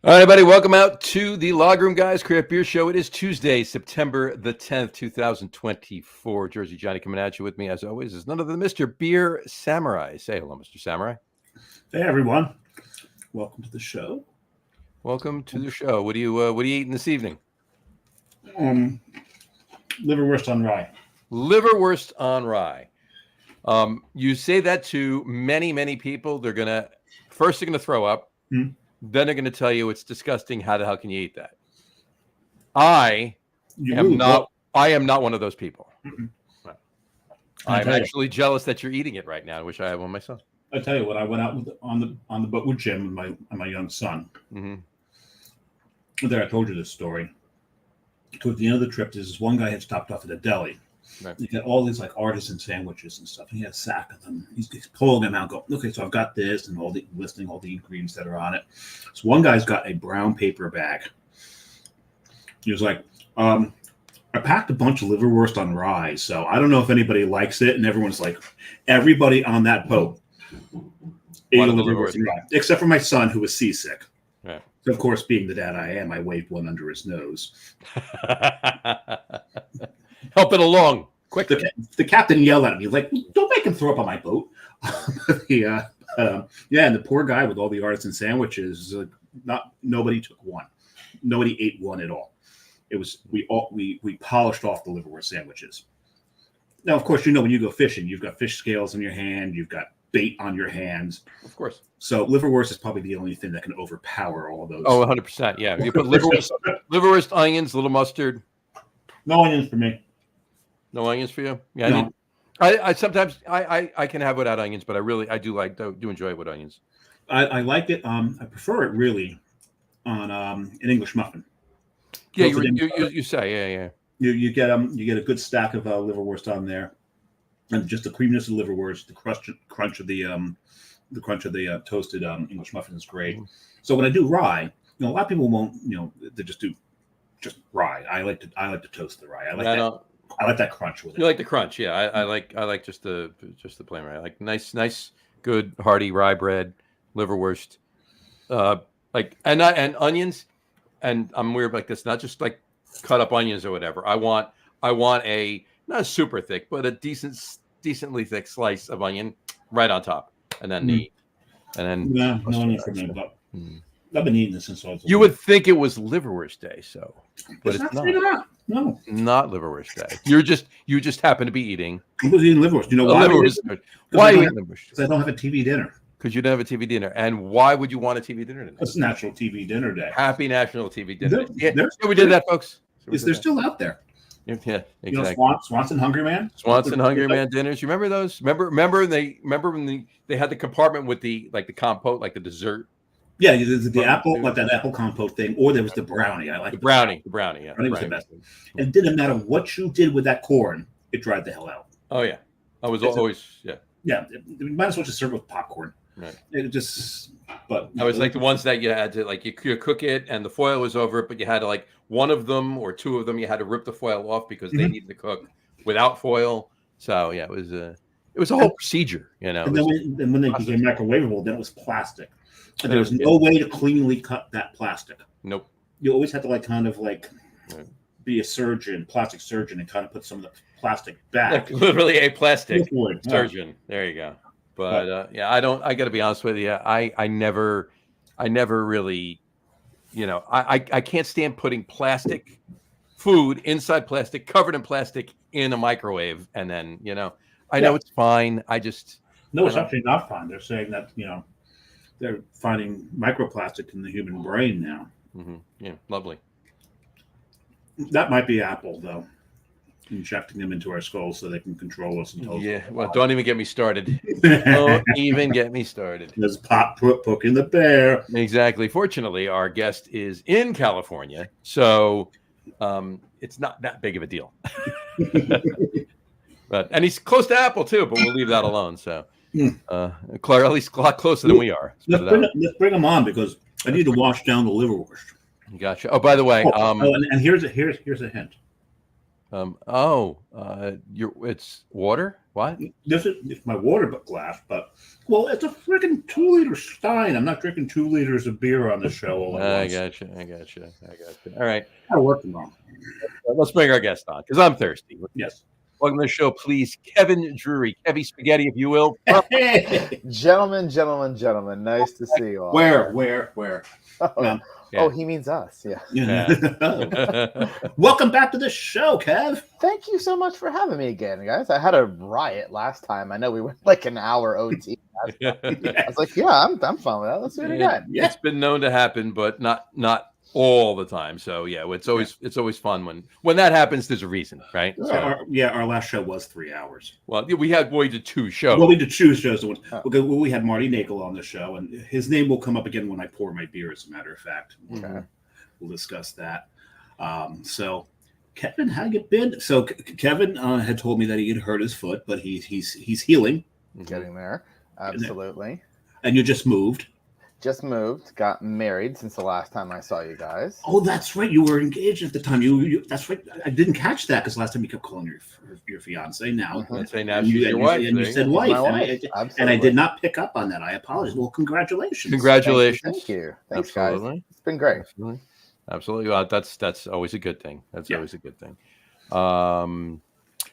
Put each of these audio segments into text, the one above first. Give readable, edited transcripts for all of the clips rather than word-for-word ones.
All right, everybody, welcome out to the Log Room Guys Craft Beer Show. It is Tuesday, September the 10th, 2024. Jersey Johnny coming at you. With me, as always, is none other than Mr. Beer Samurai. Say hello, Mr. Samurai. Hey, everyone. Welcome to the show. Welcome to the show. What are you eating this evening? Liverwurst on rye. Liverwurst on rye. You say that to many people. They're going to throw up. Mm-hmm. Then they're going to tell you it's disgusting. How the hell can you eat that? I am not one of those people. Mm-hmm. I'm actually jealous that you're eating it right now. I wish I had one myself. I tell you what, I went out on the boat with Jim and my young son. Mm-hmm. There, I told you this story. Toward the end of the trip, this one guy had stopped off at a deli. Right. He got all these like artisan sandwiches and stuff. He had a sack of them. He's pulling them out, going, okay, so I've got this, and listing all the ingredients that are on it. So one guy's got a brown paper bag. He was like, I packed a bunch of liverwurst on rye, so I don't know if anybody likes it. And everyone's like, everybody on that boat ate a liverwurst on rye, except for my son, who was seasick. Right. So of course, being the dad I am, I waved one under his nose. Help it along, quick. The captain yelled at me, like, "Don't make him throw up on my boat." And the poor guy with all the artisan sandwiches, nobody took one. Nobody ate one at all. It was we polished off the liverwurst sandwiches. Now, of course, when you go fishing, you've got fish scales in your hand, you've got bait on your hands. Of course. So liverwurst is probably the only thing that can overpower all those. Oh, 100%. Yeah. You put liverwurst, onions, a little mustard. No onions for me. No onions for you? Yeah. No. I sometimes I can have without onions, but I do enjoy it with onions. I like it. I prefer it really on an English muffin. Yeah, you say, yeah. You get a good stack of liverwurst on there, and just the creaminess of the liverwurst, the crunch of the toasted English muffin is great. Mm-hmm. So when I do rye, a lot of people won't, they just do just rye. I like to toast the rye. I like that crunch with it. You like the crunch, yeah. I like just the plain rye. I like nice, good hearty rye bread, liverwurst, and onions. And I'm weird like this, not just like cut up onions or whatever. I want a not super thick, but a decently thick slice of onion right on top, and then no onion for me. But I've been eating this since I was. You would think it was liverwurst day, but it's not. No, not liverwurst day. You just happen to be eating. I was eating liverwurst. You know why? Why are you eating liverwurst? Because I don't have a TV dinner. Because you don't have a TV dinner. And why would you want a TV dinner today? It's National TV Dinner Day. Happy National TV Dinner Day. Yeah, we did that, folks. They're still out there. Yeah, exactly. Swanson Hungry Man. Swanson Hungry Man dinners. You remember those? Remember when they had the compartment with the compote, like the dessert. Yeah, the apple, like that apple compote thing, or there was the brownie. I like the brownie. Yeah, brownie was the best. And it didn't matter what you did with that corn, it dried the hell out. Oh yeah, I was always Yeah, you might as well just serve it with popcorn. Right. It just, but I was like the ones that you had to you cook it and the foil was over it, but you had to one of them or two of them you had to rip the foil off because they needed to cook without foil. So yeah, it was a whole procedure, And then when they became microwavable, then it was plastic, and there was no way to cleanly cut that plastic. Nope. You always had to be a plastic surgeon, and kind of put some of the plastic back. Literally a plastic surgeon. There you go. But I got to be honest with you. I never really, I can't stand putting plastic food inside plastic, covered in plastic, in a microwave, and then I know it's fine. It's actually not fine. They're saying that they're finding microplastic in the human brain now. Mm-hmm. Yeah, lovely. That might be Apple though. Injecting them into our skulls so they can control us. Well, don't even get me started. Don't even get me started. There's pop poking the bear. Exactly. Fortunately, our guest is in California, so it's not that big of a deal. And he's close to Apple too, but we'll leave that alone. So, Clark, at least a lot closer than we are. Let's bring him on because I need to wash down the liverwurst. Gotcha. Oh, by the way, and here's a hint. It's water. What? This is my water glass, but well, it's a freaking 2-liter Stein. I'm not drinking 2 liters of beer on the show all at once. I gotcha. All right. I'm working on. Let's bring our guest on because I'm thirsty. Yes. Welcome to the show, please. Kevin Drury, Kevy Spaghetti, if you will. Gentlemen, nice to see you all. Where? Oh, Yeah. he means us. Yeah. Welcome back to the show, Kev. Thank you so much for having me again, guys. I had a riot last time. I know we went like an hour OT. I was like, yeah, I'm fine with that. Let's do it again. Yeah. It's been known to happen, but not all the time. So yeah, it's always fun when that happens. There's a reason, right? So, Our last show was 3 hours. well, we did 2 shows. Well, we did 2 shows. Because we had Marty Nagel on the show, and his name will come up again when I pour my beer, as a matter of fact. Okay. We'll discuss that. So, Kevin, how you been? So, Kevin had told me that he had hurt his foot, but he's healing. Getting there. Absolutely. And you just moved. Just moved, got married since the last time I saw you guys. Oh, that's right. You were engaged at the time. That's right. I didn't catch that because last time you kept calling your fiance. Now, Let's say now and she's your wife. and you said wife. My wife. And I did not pick up on that. I apologize. Well, congratulations. Congratulations. Thank you. Thanks, Absolutely. guys. It's been great. Absolutely. Well, that's always a good thing. That's always a good thing.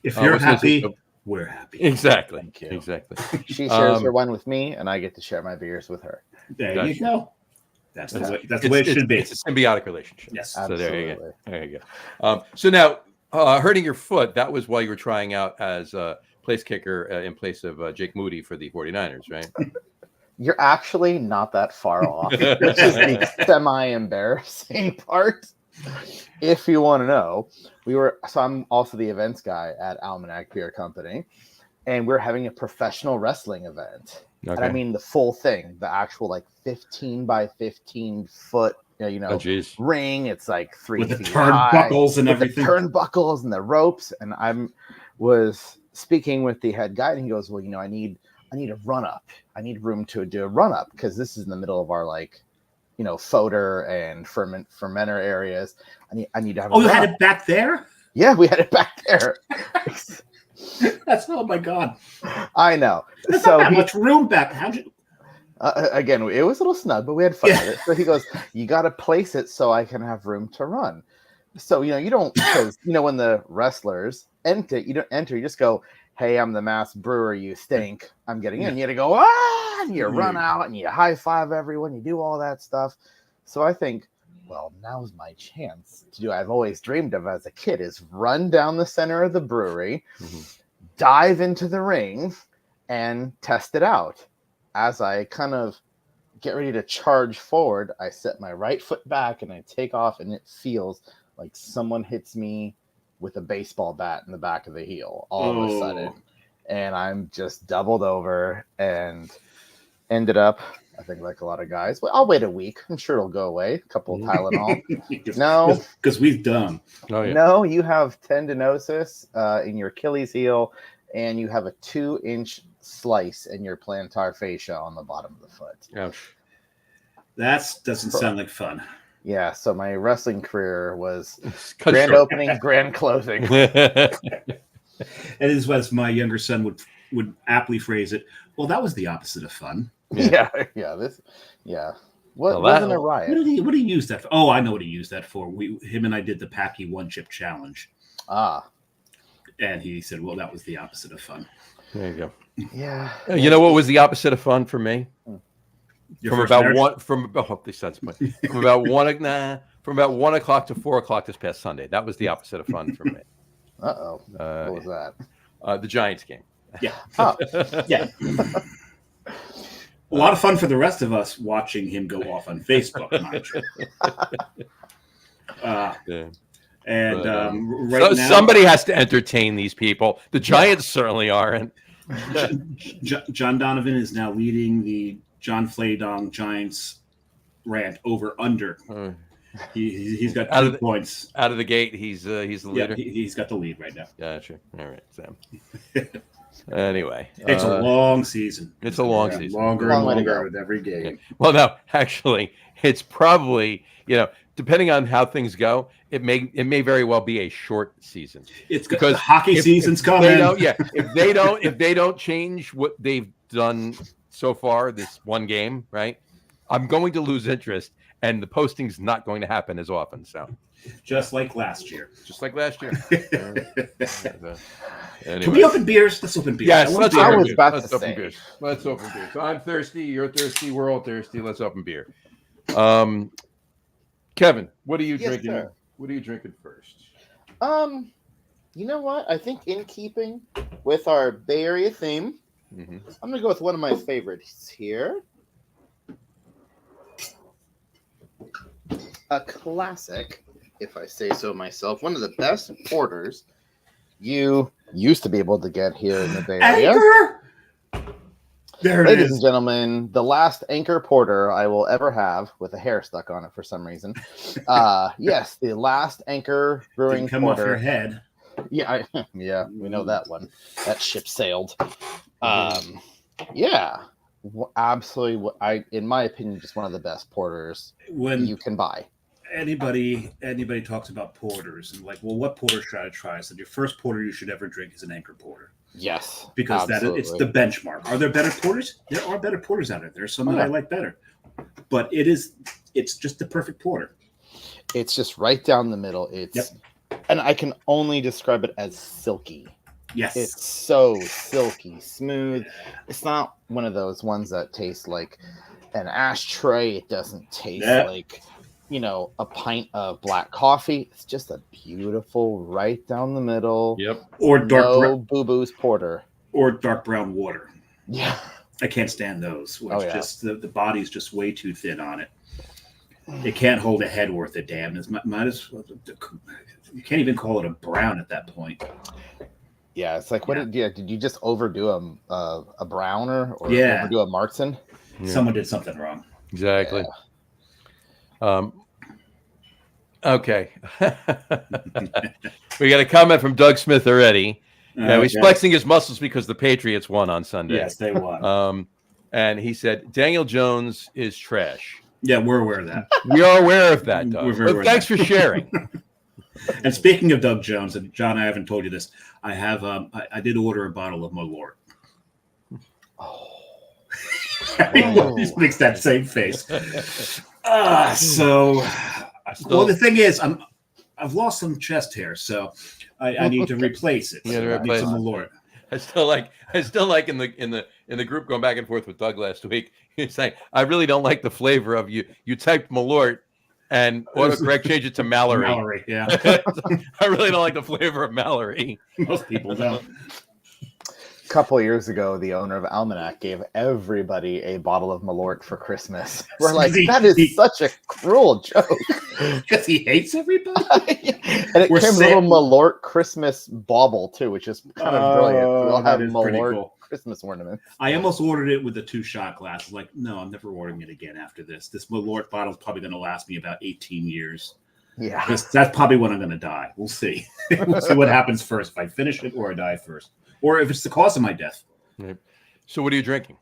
If you're what's happy, this? we're happy. Exactly. Thank you. Exactly. She shares her wine with me, and I get to share my beers with her. There you go. That's the It's- way it should be. It's a symbiotic relationship. Yes. So there you Absolutely. go. There you go. So now, hurting your foot, that was while you were trying out as a place kicker in place of Jake Moody for the 49ers, right? You're actually not that far off, which is the semi-embarrassing part. If you want to know, I'm also the events guy at Almanac Beer Company, and we're having a professional wrestling event. Okay. And I mean the full thing, the actual like 15 by 15 foot, ring. It's like 3 with the feet turnbuckles and with everything. the turnbuckles and the ropes. And was speaking with the head guide, and he goes, "Well, I need a run up. I need room to do a run up because this is in the middle of our fodder and fermenter areas. I need to have. Oh, you had it back there? Yeah, we had it back there. That's oh my god! I know. There's So not that much room back. How'd you? Again, it was a little snug, but we had fun with it. So he goes, "You got to place it so I can have room to run." So you don't, because when the wrestlers enter, you don't enter. You just go, "Hey, I'm the master brewer. You stink. I'm getting in." You got to go, "Ah!" And you run out and you high five everyone. You do all that stuff. So I think, well, now's my chance to do what I've always dreamed of as a kid, is run down the center of the brewery, dive into the ring, and test it out. As I kind of get ready to charge forward, I set my right foot back and I take off, and it feels like someone hits me with a baseball bat in the back of the heel all of a sudden. And I'm just doubled over and ended up, I think like a lot of guys, well, I'll wait a week. I'm sure it'll go away. A couple of Tylenol. No. Because we've done. Oh, yeah. No, you have tendinosis in your Achilles heel, and you have a 2-inch slice in your plantar fascia on the bottom of the foot. Ouch. That doesn't sound like fun. Yeah, so my wrestling career was Cut grand short. opening, grand closing. And as well as my younger son would aptly phrase it, well, that was the opposite of fun. Yeah. Wasn't a What riot. did he use that for? Oh, I know what he used that for. Him and I did the Packy 1-chip challenge. Ah, And he said, well, that was the opposite of fun. There you go. yeah. You know what was the opposite of fun for me? Your From first about marriage? from about 1 o'clock to 4 o'clock this past Sunday. That was the opposite of fun for me. Uh-oh. What was that? The Giants game. Yeah. Oh, Yeah. A lot of fun for the rest of us watching him go off on Facebook, mind you. Yeah. And But, right so now, somebody has to entertain these people. The Giants certainly aren't. John Donovan is now leading the John Flaydong Giants rant over under. He's got 2 points Out of the gate, he's the leader. Yeah, he's got the lead right now. Gotcha. All right, Sam. Anyway, It's a long season. It's a long season. Longer Long and way to longer go. with every game. Well, no, actually, it's probably depending on how things go, it may very well be a short season. It's because the hockey season's coming. If they don't change what they've done so far, this one game, right? I'm going to lose interest, and the posting's not going to happen as often. So, just like last year. Anyway. Can we open beers? Let's open beers. Yes, let's open beers. Let's open beers. Let's open beers. So I'm thirsty. You're thirsty. We're all thirsty. Let's open beer. Kevin, what are you drinking? Sir. What are you drinking first? You know what? I think in keeping with our Bay Area theme, I'm gonna go with one of my favorites here. A classic, if I say so myself. One of the best porters you used to be able to get here in the Bay Area. Anchor! There it Ladies is. and gentlemen, the last Anchor porter I will ever have with a hair stuck on it for some reason. Yes, the last Anchor brewing Didn't come porter. off your head. Yeah, yeah, we know that one. That ship sailed. Yeah, absolutely. In my opinion, just one of the best porters When you can buy. anybody talks about porters and like, well, what porter should I try? I said, your first porter you should ever drink is an Anchor porter. Yes, Because it's the benchmark. Are there better porters? There are better porters out there. There's some that I like better. But it's just the perfect porter. It's just right down the middle. And I can only describe it as silky. Yes. It's so silky, smooth. It's not one of those ones that taste like an ashtray. It doesn't taste like, a pint of black coffee. It's just a beautiful, right down the middle. Yep. Or dark boo-boos porter. or dark brown water. Yeah. I can't stand those. Just the body's just way too thin on it. It can't hold a head worth a damn. Might as well. You can't even call it a brown at that point. Yeah, it's like, did you just overdo a Browner or overdo a Martzen? Yeah. Someone did something wrong. Exactly. Yeah. Okay. We got a comment from Doug Smith already. He's flexing his muscles because the Patriots won on Sunday. Yes, they won. And he said, Daniel Jones is trash. Yeah, we're aware of that. We are aware of that, Doug. But thanks for sharing. And speaking of Doug Jones, and John, I haven't told you this. I have I did order a bottle of Malort. Oh. He just makes that same face. The thing is, I've lost some chest hair, so I need to replace it. I need some Malort. I still like in the group going back and forth with Doug last week. He's saying, I really don't like the flavor of you. You typed Malort and autocorrect changed it to Mallory. Mallory, yeah. I really don't like the flavor of Mallory. Most people don't. A couple of years ago, the owner of Almanac gave everybody a bottle of Malort for Christmas. We're like, that is such a cruel joke. Because he hates everybody? And it came with a little Malort Christmas bauble, too, which is kind of brilliant. We'll have Malort Christmas ornaments. I almost ordered it with a 2-shot glass. Like, no, I'm never ordering it again after this. This Malort bottle is probably going to last me about 18 years. Yeah. That's probably when I'm going to die. We'll see. We'll see what happens first, if I finish it or I die first. Or if it's the cause of my death. Right. So what are you drinking?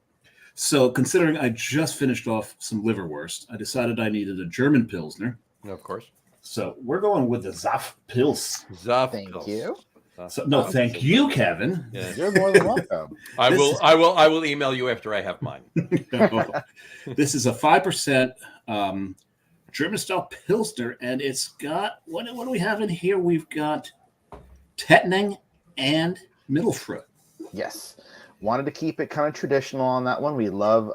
So considering I just finished off some liverwurst, I decided I needed a German Pilsner. Of course. So we're going with the Zapf Pils. Thank you. So thank you, Kevin. Yeah. You're more than welcome. I will email you after I have mine. This is a 5% German style Pilsner, and it's got what do we have in here? We've got Tettnang and Mittelfruit. Yes. Wanted to keep it kind of traditional on that one. We love,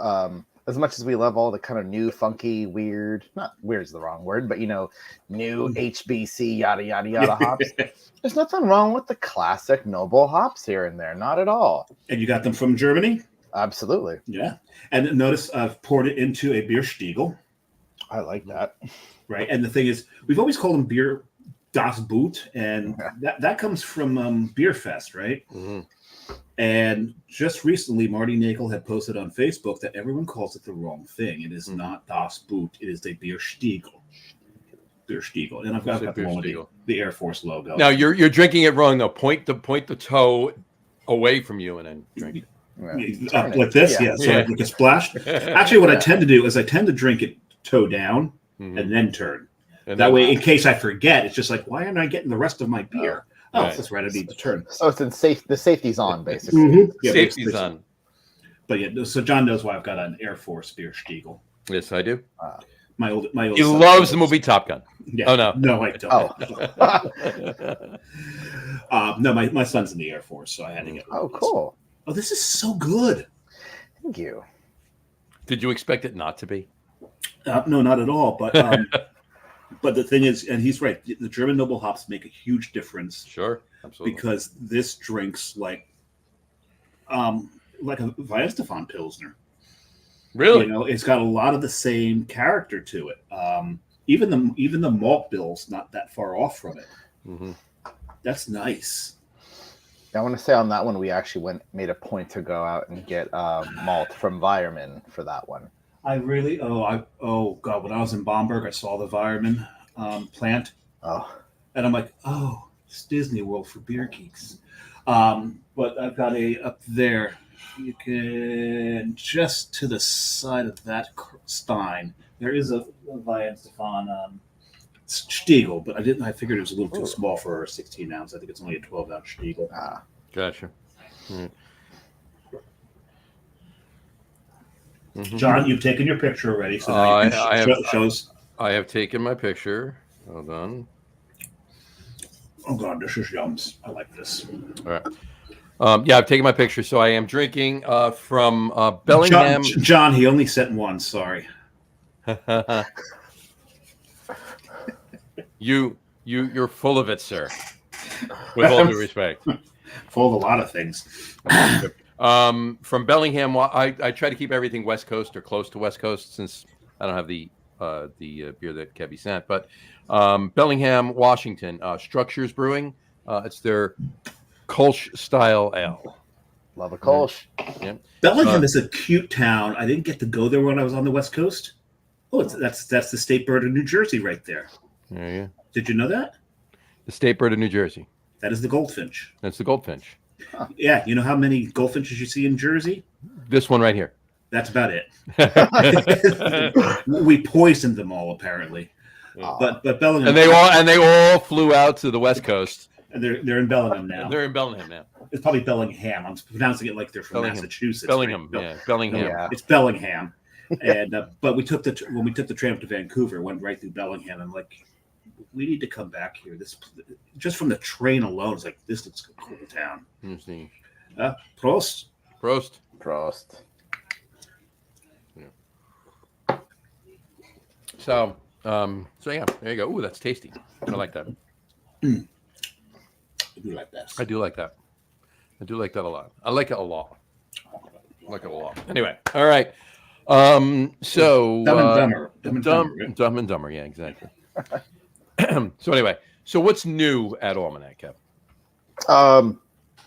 as much as we love all the kind of new, funky, weird, not weird is the wrong word, but, new HBC, yada, yada, yada hops. There's nothing wrong with the classic noble hops here and there. Not at all. And you got them from Germany? Absolutely. Yeah. And notice I've poured it into a Bierstiegel. I like that. Right. And the thing is, we've always called them beer Das Boot, and that comes from Beer Fest, right? Mm-hmm. And just recently, Marty Nagel had posted on Facebook that everyone calls it the wrong thing. It is not Das Boot. It is the Bierstiegel. Bierstiegel. And I've got the one with the Air Force logo. Now, you're drinking it wrong, though. Point the toe away from you and then drink it. Like this? Yeah. So it gets splashed. Actually, what I tend to do is I tend to drink it toe down and then turn. And That then- way, in case I forget, it's just like, why aren't I getting the rest of my beer? Oh, Right. that's right. I need to turn. So it's in the safety's on basically. Mhm. Yeah, Safety's basically. on. But yeah, so John knows why I've got an Air Force beer Stiegel. Yes, I do. My old He son loves the knows. movie Top Gun. Yeah. Oh, no. No, I don't. Oh, No, my son's in the Air Force, so I had to get one oh, of these. cool. Oh, this is so good. Thank you. Did you expect it not to be? No, not at all. But but the thing is, and he's right, the German noble hops make a huge difference Sure, absolutely. because this drinks like a Weihenstephan Pilsner. Really? You know, it's got a lot of the same character to it. Even the malt bill's not that far off from it. Mm-hmm. That's nice. I want to say on that one, we actually made a point to go out and get malt from Weiermann for that one. I really oh god, when I was in Bamberg, I saw the Weiermann plant, Oh, and I'm like, oh, it's Disney World for beer geeks. But I've got up there. You can just to the side of that stein. There is a Weihenstephan Stiegel, but I figured it was a little too small for a 16 ounce. I think it's only a 12-ounce Stiegel. Gotcha. Mm-hmm. John, you've taken your picture already, so now you can shows. I have taken my picture. Hold on. Oh god, this is yums. I like this. All right. Yeah, I've taken my picture. So I am drinking from Bellingham. John, he only sent one. Sorry. You're full of it, sir. With all due respect. Full of a lot of things. From Bellingham, I try to keep everything West Coast or close to West Coast since I don't have the beer that Kevy sent. But Bellingham, Washington, Structures Brewing. It's their Kolsch style ale. love a Kolsch. Yeah. Bellingham is a cute town. I didn't get to go there when I was on the West Coast. Oh, that's the state bird of New Jersey right there. There you go. Did you know that? The state bird of New Jersey. That is the goldfinch. That's the goldfinch. Yeah, you know how many goldfinches you see in Jersey? This one right here. That's about it. We poisoned them all apparently, but Bellingham and they all flew out to the West Coast. and they're in Bellingham now. They're in Bellingham now. It's probably Bellingham. I'm pronouncing it like they're from Bellingham. Massachusetts. Bellingham, right? yeah, Bellingham. Yeah. It's Bellingham. And but when we took the tram up to Vancouver, went right through Bellingham, and like, we need to come back here. This just from the train alone, it's like this looks like a cool town. Interesting. Prost. Prost. Prost. So yeah, there you go. Ooh, that's tasty. I like that. I do like that. I do like that. I do like that a lot. I like it a lot. I like it a lot. Anyway, all right. So Dumb and Dumber. Dumb and Dumber. Yeah, exactly. So anyway, so what's new at Almanac, Kev?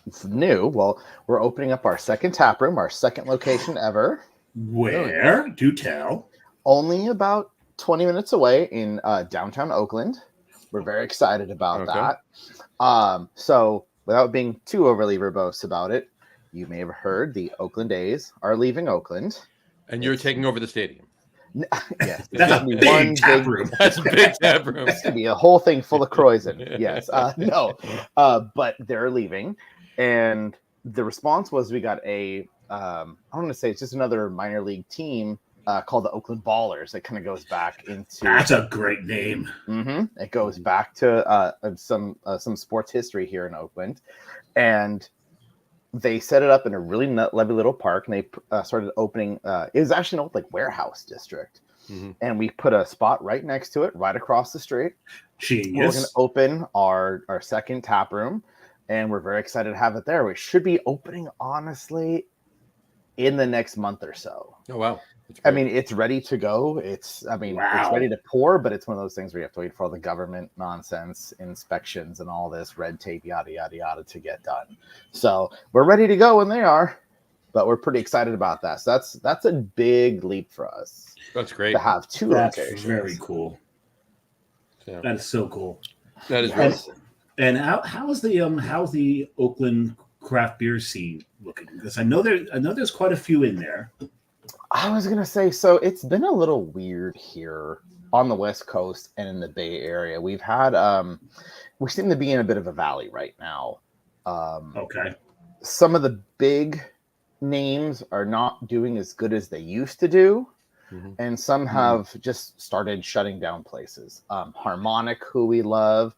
It's new. Well, we're opening up our second tap room, our second location ever. Where? Do tell. Only about 20 minutes away in downtown Oakland. We're very excited about that. So without being too overly verbose about it, you may have heard the Oakland A's are leaving Oakland. And you're taking over the stadium. Yes, That's a big tap room. That's a big tap room. It's gonna be a whole thing full of Croisen. Yes, no, but they're leaving, and the response was we got I want to say it's just another minor league team called the Oakland Ballers. It kind of goes back into. That's a great name. Mm-hmm, it goes back to some sports history here in Oakland, and they set it up in a really lovely little park, and they started opening. It was actually an old warehouse district, and we put a spot right next to it, right across the street. Genius. We're going to open our second tap room, and we're very excited to have it there. We should be opening, honestly, in the next month or so. Oh wow! I mean, it's ready to go. It's ready to pour, but it's one of those things where you have to wait for all the government nonsense, inspections, and all this red tape, yada, yada, yada, to get done. So we're ready to go when they are, but we're pretty excited about that. So that's a big leap for us. That's great. To have two That's locations. very cool. Yeah. That is so cool. That is great. And how's the Oakland craft beer scene looking? Because I know there's quite a few in there. I was gonna say, so it's been a little weird here on the West Coast and in the Bay Area. We've had we seem to be in a bit of a valley right now. Okay. Some of the big names are not doing as good as they used to do, and some have just started shutting down places. Harmonic, who we love,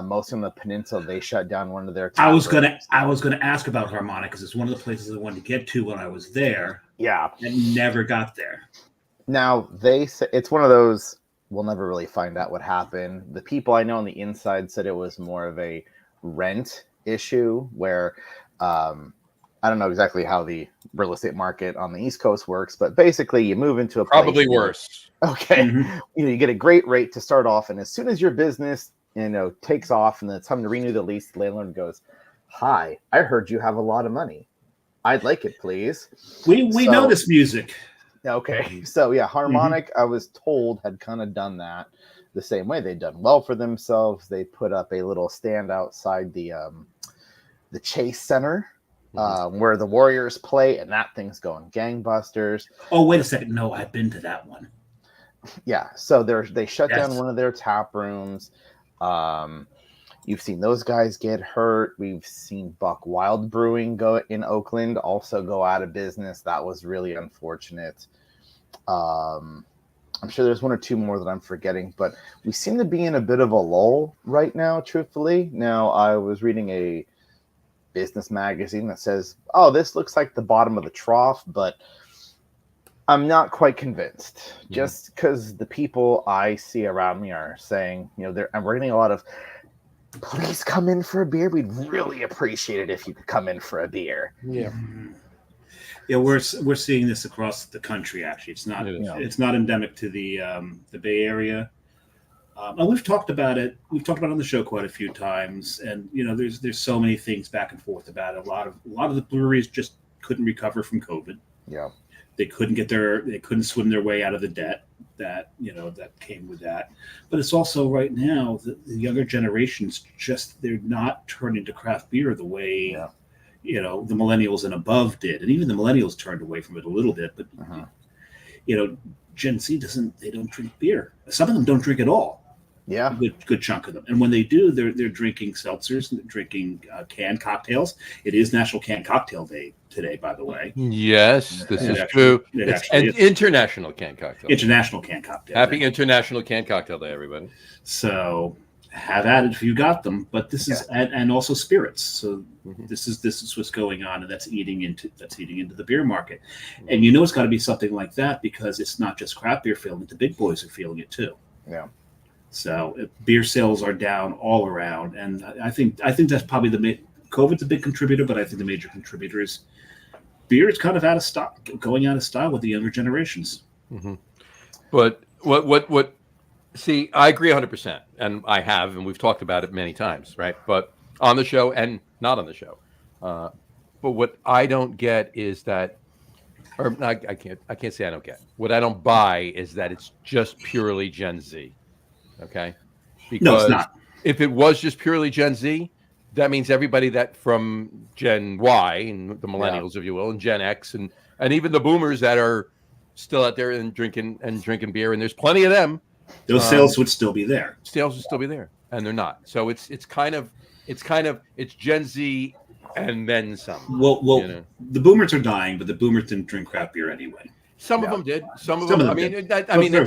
most on the peninsula, they shut down one of their I was rooms. gonna ask about Harmonic because it's one of the places I wanted to get to when I was there. Yeah, and never got there. now they say it's one of those we'll never really find out what happened. The people I know on the inside said it was more of a rent issue where I don't know exactly how the real estate market on the East Coast works, but basically you move into a Probably place worse. okay, you get a great rate to start off, and as soon as your business takes off and it's time to renew the lease, the landlord goes, "Hi, I heard you have a lot of money. I'd like it, please." We know this music. Okay, so yeah, Harmonic, I was told, had kind of done that the same way. They'd done well for themselves. They put up a little stand outside the Chase Center where the Warriors play, and that thing's going gangbusters. Oh, wait a second. No, I've been to that one. Yeah, so they shut down one of their tap rooms. You've seen those guys get hurt. We've seen Buck Wild Brewing go in Oakland also go out of business. That was really unfortunate. I'm sure there's one or two more that I'm forgetting, but we seem to be in a bit of a lull right now, truthfully. Now, I was reading a business magazine that says, "Oh, this looks like the bottom of the trough," but I'm not quite convinced. Just because the people I see around me are saying, and we're getting a lot of, "Please come in for a beer. We'd really appreciate it if you could come in for a beer." Yeah. Yeah, we're seeing this across the country. Actually, it's not endemic to the Bay Area. And we've talked about it. We've talked about it on the show quite a few times. And there's so many things back and forth about it. A lot of the breweries just couldn't recover from COVID. Yeah, they couldn't swim their way out of the debt that came with that. But it's also right now the younger generations they're not turning to craft beer the way. Yeah. The millennials and above did, and even the millennials turned away from it a little bit. But Gen Z they don't drink beer. Some of them don't drink at all. Yeah, good chunk of them. And when they do, they're drinking seltzers and they're drinking canned cocktails. It is National Canned Cocktail Day today, by the way. Yes, this is true. It's International Canned Cocktail. International Canned Cocktail. Happy International Canned Cocktail Day, everybody. So have at it if you got them. But this is and also spirits. So this is what's going on, and that's eating into the beer market. And it's got to be something like that because it's not just craft beer feeling it; the big boys are feeling it too. Yeah. So beer sales are down all around, and I think that's probably COVID's a big contributor, but I think the major contributor is beer is kind of out of stock, going out of style with the younger generations. But what? See, I agree 100%, and I have, and we've talked about it many times, right? But on the show and not on the show. But what I don't get is that, or I can't say I don't get. What I don't buy is that it's just purely Gen Z. Okay, because no, it's not. If it was just purely Gen Z, that means everybody that from Gen Y and the millennials, if you will, and Gen X, and even the boomers that are still out there and drinking beer, and there's plenty of them. Those sales would still be there. Sales would still be there, and they're not. So it's Gen Z and then some. Well, the boomers are dying, but the boomers didn't drink craft beer anyway. Some of them did. Some of them. I mean,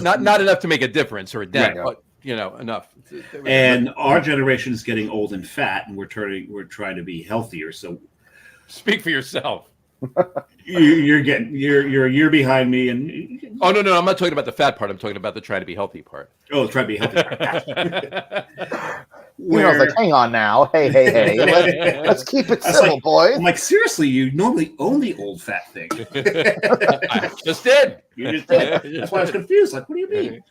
not enough to make a difference or a dent, but enough. And our generation is getting old and fat, and we're trying to be healthier. So, speak for yourself. You're a year behind me, and no, I'm not talking about the fat part. I'm talking about the try to be healthy part. Oh, try to be healthy part. I was like, hang on now, hey, let's keep it civil, boys. I'm like, seriously, you normally own the old fat thing. I just did. You just did. That's why I was confused. Like, what do you mean?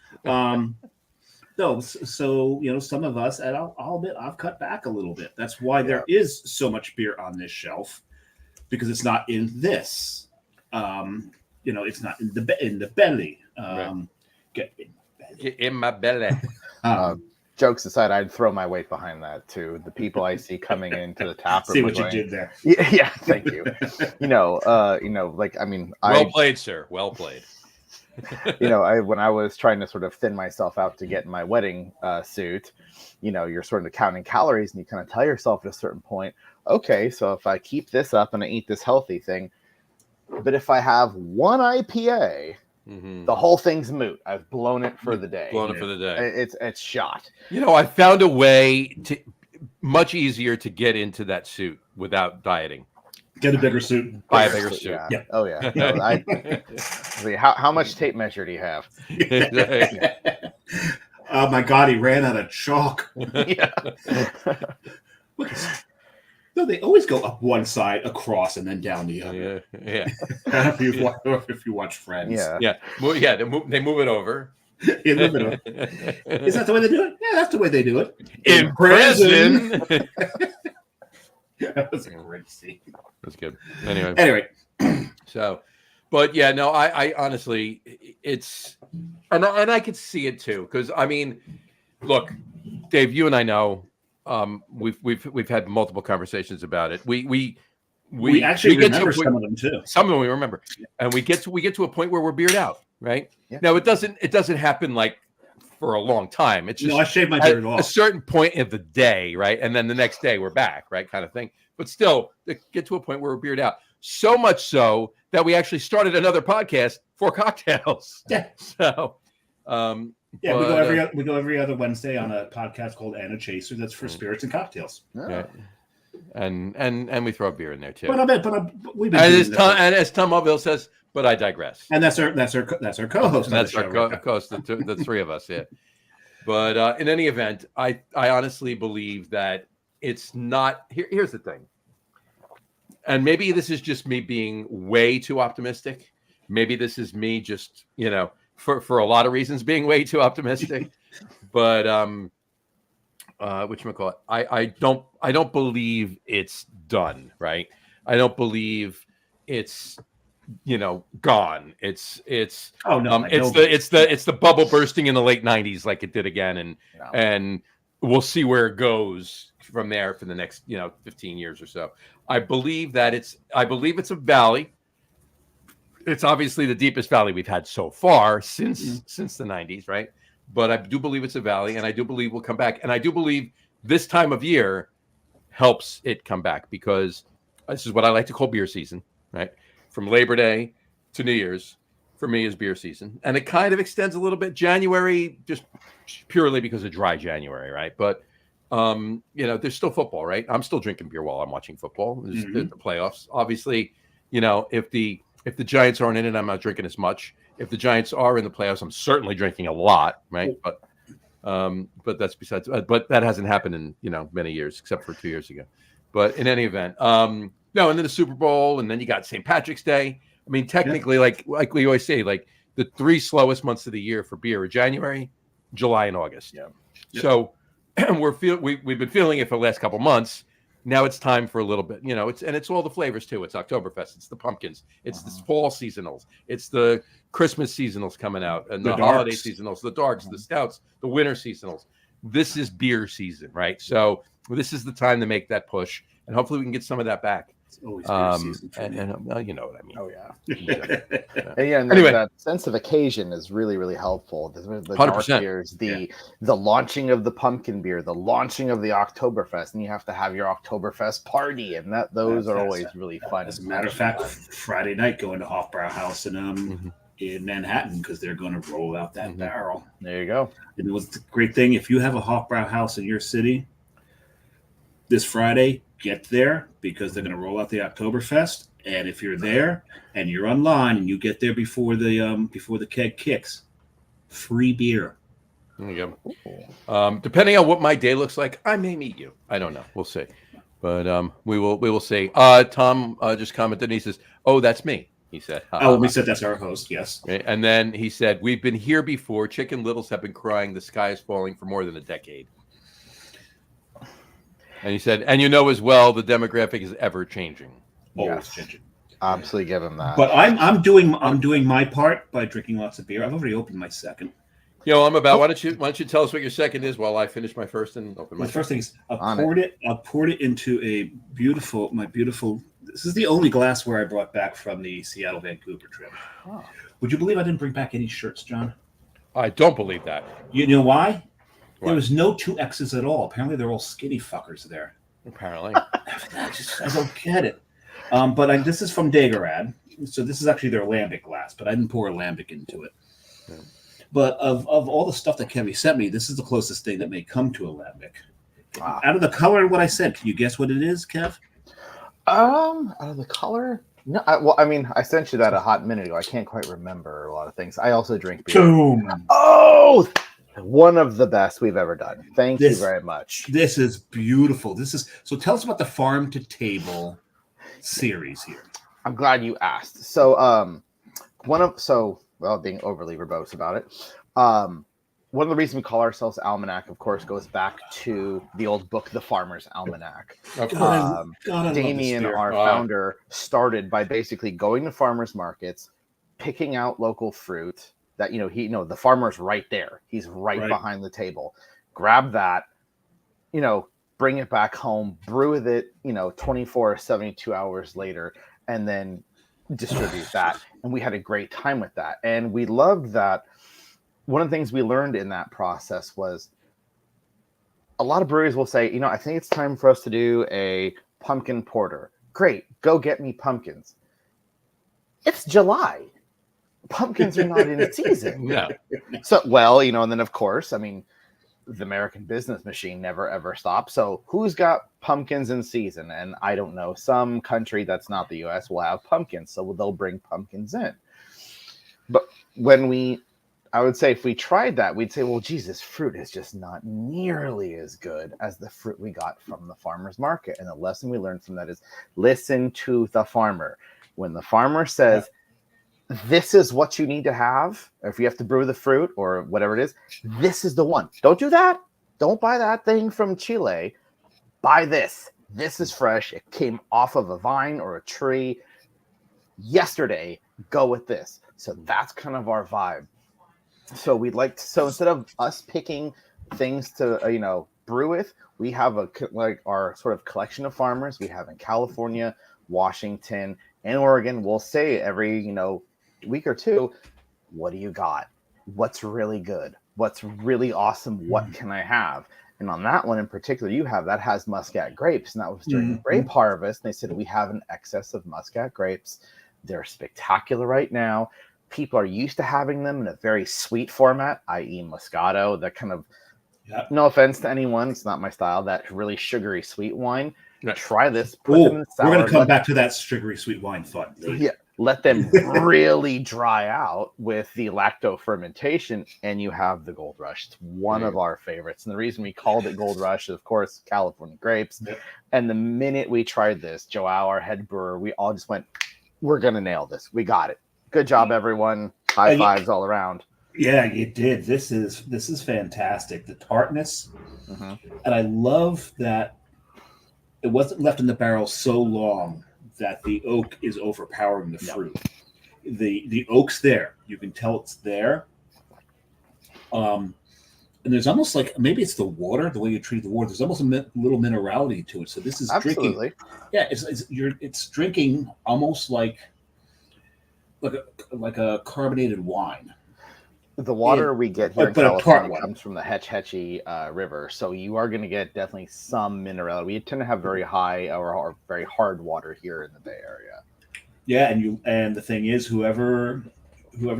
No, so some of us, and I'll admit, I've cut back a little bit. That's why there is so much beer on this shelf, because it's not in this. It's not in the belly. Get in my belly. Jokes aside, I'd throw my weight behind that too. The people I see coming into the tap room. See what you did there. Yeah, thank you. Well played, sir. Well played. when I was trying to sort of thin myself out to get my wedding suit, you're sort of counting calories, and you kind of tell yourself at a certain point, okay, so if I keep this up and I eat this healthy thing, but if I have one IPA, the whole thing's moot. I've blown it for the day. Blown it for the day. It's shot. I found a way to much easier to get into that suit without dieting. Get a bigger suit. Buy a bigger suit. Yeah. Oh yeah. No, how much tape measure do you have? Oh my God, he ran out of chalk. Yeah. No, they always go up one side, across, and then down the other. Yeah. if you watch Friends. Yeah. They move it over. Is that the way they do it? Yeah, that's the way they do it. In prison. That was a great scene. That's good. Anyway. So, but yeah, no, I honestly, it's, and I could see it too, because I mean, look, Dave, you and I know, we've had multiple conversations about it. We actually remember some of them too. Some of them we remember, and we get to a point where we're beard out, right? Yeah. Now it doesn't happen like for a long time. It's just I shave my beard off a certain point of the day, right? And then the next day we're back, right? Kind of thing. But still, get to a point where we're beard out. So much so that we actually started another podcast for cocktails. Yeah. So, we go every other Wednesday on a podcast called Anna Chaser. That's for spirits and cocktails. Yeah. And we throw beer in there too. We've been as Tom Mulville says, but I digress. And that's our co-host. And that's our co-host, the three of us. Yeah. But in any event, I honestly believe that it's not. Here's the thing, and maybe this is just me being way too optimistic. Maybe this is me just for a lot of reasons being way too optimistic. But whatchamacallit, I don't believe it's done, right? I don't believe it's gone. It's it's the bubble bursting in the late 90s like it did again, and we'll see where it goes from there for the next 15 years or so. I believe it's a valley. It's obviously the deepest valley we've had so far since the 90s, right? But I do believe it's a valley, and I do believe we'll come back. And I do believe this time of year helps it come back, because this is what I like to call beer season, right? From Labor Day to New Year's, for me, is beer season. And it kind of extends a little bit. January, just purely because of dry January, right? But, there's still football, right? I'm still drinking beer while I'm watching football. There's the playoffs. Obviously, if the Giants aren't in it, I'm not drinking as much. If the Giants are in the playoffs, I'm certainly drinking a lot, right? But that's besides. But that hasn't happened in many years, except for 2 years ago. But in any event, and then the Super Bowl, and then you got St. Patrick's Day. I mean, technically, like we always say, like the three slowest months of the year for beer are January, July, and August. Yeah. So we've been feeling it for the last couple months. Now it's time for a little bit, it's all the flavors too. It's Oktoberfest, it's the pumpkins, it's the fall seasonals, it's the Christmas seasonals coming out, and the holiday seasonals, the darks, the stouts, the winter seasonals. This is beer season, right? So this is the time to make that push, and hopefully we can get some of that back. It's always beer season. And you know what I mean. Oh yeah. And anyway, that sense of occasion is really, really helpful. The 100%. dark beers, the launching of the pumpkin beer, the launching of the Oktoberfest, and you have to have your Oktoberfest party, and those are always really fun. As a matter of fact, Friday night going to Hofbrauhaus in Manhattan, because they're going to roll out that barrel. There you go. And it was the great thing, if you have a Hofbrauhaus in your city this Friday, get there, because they're going to roll out the Oktoberfest. And if you're there and you're online and you get there before the keg kicks, free beer. There you go. Depending on what my day looks like, I may meet you. I don't know. We'll see. But we will see. Tom just commented, and he says, "Oh, that's me." He said. We said that's our host. Yes. And then he said, "We've been here before. Chicken Littles have been crying. The sky is falling for more than a decade." And he said, and as well, the demographic is ever changing. Always changing. Absolutely give him that. But I'm doing my part by drinking lots of beer. I've already opened my second. I'm about. Why don't you tell us what your second is while I finish my first and open my. The first thing is I poured it into my beautiful This is the only glassware I brought back from the Seattle Vancouver trip. Oh. Would you believe I didn't bring back any shirts, John? I don't believe that. You know why? Why? There was no 2Xs at all. Apparently, they're all skinny fuckers there. Apparently. I don't get it. But this is from Dagarad. So this is actually their lambic glass, but I didn't pour a lambic into it. Yeah. But of all the stuff that Kevin sent me, this is the closest thing that may come to a lambic. Wow. Out of the color of what I said, can you guess what it is, Kev? Out of the color? No, I sent you that a hot minute ago. I can't quite remember a lot of things. I also drink beer. Boom. Oh, one of the best we've ever done. Thank you very much. This is beautiful. So tell us about the farm to table series here. I'm glad you asked. So, being overly verbose about it, one of the reasons we call ourselves Almanac, of course, goes back to the old book, The Farmer's Almanac. God, I Damien, our founder, started by basically going to farmers markets, picking out local fruit that, the farmer's right there. He's right behind the table. Grab that, bring it back home, brew with it, 24 or 72 hours later, and then distribute that. And we had a great time with that. And we loved that. One of the things we learned in that process was a lot of breweries will say, I think it's time for us to do a pumpkin porter. Great. Go get me pumpkins. It's July. Pumpkins are not in season. No. So, and then of course, the American business machine never ever stops. So who's got pumpkins in season? And I don't know, some country that's not the US will have pumpkins. So they'll bring pumpkins in. But I would say if we tried that, we'd say, well, Jesus, fruit is just not nearly as good as the fruit we got from the farmer's market. And the lesson we learned from that is listen to the farmer. When the farmer says, this is what you need to have, or if you have to brew the fruit or whatever it is, this is the one. Don't do that. Don't buy that thing from Chile. Buy this. This is fresh. It came off of a vine or a tree yesterday. Go with this. So that's kind of our vibe. So instead of us picking things to, brew with, we have our sort of collection of farmers we have in California, Washington, and Oregon. We'll say every, week or two, what do you got? What's really good? What's really awesome? What can I have? And on that one in particular, that has Muscat grapes. And that was during the grape harvest. And they said, we have an excess of Muscat grapes. They're spectacular right now. People are used to having them in a very sweet format, i.e. Moscato, that kind of, no offense to anyone, it's not my style, that really sugary sweet wine. Try this. Put them in the salad. We're going to come back to that sugary sweet wine thought. Yeah. Let them really dry out with the lacto fermentation, and you have the Gold Rush. It's one of our favorites. And the reason we called it Gold Rush is, of course, California grapes. Yep. And the minute we tried this, Joao, our head brewer, we all just went, we're going to nail this. We got it. Good job, everyone. High fives all around. Yeah, you did. This is fantastic. The tartness. And I love that it wasn't left in the barrel so long that the oak is overpowering the fruit. The oak's there. You can tell it's there. And there's almost like, maybe it's the water, the way you treat the water. There's almost a little minerality to it. So this is Absolutely. drinking. Yeah, it's drinking almost like a carbonated wine. The water we get here in California comes from the Hetch Hetchy River, so you are going to get definitely some minerality. We tend to have very high or very hard water here in the Bay Area. Yeah, and the thing is, whoever's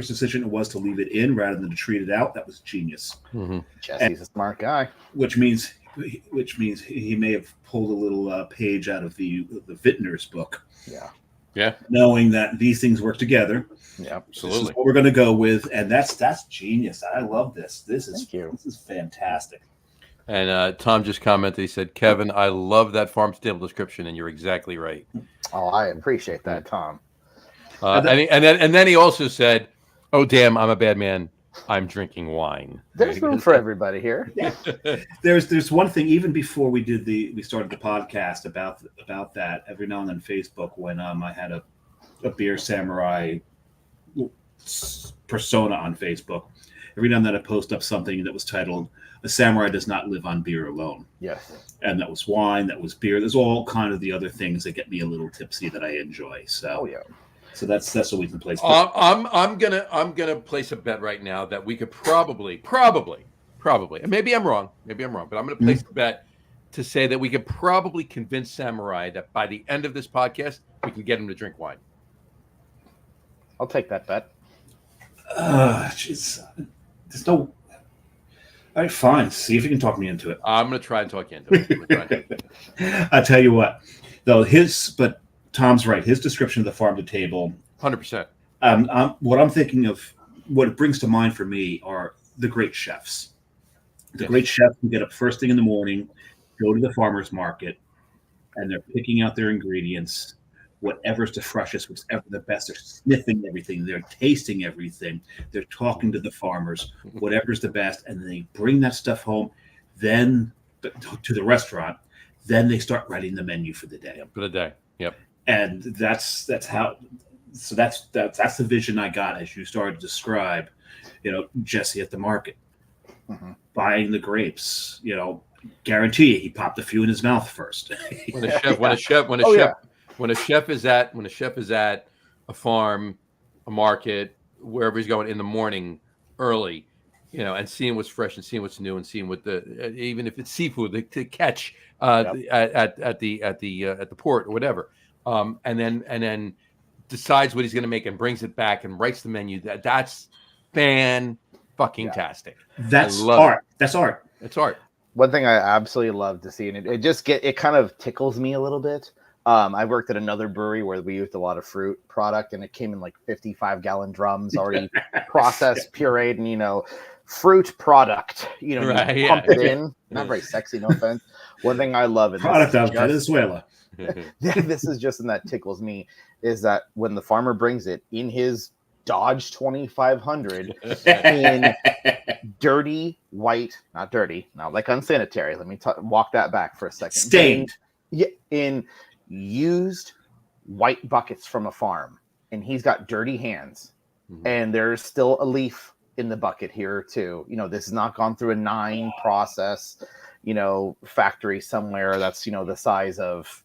decision it was to leave it in rather than to treat it out, that was genius. Jesse's a smart guy. Which means he may have pulled a little page out of the vintner's book. Yeah. Knowing that these things work together. Yeah, This absolutely. is what we're going to go with, and that's genius. I love this. This is fantastic. And Tom just commented. He said, "Kevin, I love that farm to table description, and you're exactly right." Oh, I appreciate that, Tom. And then he also said, "Oh, damn, I'm a bad man. I'm drinking wine." There's room for everybody here. Yeah. There's one thing. Even before we started the podcast about that. Every now and then, Facebook, when I had a beer samurai persona on Facebook, every now and then I post up something that was titled a samurai does not live on beer alone. Yes. And that was wine, that was beer. There's all kind of the other things that get me a little tipsy that I enjoy. So, yeah. So that's always the place. I'm gonna place a bet right now that we could probably, and maybe I'm wrong, but I'm gonna place a bet to say that we could probably convince Samurai that by the end of this podcast we can get him to drink wine. I'll take that bet. There's no. All right, fine. See if you can talk me into it. I'm gonna try and talk you into it. I tell you what, though, but Tom's right. His description of the farm to table, 100%. What I'm thinking of, what it brings to mind for me are the great chefs. Great chefs who get up first thing in the morning, go to the farmer's market, and they're picking out their ingredients, whatever's the freshest, whatever the best. They're sniffing everything. They're tasting everything. They're talking to the farmers, whatever's the best, and they bring that stuff home, then to the restaurant. Then they start writing the menu for the day. For the day. Yep. And that's how. So that's the vision I got as you started to describe. Jesse at the market, buying the grapes. Guarantee you, he popped a few in his mouth first. When a chef is at a farm, a market, wherever he's going in the morning early, and seeing what's fresh and seeing what's new and seeing what even if it's seafood to catch at the port or whatever, and then decides what he's going to make and brings it back and writes the menu. That's fan-fucking-tastic. That's art. That's art. It's art. One thing I absolutely love to see, and it kind of tickles me a little bit. I worked at another brewery where we used a lot of fruit product, and it came in like 55-gallon drums, already processed, pureed, and fruit product. Right, pump it in. Not very sexy, no offense. One thing I love in product of Venezuela. This is just in that tickles me is that when the farmer brings it in his Dodge 2500 in dirty white, not dirty, not like unsanitary. Let me walk that back for a second. Stained. In used white buckets from a farm, and he's got dirty hands, and there's still a leaf in the bucket here too. This has not gone through a 9 process, factory somewhere that's the size of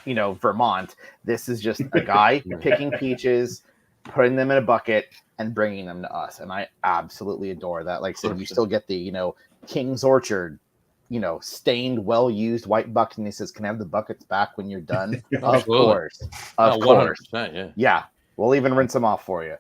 Vermont. This is just a guy picking peaches, putting them in a bucket, and bringing them to us, and I absolutely adore that. Like I said, you still get the King's Orchard stained, well-used white bucket, and he says, "Can I have the buckets back when you're done?" Of course. 100%, yeah, we'll even rinse them off for you.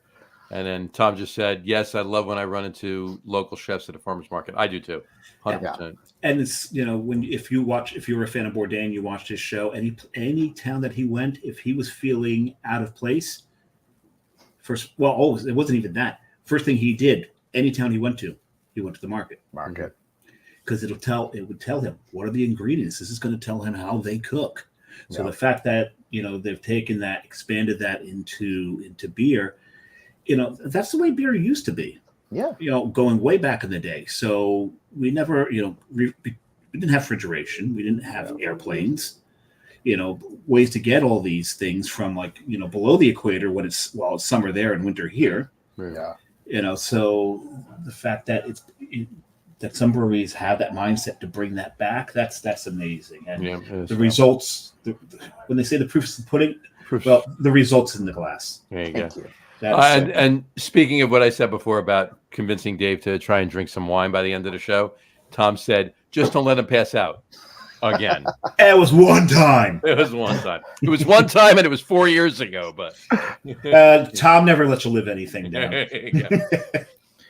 And then Tom just said, "Yes, I love when I run into local chefs at a farmer's market. I do too, 100%." And it's if you were a fan of Bourdain, you watched his show. Any town that he went, if he was feeling out of place, it wasn't even that. First thing he did, any town he went to the market. Because it would tell him what are the ingredients. This is going to tell him how they cook. So the fact that they've taken that, expanded that into beer, that's the way beer used to be. Yeah. Going way back in the day. So we never, we didn't have refrigeration. We didn't have airplanes. Ways to get all these things from below the equator when it's summer there and winter here. Yeah. So the fact that that some breweries have that mindset to bring that back, that's amazing. And the results, when they say the proof's in the pudding, the results in the glass. There you go. And speaking of what I said before about convincing Dave to try and drink some wine by the end of the show, Tom said, "Just don't let him pass out again." It was one time. It was one time, and it was 4 years ago. But Tom never lets you live anything down.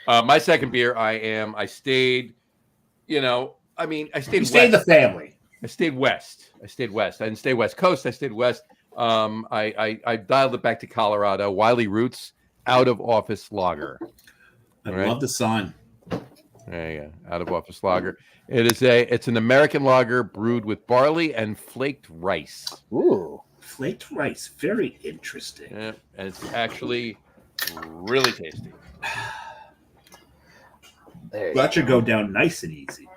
My second beer, I stayed. I stayed. You stayed in the family. I stayed west. I didn't stay West Coast. I stayed west. I dialed it back to Colorado. Wiley Roots Out of Office Lager. I love the sign. There you go. Out of Office Lager. It's an American lager brewed with barley and flaked rice. Ooh, flaked rice. Very interesting. Yeah, and it's actually really tasty. That should go down nice and easy.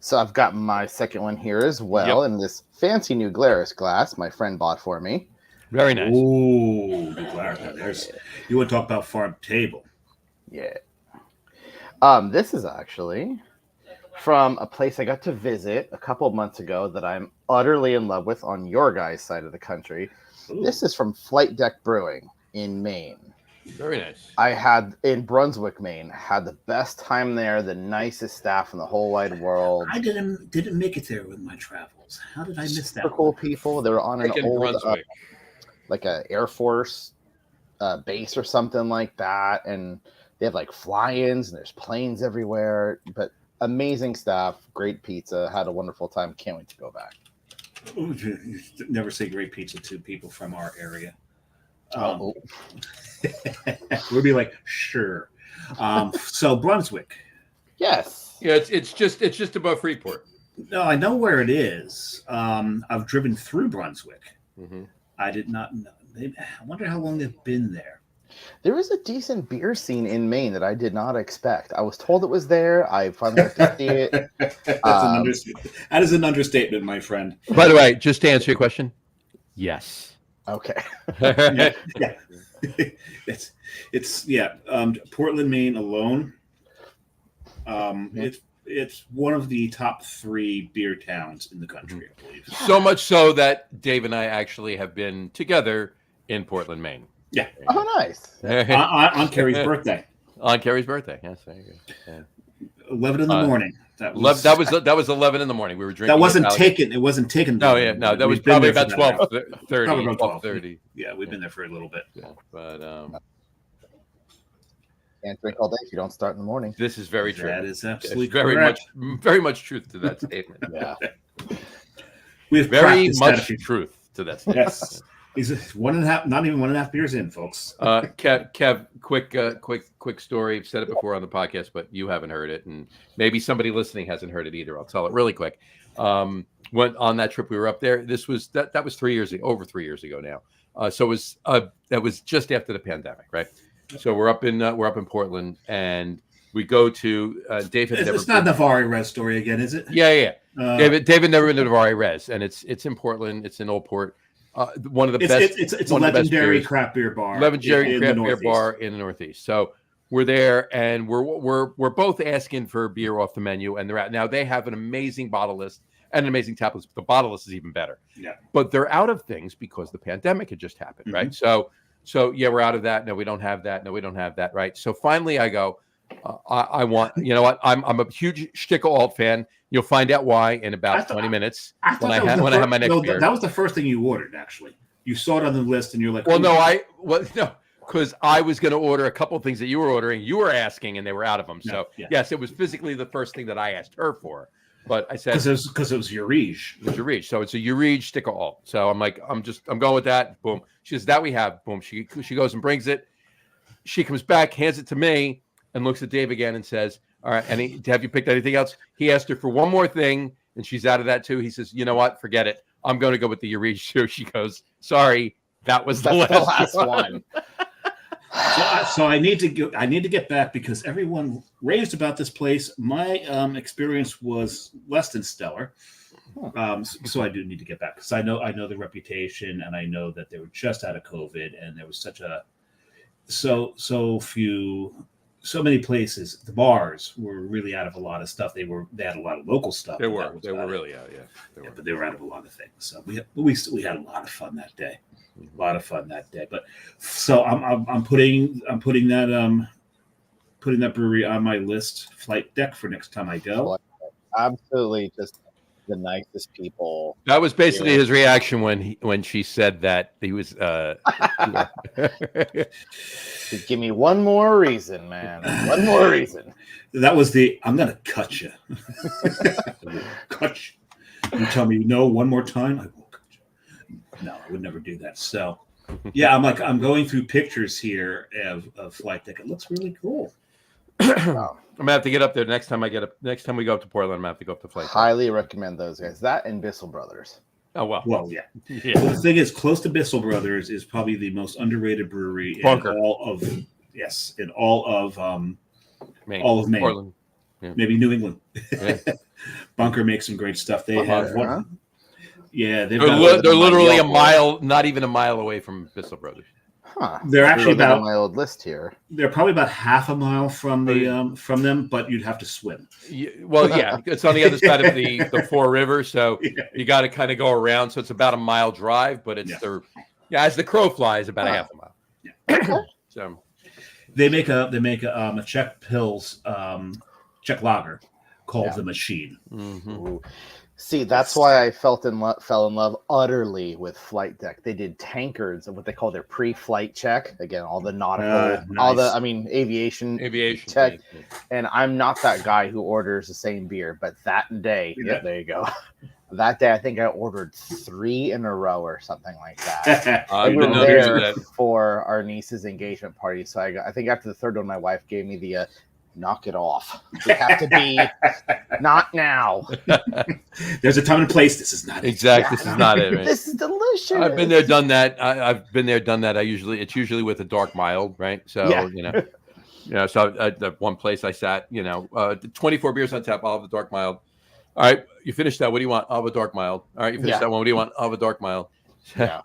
So I've got my second one here as well in this fancy new Glarus glass my friend bought for me. Very nice. Ooh, new Glarus. You want to talk about farm table? Yeah. This is actually from a place I got to visit a couple of months ago that I'm utterly in love with on your guys' side of the country. Ooh. This is from Flight Deck Brewing in Maine. Very nice. I had in Brunswick, Maine, had the best time there, the nicest staff in the whole wide world. I didn't make it there with my travels. How did I miss that? Super cool people. They were on an Freaking old, Brunswick. like a Air Force base or something like that, and they have like fly-ins and there's planes everywhere. But amazing staff, great pizza. Had a wonderful time. Can't wait to go back. Ooh, you never say great pizza to people from our area. We'd be like, sure. So Brunswick. Yes. Yeah, it's just above Freeport. No, I know where it is. I've driven through Brunswick. Mm-hmm. I did not know. I wonder how long they've been there. There is a decent beer scene in Maine that I did not expect. I was told it was there. I finally got to see it. That is an understatement, my friend. By the way, just to answer your question, yes. Okay. Yeah. It's Portland, Maine alone. It's one of the top 3 beer towns in the country, I believe. So much so that Dave and I actually have been together in Portland, Maine. Yeah. Oh, nice. On Carrie's birthday. On Carrie's birthday. Yes, there you go. Yeah. 11 in the morning. That was 11 in the morning. We were drinking. That wasn't taken. It wasn't taken. No, yeah, no. That was probably about 12:30. 12:30. Yeah, we've been there for a little bit. Yeah, but Can't drink all day if you don't start in the morning. this is very true. That is absolutely There's correct. very much truth to that statement. Yeah. We have Very practiced that a much few- truth to that statement. Yes. He's 1.5, not even 1.5 beers in, folks. Kev, quick story. I've said it before on the podcast, but you haven't heard it, and maybe somebody listening hasn't heard it either. I'll tell it really quick. Went on that trip. We were up there. This was that was 3 years ago, over 3 years ago now. So it was that was just after the pandemic, right? So we're up in Portland, and we go to David. It's not the Vari Res story again, is it? Yeah. David never been to Vari Res, and it's in Portland. It's in Old Port. One of the best. It's a legendary craft beer bar. Legendary craft beer bar in the Northeast. So we're there, and we're both asking for beer off the menu, and they're out now. They have an amazing bottle list and an amazing tap list. The bottle list is even better. Yeah. But they're out of things because the pandemic had just happened, right? So yeah, we're out of that. No, we don't have that. No, we don't have that. Right. So finally, I go. I want. You know what? I'm a huge Stickle Alt fan. You'll find out why in about 20 minutes when I have my next beer. That was the first thing you ordered, actually. You saw it on the list, and you're like, well, because I was going to order a couple of things that you were ordering. You were asking, and they were out of them. So yes, it was physically the first thing that I asked her for. But I said because it was Urige. It was Urige. So it's a Urige Stickle Alt. So I'm like, I'm going with that. Boom. She says that we have. Boom. She goes and brings it. She comes back, hands it to me, and looks at Dave again and says, all right, and have you picked anything else? He asked her for one more thing, and she's out of that too. He says, you know what? Forget it. I'm going to go with the Urige too. She goes, sorry, that was the last one. So I need to get back because everyone raved about this place. My experience was less than stellar. So I do need to get back because I know the reputation, and I know that they were just out of COVID, and there was so many places. The bars were really out of a lot of stuff. They had a lot of local stuff. They were really out, yeah. But they were out of a lot of things. So we had a lot of fun that day. A lot of fun that day. But so I'm putting that brewery on my list, Flight Deck, for next time I go. Absolutely, just the nicest people. That was basically his reaction when she said that he was. Give me one more reason, man. One more reason. That was I'm gonna cut you. Cut you. You tell me no one more time, I will cut you. No, I would never do that. So, yeah, I'm going through pictures here of Flight Deck. It looks really cool. I'm gonna have to get up there next time we go up to Portland. I'm gonna have to go up to Flight. Highly recommend those guys. That and Bissell Brothers. Oh well. Well, yeah. Well, the thing is, close to Bissell Brothers is probably the most underrated brewery in all of Maine. All of Maine. Portland. Yeah. Maybe New England. Yeah. Bunker makes some great stuff. They have one. Yeah, they're literally a mile, not even a mile away from Bissell Brothers. Huh. They're actually Look at about my old list here. they're probably about half a mile from from them, but you'd have to swim. Well, yeah, it's on the other side of the Four Rivers, so Yeah. you got to kind of go around. So it's about a mile drive, but it's as the crow flies, about a half a mile. Yeah. So They make a Czech Pils Czech lager called the Machine. Ooh. See, that's why I fell in love utterly with Flight Deck. They did tankards of what they call their pre-flight check. Again, all the nautical, all the aviation check. yeah. And I'm not that guy who orders the same beer, but that day, there you go. That day, I think I ordered 3 in a row or something like that. We were there for our niece's engagement party. So I think after the third one, my wife gave me the knock it off. We have to be not now. There's a time and place. This is not it. Exactly. This is not it. Right? This is delicious. I've been there, done that. I've been there, done that. It's usually with a dark mild, right? So So at one place I sat, 24 beers on tap. I'll have the dark mild. All right, you finished that. What do you want? I'll have a dark mild. All right, you finished that one. What do you want? I'll have a dark mild. Yeah.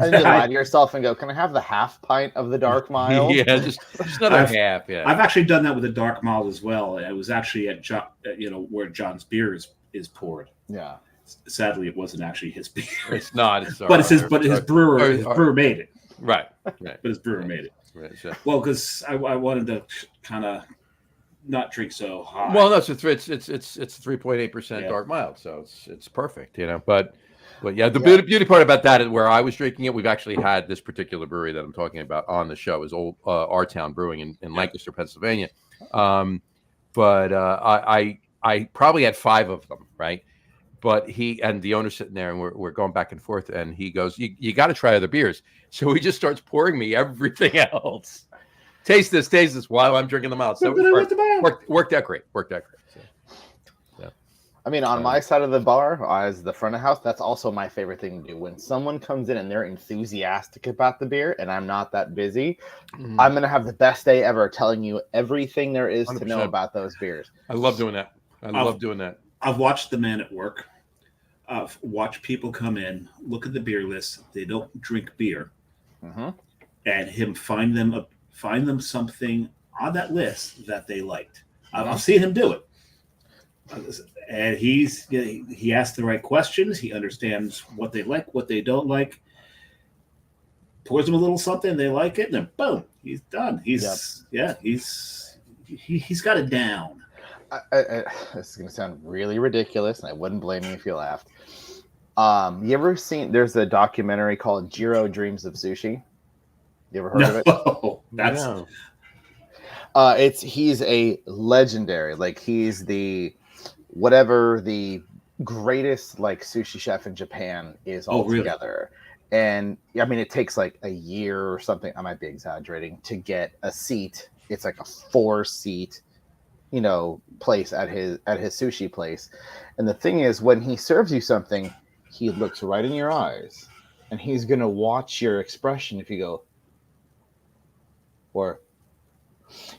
And you lie to yourself and go, "Can I have the half pint of the dark mild?" Yeah, just another half. Yeah, I've actually done that with a dark mild as well. It was actually at where John's beer is poured. Yeah. Sadly, it wasn't actually his beer. It's not. But his brewer made it. Right. But his brewer made it. Right. So. Well, because I wanted to kind of not drink so high. Well, no, it's 3.8% dark mild, so it's perfect, But yeah, the beauty part about that is where I was drinking it. We've actually had this particular brewery that I'm talking about on the show is old Our Town Brewing in Lancaster, Pennsylvania. But I probably had 5 of them, right? But the owner's sitting there and we're going back and forth, and he goes, "You got to try other beers." So he just starts pouring me everything else. Taste this while I'm drinking them out. So worked out great. So. I mean, on my side of the bar, as the front of house, that's also my favorite thing to do. When someone comes in and they're enthusiastic about the beer, and I'm not that busy, I'm going to have the best day ever telling you everything there is 100%. To know about those beers. I love doing that. Love doing that. I've watched the man at work. Watch people come in, look at the beer list. They don't drink beer, and him find them something on that list that they liked. I've seen him do it. And he asks the right questions. He understands what they like, what they don't like. Pours them a little something, they like it, and then boom, he's done. He's got it down. This is going to sound really ridiculous, and I wouldn't blame you if you laughed. You ever seen? There's a documentary called Jiro Dreams of Sushi. You ever heard of it? That's he's a legendary. Like he's the greatest sushi chef in Japan is all together. Really? And I mean, it takes like a year or something. I might be exaggerating to get a seat. It's like a 4-seat, place at his sushi place. And the thing is, when he serves you something, he looks right in your eyes, and he's gonna watch your expression if you go, or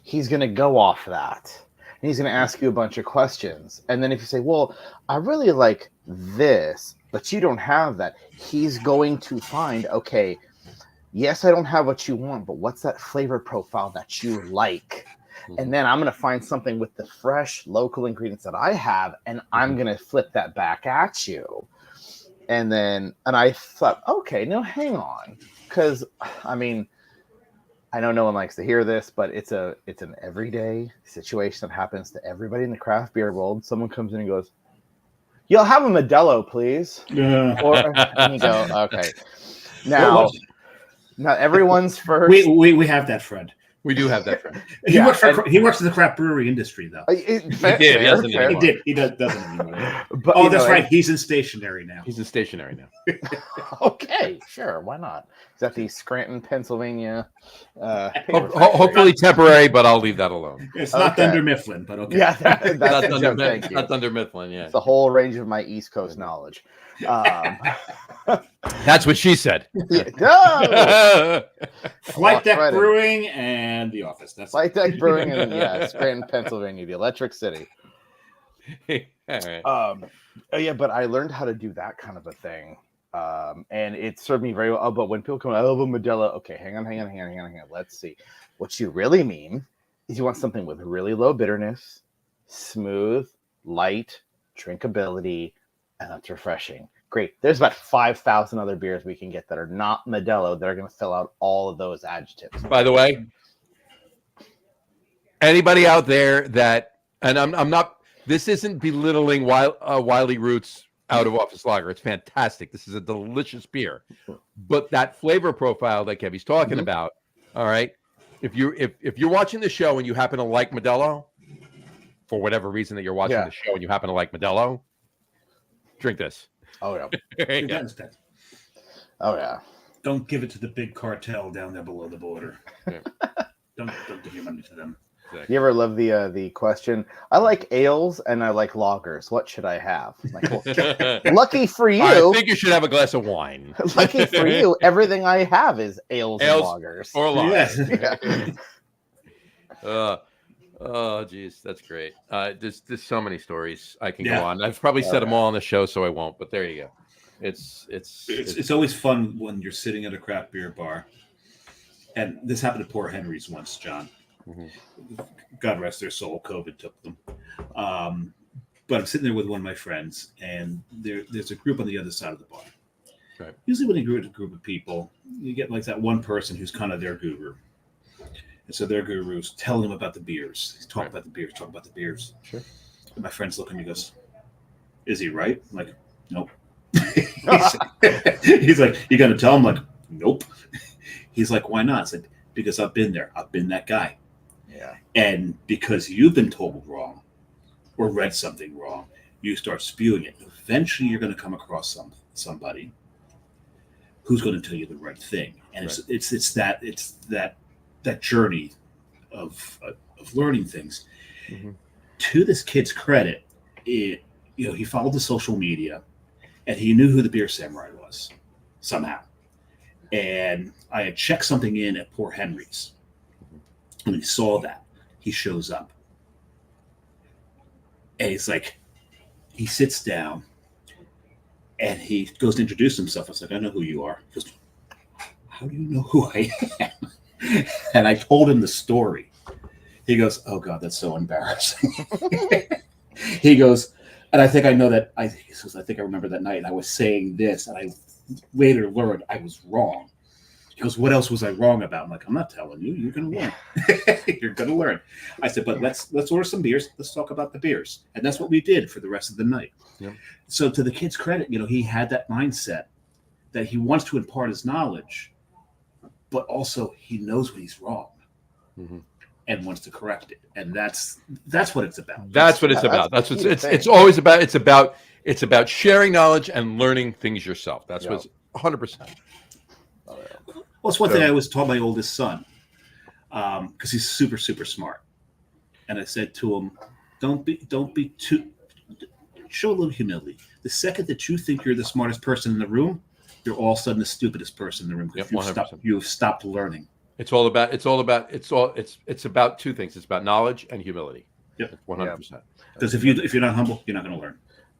he's gonna go off that. And he's going to ask you a bunch of questions. And then if you say, well, I really like this, but you don't have that, he's going to find, okay, yes, I don't have what you want, but what's that flavor profile that you like? And then I'm going to find something with the fresh local ingredients that I have, and I'm going to flip that back at you. And I thought, okay, now hang on. Because, I mean, I know no one likes to hear this, but it's an everyday situation that happens to everybody in the craft beer world. Someone comes in and goes, "You'll have a Modelo, please." Yeah. And you go, "Okay." Now everyone's first. We have that friend. We do have that friend. He works in the craft brewery industry, though. He did. He doesn't anymore. But, that's right. He's in stationery now. Okay, sure. Why not? Is that the Scranton, Pennsylvania? Hopefully temporary, but I'll leave that alone. It's not Thunder Mifflin, but okay. Yeah, that's not Thunder Mifflin. Yeah, it's the whole range of my East Coast knowledge. That's what she said. No! Flight Deck Brewing and The Office. That's Flight Deck Brewing and Scranton, Pennsylvania, the Electric City. All right. Yeah, but I learned how to do that kind of a thing And it served me very well. Oh, but when people come, oh, Modelo, okay, hang on. Let's see. What you really mean is you want something with really low bitterness, smooth, light, drinkability, and that's refreshing. Great. There's about 5,000 other beers we can get that are not Modelo that are going to fill out all of those adjectives. By the way, anybody out there that, and I'm not, this isn't belittling Wiley Roots out of office lager. It's fantastic. This is a delicious beer, but that flavor profile that Kevy's talking about. All right, if you're watching the show and you happen to like Modelo, for whatever reason that you're watching the show and you happen to like Modelo, drink this. Oh yeah. Yeah. Oh yeah. Don't give it to the big cartel down there below the border. Yeah. Don't give your money to them. You ever love the question? I like ales and I like lagers. What should I have? Like, well, lucky for you. I think you should have a glass of wine. Lucky for you, everything I have is ales and lagers. Or lagers. Yes. Yeah. Oh, geez, that's great. There's so many stories I can go on. I've probably said them all on the show, so I won't. But there you go. It's always fun when you're sitting at a craft beer bar, and this happened to poor Henry's once, John. Mm-hmm. God rest their soul. COVID took them. But I'm sitting there with one of my friends, and there's a group on the other side of the bar. Right. Usually, when you go to a group of people, you get like that one person who's kind of their guru. And so their guru's telling them about the beers. He's talking about the beers. Sure. And my friend's looking at me and goes, "Is he right?" I'm like, "Nope." He's like, "You gonna tell him?" I'm like, "Nope." He's like, "Why not?" I said, "Because I've been there. I've been that guy." Yeah. And because you've been told wrong or read something wrong, you start spewing it. Eventually, you're going to come across somebody who's going to tell you the right thing. And it's that journey of learning things. Mm-hmm. To this kid's credit, he followed the social media, and he knew who the Beer Samurai was somehow. And I had checked something in at Poor Henry's. And he saw that. He shows up. And he's like, he sits down and he goes to introduce himself. I was like, "I know who you are." He goes, "How do you know who I am?" And I told him the story. He goes, "Oh God, that's so embarrassing." He goes, "And I think I know that." I think I remember that night and I was saying this and I later learned I was wrong. He goes, "What else was I wrong about?" I'm like, "I'm not telling you. You're going to learn." You're going to learn. I said, "But let's order some beers. Let's talk about the beers." And that's what we did for the rest of the night. Yep. So to the kid's credit, he had that mindset that he wants to impart his knowledge, but also he knows when he's wrong and wants to correct it. And that's what it's about. That's what it's about. That's what it's always about. It's about sharing knowledge and learning things yourself. That's what's 100%. Well, it's one thing I always taught my oldest son, because he's super, super smart. And I said to him, don't be too, show a little humility. The second that you think you're the smartest person in the room, you're all of a sudden the stupidest person in the room. Because you've stopped learning. It's about two things. It's about knowledge and humility. Yep. 100%. Because if you're not humble, you're not going to learn.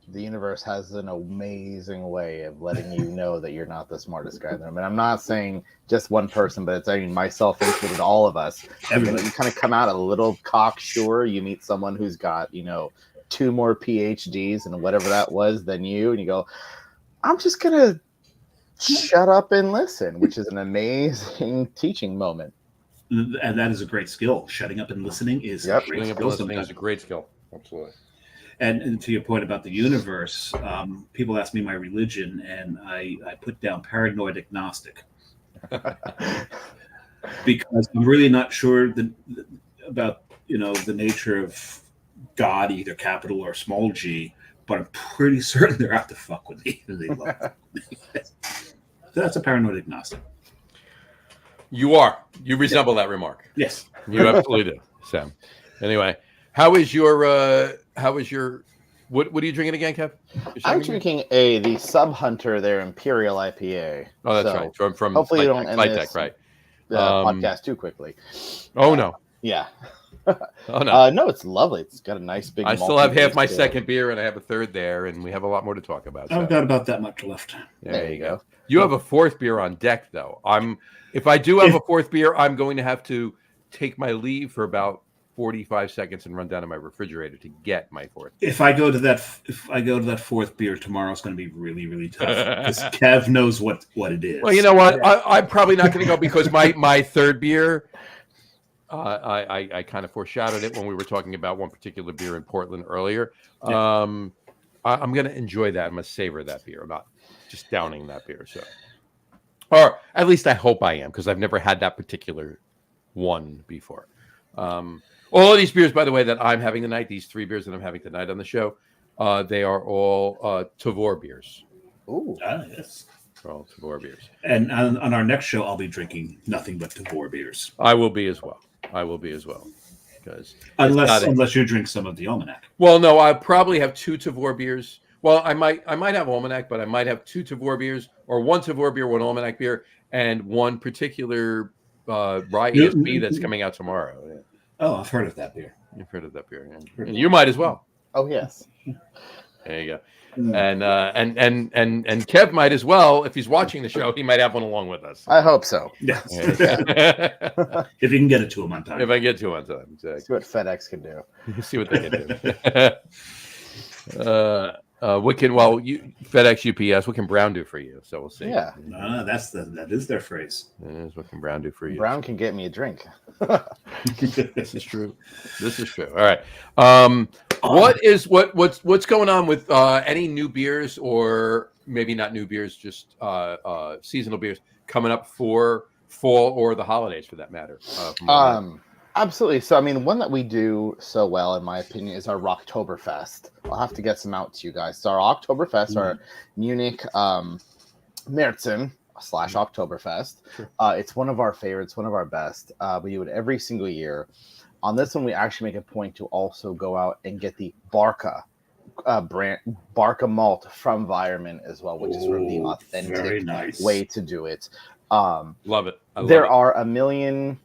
The universe has an amazing way of letting you know that you're not the smartest guy in the room. And I'm not saying just one person, but it's myself included, all of us. Everybody. You kind of come out a little cocksure. You meet someone who's got, 2 more PhDs and whatever that was than you. And you go, "I'm just going to shut up and listen," which is an amazing teaching moment. And that is a great skill. Shutting up and listening is a great skill. Is a great skill. Absolutely. And to your point about the universe, people ask me my religion, and I put down paranoid agnostic because I'm really not sure about the nature of God, either capital or small G, but I'm pretty certain they're out to fuck with me. They love me. So that's a paranoid agnostic. You resemble that remark. Yes, you absolutely do, Sam. Anyway. How is your what are you drinking again, Kev? I'm drinking the Sub Hunter, their Imperial IPA. Oh, that's right. From hopefully you don't end Light this Tech, right? podcast too quickly. Oh no. Yeah. Oh no. No, it's lovely. It's got a nice big. I still have half my malty second beer, and I have a third there, and we have a lot more to talk about. I've So. got about that much left. There you go. You have a fourth beer on deck, though. If I do have a fourth beer, I'm going to have to take my leave for about 45 seconds and run down to my refrigerator to get my fourth. If I go to that fourth beer tomorrow, it's going to be really, really tough because Kev knows what it is. Well, you know what? I'm probably not going to go because my third beer. I kind of foreshadowed it when we were talking about one particular beer in Portland earlier. Yeah. I'm going to enjoy that. I'm going to savor that beer. I'm not just downing that beer. So, or at least I hope I am, because I've never had that particular one before. All of these beers, by the way, that I'm having tonight, these 3 beers that I'm having tonight on the show, they are all Tavour beers. Ooh, yes. They're all Tavour beers. And on our next show, I'll be drinking nothing but Tavour beers. I will be as well. Because unless you drink some of the Almanac. Well, no, I probably have 2 Tavour beers. Well, I might have Almanac, but I might have 2 Tavour beers, or 1 Tavour beer, 1 Almanac beer, and 1 particular rye ESB that's coming out tomorrow. Yeah. Oh, I've heard of that beer. You've heard of that beer, yeah. And you might as well. Oh yes. There you go. And Kev might as well, if he's watching the show, he might have one along with us. I hope so. Yes. Yeah. If you can get it to him on time. If I get to on time, exactly. See what FedEx can do. See what they can do. What can FedEx, UPS? What can Brown do for you? So we'll see. Yeah, that is their phrase. That is what can Brown do for you. Brown can get me a drink. This is true. All right. What's going on with any new beers, or maybe not new beers, just seasonal beers coming up for fall or the holidays, for that matter? Absolutely. So, I mean, one that we do so well, in my opinion, is our Rocktoberfest. I'll have to get some out to you guys. So, our Oktoberfest, our Munich Märzen / Oktoberfest. Sure. It's one of our favorites, one of our best. We do it every single year. On this one, we actually make a point to also go out and get the Barca brand, Barca malt from Weirmann as well, which is sort of the authentic way to do it. Love it. There are a million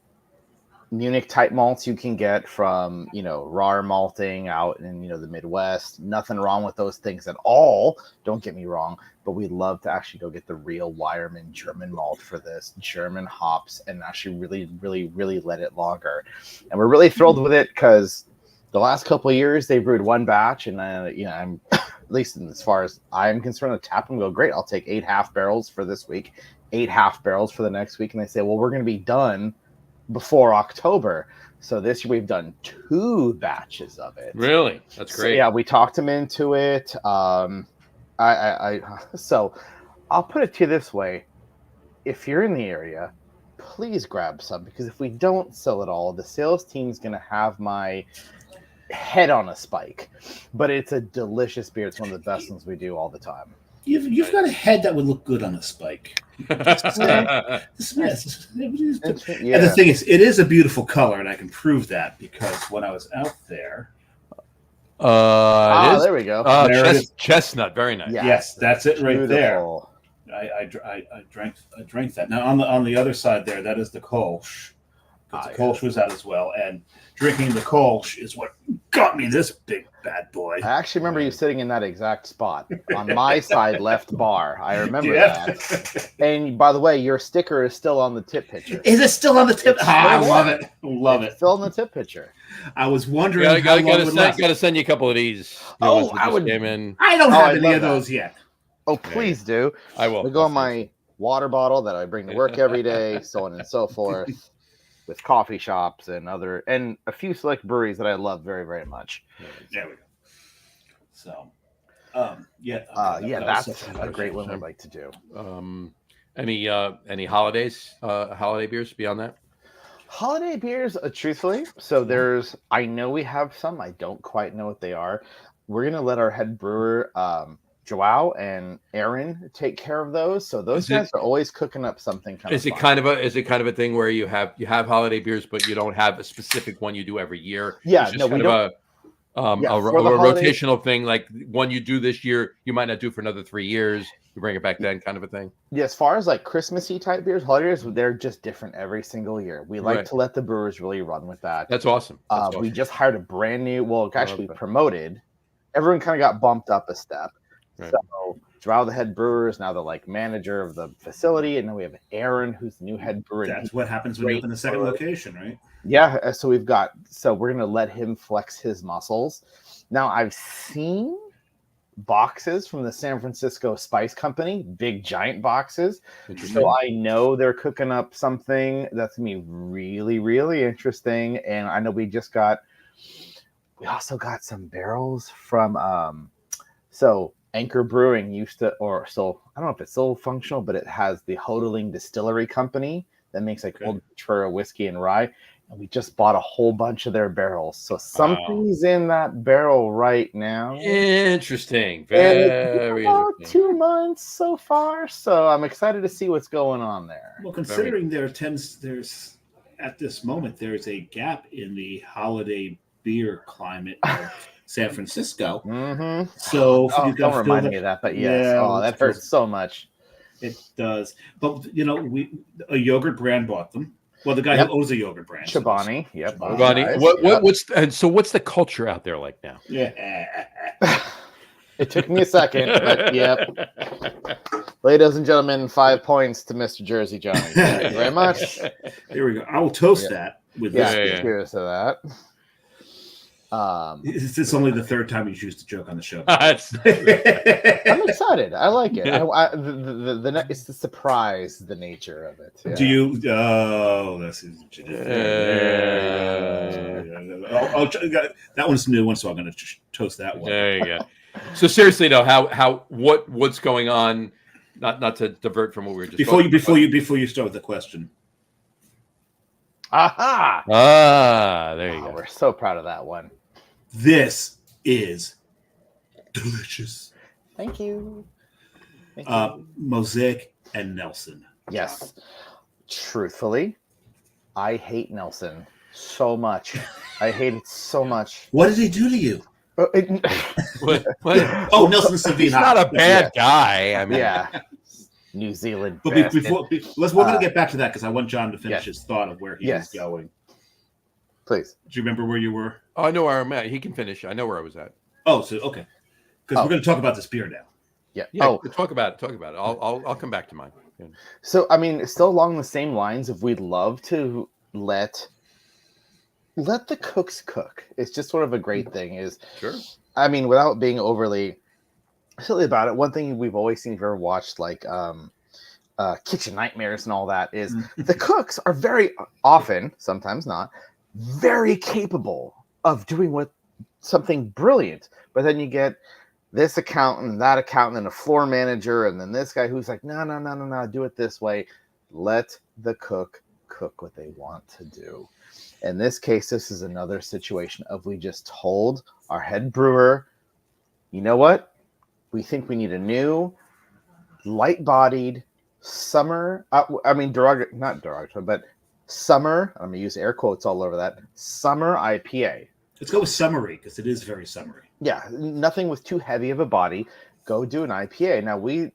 Munich type malts you can get from, raw malting out in, the Midwest. Nothing wrong with those things at all. Don't get me wrong, but we'd love to actually go get the real Weirmann German malt for this, German hops, and actually really, really, really let it lager. And we're really thrilled with it because the last couple of years they brewed one batch, and I'm at least as far as I'm concerned, the Taproom go, great, I'll take 8 half barrels for this week, 8 half barrels for the next week, and they say, well, we're going to be done before October. So this year we've done 2 batches of it. Really? That's great. So, yeah, we talked them into it. So I'll put it to you this way. If you're in the area, please grab some, because if we don't sell it all, the sales team's going to have my head on a spike. But it's a delicious beer. It's one of the best ones we do all the time. You've got a head that would look good on a spike. And the thing is, it is a beautiful color, and I can prove that because when I was out there, there we go. Chestnut, very nice. Yeah. Yes, that's it right Beautiful. there. I drank that. Now on the other side there, that is the Kolsch. The Kolsch was out as well, and drinking the Kolsch is what got me this big bad boy. I actually remember you sitting in that exact spot on my side left bar. I remember that. And by the way, your sticker is still on the tip picture. Is it still on the tip? I love it. Love it. Still on the tip picture. I was wondering Got to send you a couple of these. I don't have any of those yet. Oh, please do. I will. They go in my water bottle that I bring to work every day, so on and so forth. With coffee shops and a few select breweries that I love very, very much. There we go. So, that's a great one I'd like to do. Any holiday beers beyond that? Holiday beers, truthfully. So I know we have some. I don't quite know what they are. We're gonna let our head brewer, Joao and Aaron, take care of those. So those guys are always cooking up something. Is it kind of a thing where you have holiday beers, but you don't have a specific one you do every year? Yeah, no, we don't. a for the holidays. rotational thing, like one you do this year, you might not do for another 3 years. You bring it back then, kind of a thing. Yeah, as far as like Christmassy type beers, holidays, they're just different every single year. We like Right. to let the brewers really run with that. That's awesome. That's We awesome. just hired a brand new, well, actually that. promoted. Everyone kind of got bumped up a step. Right. So Drow, the head brewer, is now the like manager of the facility, and then we have Aaron, who's the new head brewer. That's what happens when you open the second location, right? Yeah, so we're gonna let him flex his muscles. Now I've seen boxes from the San Francisco Spice Company, big giant boxes. So I know they're cooking up something that's gonna be really, really interesting. And I know we also got some barrels from so Anchor Brewing used to, or still, I don't know if it's still functional, but it has the Hodling Distillery Company that makes like Old Ventura whiskey and rye. And we just bought a whole bunch of their barrels. So something's in that barrel right now. Interesting. Very interesting. 2 months so far. So I'm excited to see what's going on there. Well, considering there's at this moment, there's a gap in the holiday beer climate of San Francisco. Mm-hmm. So don't remind me of that, but yes. Yeah, that hurts so much. It does. But, a yogurt brand bought them. Well, the guy who owns a yogurt brand. Chobani. Yep. Chobani. What's the culture out there like now? Yeah. It took me a second, but yep. Ladies and gentlemen, 5 points to Mr. Jersey Johnny. Thank you very much. There we go. I will toast that with this. Cheers to that. It's only the third time you choose to joke on the show. I'm excited. I like it. It's the surprise, the nature of it. Yeah. Do you? Oh, that's that one's a new one, so I'm going to toast that one. There you go. So seriously, though, what's going on? Not to divert from what we were just before you start with the question. Aha! There you go. We're so proud of that one. This is delicious. Thank you. Mosaic and Nelson. Yes. Truthfully, I hate Nelson so much. I hate it so much. What did he do to you? What? Oh, Nelson Savina. He's not a bad guy. I mean, New Zealand. But we're going to get back to that because I want John to finish his thought of where he was going. Please. Do you remember where you were? Oh, I know where I'm at. He can finish. I know where I was at. Oh, so okay. Because we're going to talk about this beer now. Yeah. Talk about it. I'll come back to mine. Yeah. So I mean, still along the same lines of we'd love to let the cooks cook. It's just sort of a great thing. Is sure. I mean, without being overly silly about it, one thing we've always seen if you've ever watched like Kitchen Nightmares and all that is the cooks are very often, sometimes not, very capable of doing something brilliant. But then you get this accountant and that accountant and a floor manager and then this guy who's like, no, do it this way. Let the cook what they want to do. In this case, this is another situation of we just told our head brewer, you know what? We think we need a new light-bodied summer. Not derogatory, but summer. I'm gonna use air quotes all over that. Summer IPA. Let's go with summery because it is very summery. Yeah, nothing with too heavy of a body. Go do an IPA.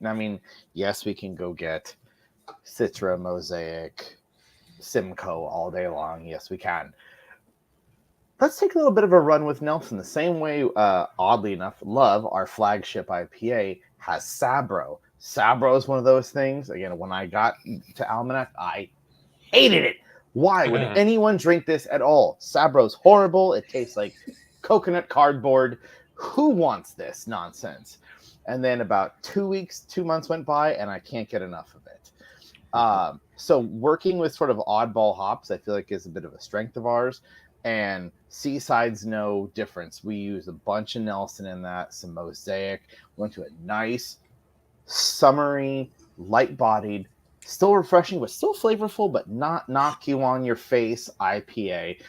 Now yes, we can go get Citra, Mosaic, Simcoe all day long. Yes, we can. Let's take a little bit of a run with Nelson. The same way, oddly enough, Love, our flagship IPA, has Sabro. Sabro is one of those things. Again, when I got to Almanac, I hated it. Why would anyone drink this at all? Sabro's horrible. It tastes like coconut cardboard. Who wants this nonsense? And then about 2 months went by, and I can't get enough of it. So working with sort of oddball hops, I feel like is a bit of a strength of ours. And Seaside's no difference. We use a bunch of Nelson in that, some Mosaic. Went to a nice, summery, light-bodied, still refreshing, but still flavorful, but not knock you on your face IPA.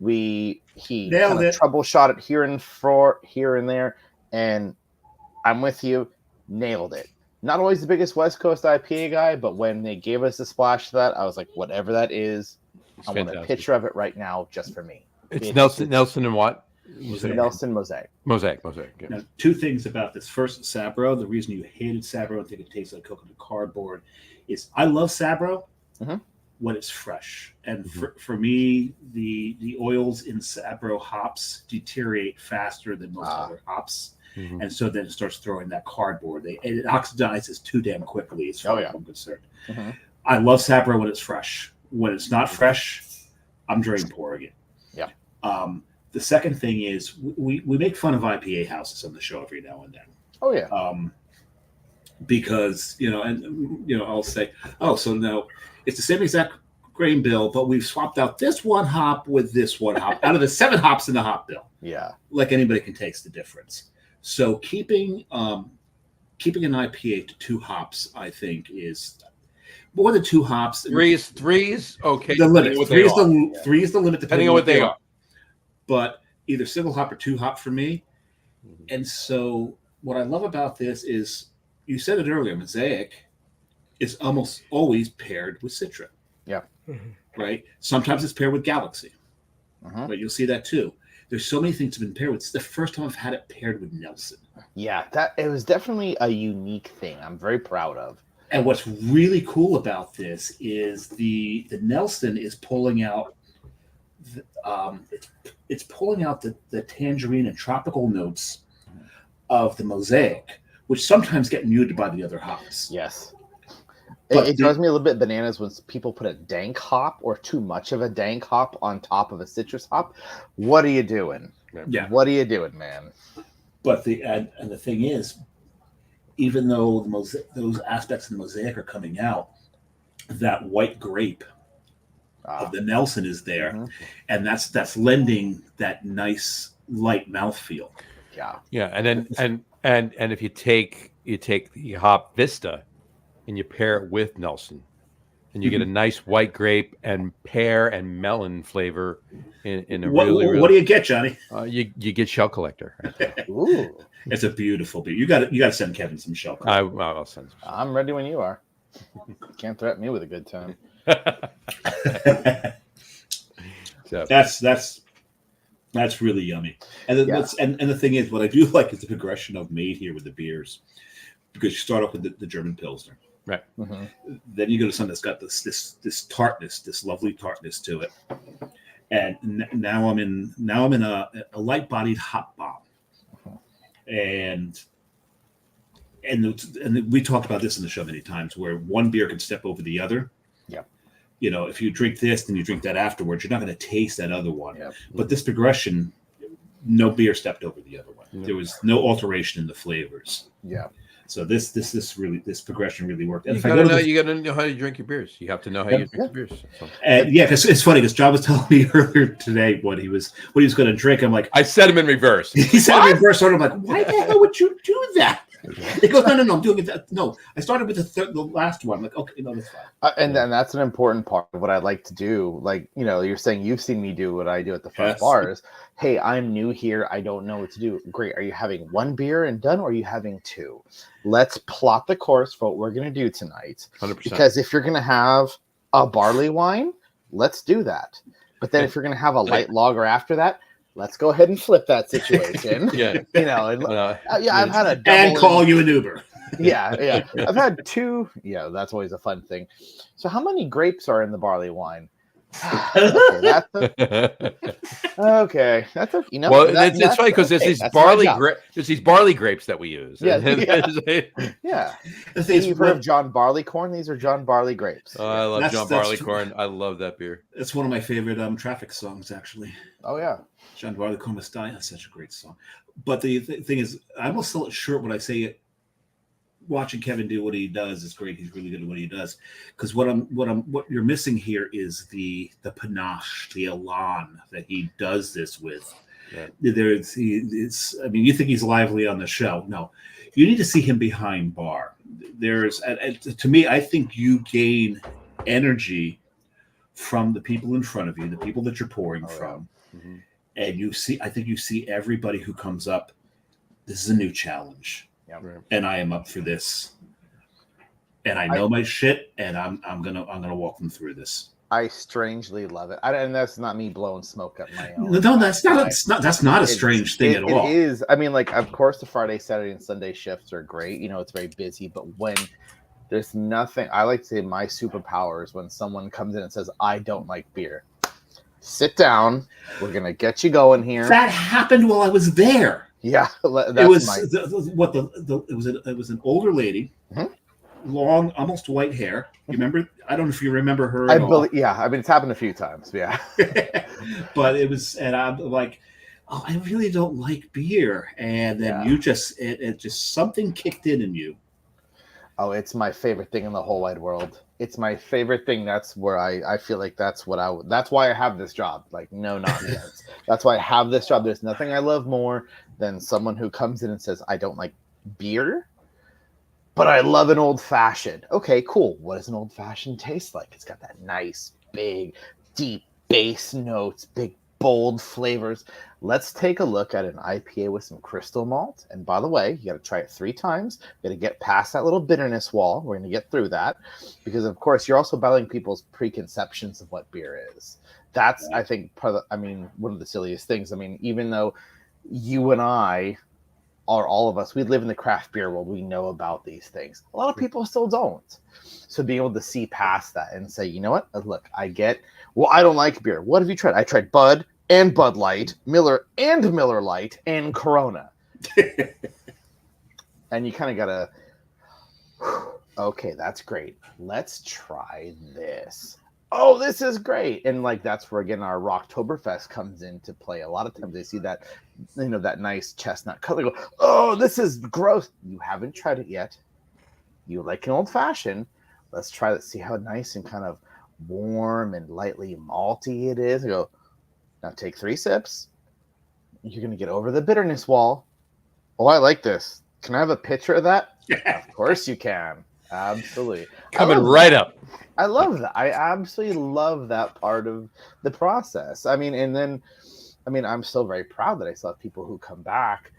He kind of troubleshot it here and there, and I'm with you, nailed it. Not always the biggest West Coast IPA guy, but when they gave us a splash of that, I was like, whatever that is, I want a picture of it right now just for me. It's Nelson and what? Mosaic. Nelson Mosaic. Mosaic. Yeah. Now, two things about this. First, Sabro. The reason you hated Sabro and think it tastes like coconut cardboard is I love Sabro when it's fresh. And for me, the oils in Sabro hops deteriorate faster than most other hops. And so then it starts throwing that cardboard. It oxidizes too damn quickly, as far as I'm concerned. I love Sabro when it's fresh. When it's not fresh, I'm drain pouring it. Yeah. The second thing is we make fun of IPA houses on the show every now and then. Oh yeah. Because I'll say, oh, so no, it's the same exact grain bill, but we've swapped out this one hop with this one hop out of the 7 hops in the hop bill. Yeah. Like anybody can taste the difference. So keeping an IPA to 2 hops, I think, is more than 2 hops. Three is okay. The limit. Three is the limit depending on what they are. But either single hop or 2 hop for me. And so what I love about this is, you said it earlier, Mosaic is almost always paired with Citra. Yeah. Right? Sometimes it's paired with Galaxy. But you'll see that too. There's so many things have been paired with. It's the first time I've had it paired with Nelson. Yeah, it was definitely a unique thing. I'm very proud of. And what's really cool about this is the Nelson is pulling out it's pulling out the tangerine and tropical notes of the Mosaic, which sometimes get muted by the other hops. Yes. But it drives me a little bit bananas when people put a dank hop or too much of a dank hop on top of a citrus hop. What are you doing? Yeah. What are you doing, man? But the thing is, even though those aspects of the Mosaic are coming out, that white grape of the Nelson is there, and that's lending that nice light mouthfeel. Yeah. Yeah, and if you take the hop Vista and you pair it with Nelson, and you get a nice white grape and pear and melon flavor in a really what do you get, Johnny? You get Shell Collector. Right? Ooh, it's a beautiful beer. You got to send Kevin some Shell Collector. I'll send some. I'm ready when you are. Can't threaten me with a good time. So. That's really yummy. And the thing is, what I do like is the progression I've made here with the beers, because you start off with the German Pilsner, right? Then you go to something that's got this tartness, this lovely tartness to it, and now I'm in a light bodied hop bomb, and we talked about this in the show many times, where one beer can step over the other. Yep. You know, if you drink this, then you drink that afterwards, you're not going to taste that other one. Yep. But this progression, no beer stepped over the other one. Yep. There was no alteration in the flavors. Yeah. So this progression really worked. And You gotta know how you drink your beers. You have to know how you drink your beers. So. Because it's funny, because John was telling me earlier today what he was going to drink. I'm like, I set him in reverse. He said it in reverse order. I'm like, why the hell would you do that? He goes, no, I'm doing it. No, I started with the last one. I'm like, okay, no, that's fine. And that's an important part of what I like to do. Like, you're saying you've seen me do what I do at the front bars. Hey, I'm new here. I don't know what to do. Great. Are you having one beer and done, or are you having 2? Let's plot the course for what we're going to do tonight. 100%. Because if you're going to have a barley wine, let's do that. But then if you're going to have a light lager after that, let's go ahead and flip that situation. I've had a double and call you an Uber. Yeah. I've had 2. Yeah, that's always a fun thing. So how many grapes are in the barley wine? Okay. That's Well, it's funny because there's these barley grapes that we use. Yeah. You've heard of John Barleycorn? These are John Barley grapes. Oh, I love John Barleycorn. I love that beer. That's one of my favorite traffic songs, actually. Oh yeah, John Barleycorn Must Die. That's such a great song. But the thing is, I almost sell it short when I say it. Watching Kevin do what he does is great. He's really good at what he does. Because what you're missing here is the panache, the elan that he does this with. Yeah. You think he's lively on the show? No, you need to see him behind bar. To me, I think you gain energy from the people in front of you, the people that you're pouring from, and I think you see everybody who comes up. This is a new challenge. And I am up for this, and I know my shit, and I'm gonna walk them through this. I strangely love it. And that's not me blowing smoke up my own. No, that's not a strange thing at all. It is. I mean, like, of course, the Friday, Saturday, and Sunday shifts are great. You know, it's very busy. But when there's nothing, I like to say my superpower is when someone comes in and says, "I don't like beer." Sit down. We're gonna get you going here. That happened while I was there. Yeah, It was an older lady. Mhm. Long, almost white hair. You remember? I don't know if you remember her. I believe. Yeah, I mean, it's happened a few times. Yeah, but it was, and I'm like, oh, I really don't like beer. And then you just, it just something kicked in you. Oh, it's my favorite thing in the whole wide world. It's my favorite thing. That's where I feel like that's why I have this job. Like, no nonsense. That's why I have this job. There's nothing I love more than someone who comes in and says, I don't like beer, but I love an old fashioned. Okay, cool. What does an old fashioned taste like? It's got that nice, big, deep bass notes, big, bold flavors. Let's take a look at an IPA with some crystal malt. And by the way, you got to try it 3 times. You got to get past that little bitterness wall. We're going to get through that because, of course, you're also battling people's preconceptions of what beer is. That's, I think, one of the silliest things. I mean, even though you and I are all of us, we live in the craft beer world. We know about these things. A lot of people still don't. So being able to see past that and say, you know what? Look, I don't like beer. What have you tried? I tried Bud and Bud Light, Miller and Miller Lite, and Corona. And you kind of got to, okay, that's great. Let's try this. Oh, this is great. And like, that's where, again, our Rocktoberfest comes into play. A lot of times they see that, that nice chestnut color. They go, oh, this is gross. You haven't tried it yet. You like an old fashioned. Let's try it. See how nice and kind of warm and lightly malty it is. You go, now take 3 sips. You're going to get over the bitterness wall. Oh, I like this. Can I have a picture of that? Of course you can. Absolutely. Coming right up. I love that. I absolutely love that part of the process. I mean, and then, I'm still very proud that I still have people who come back,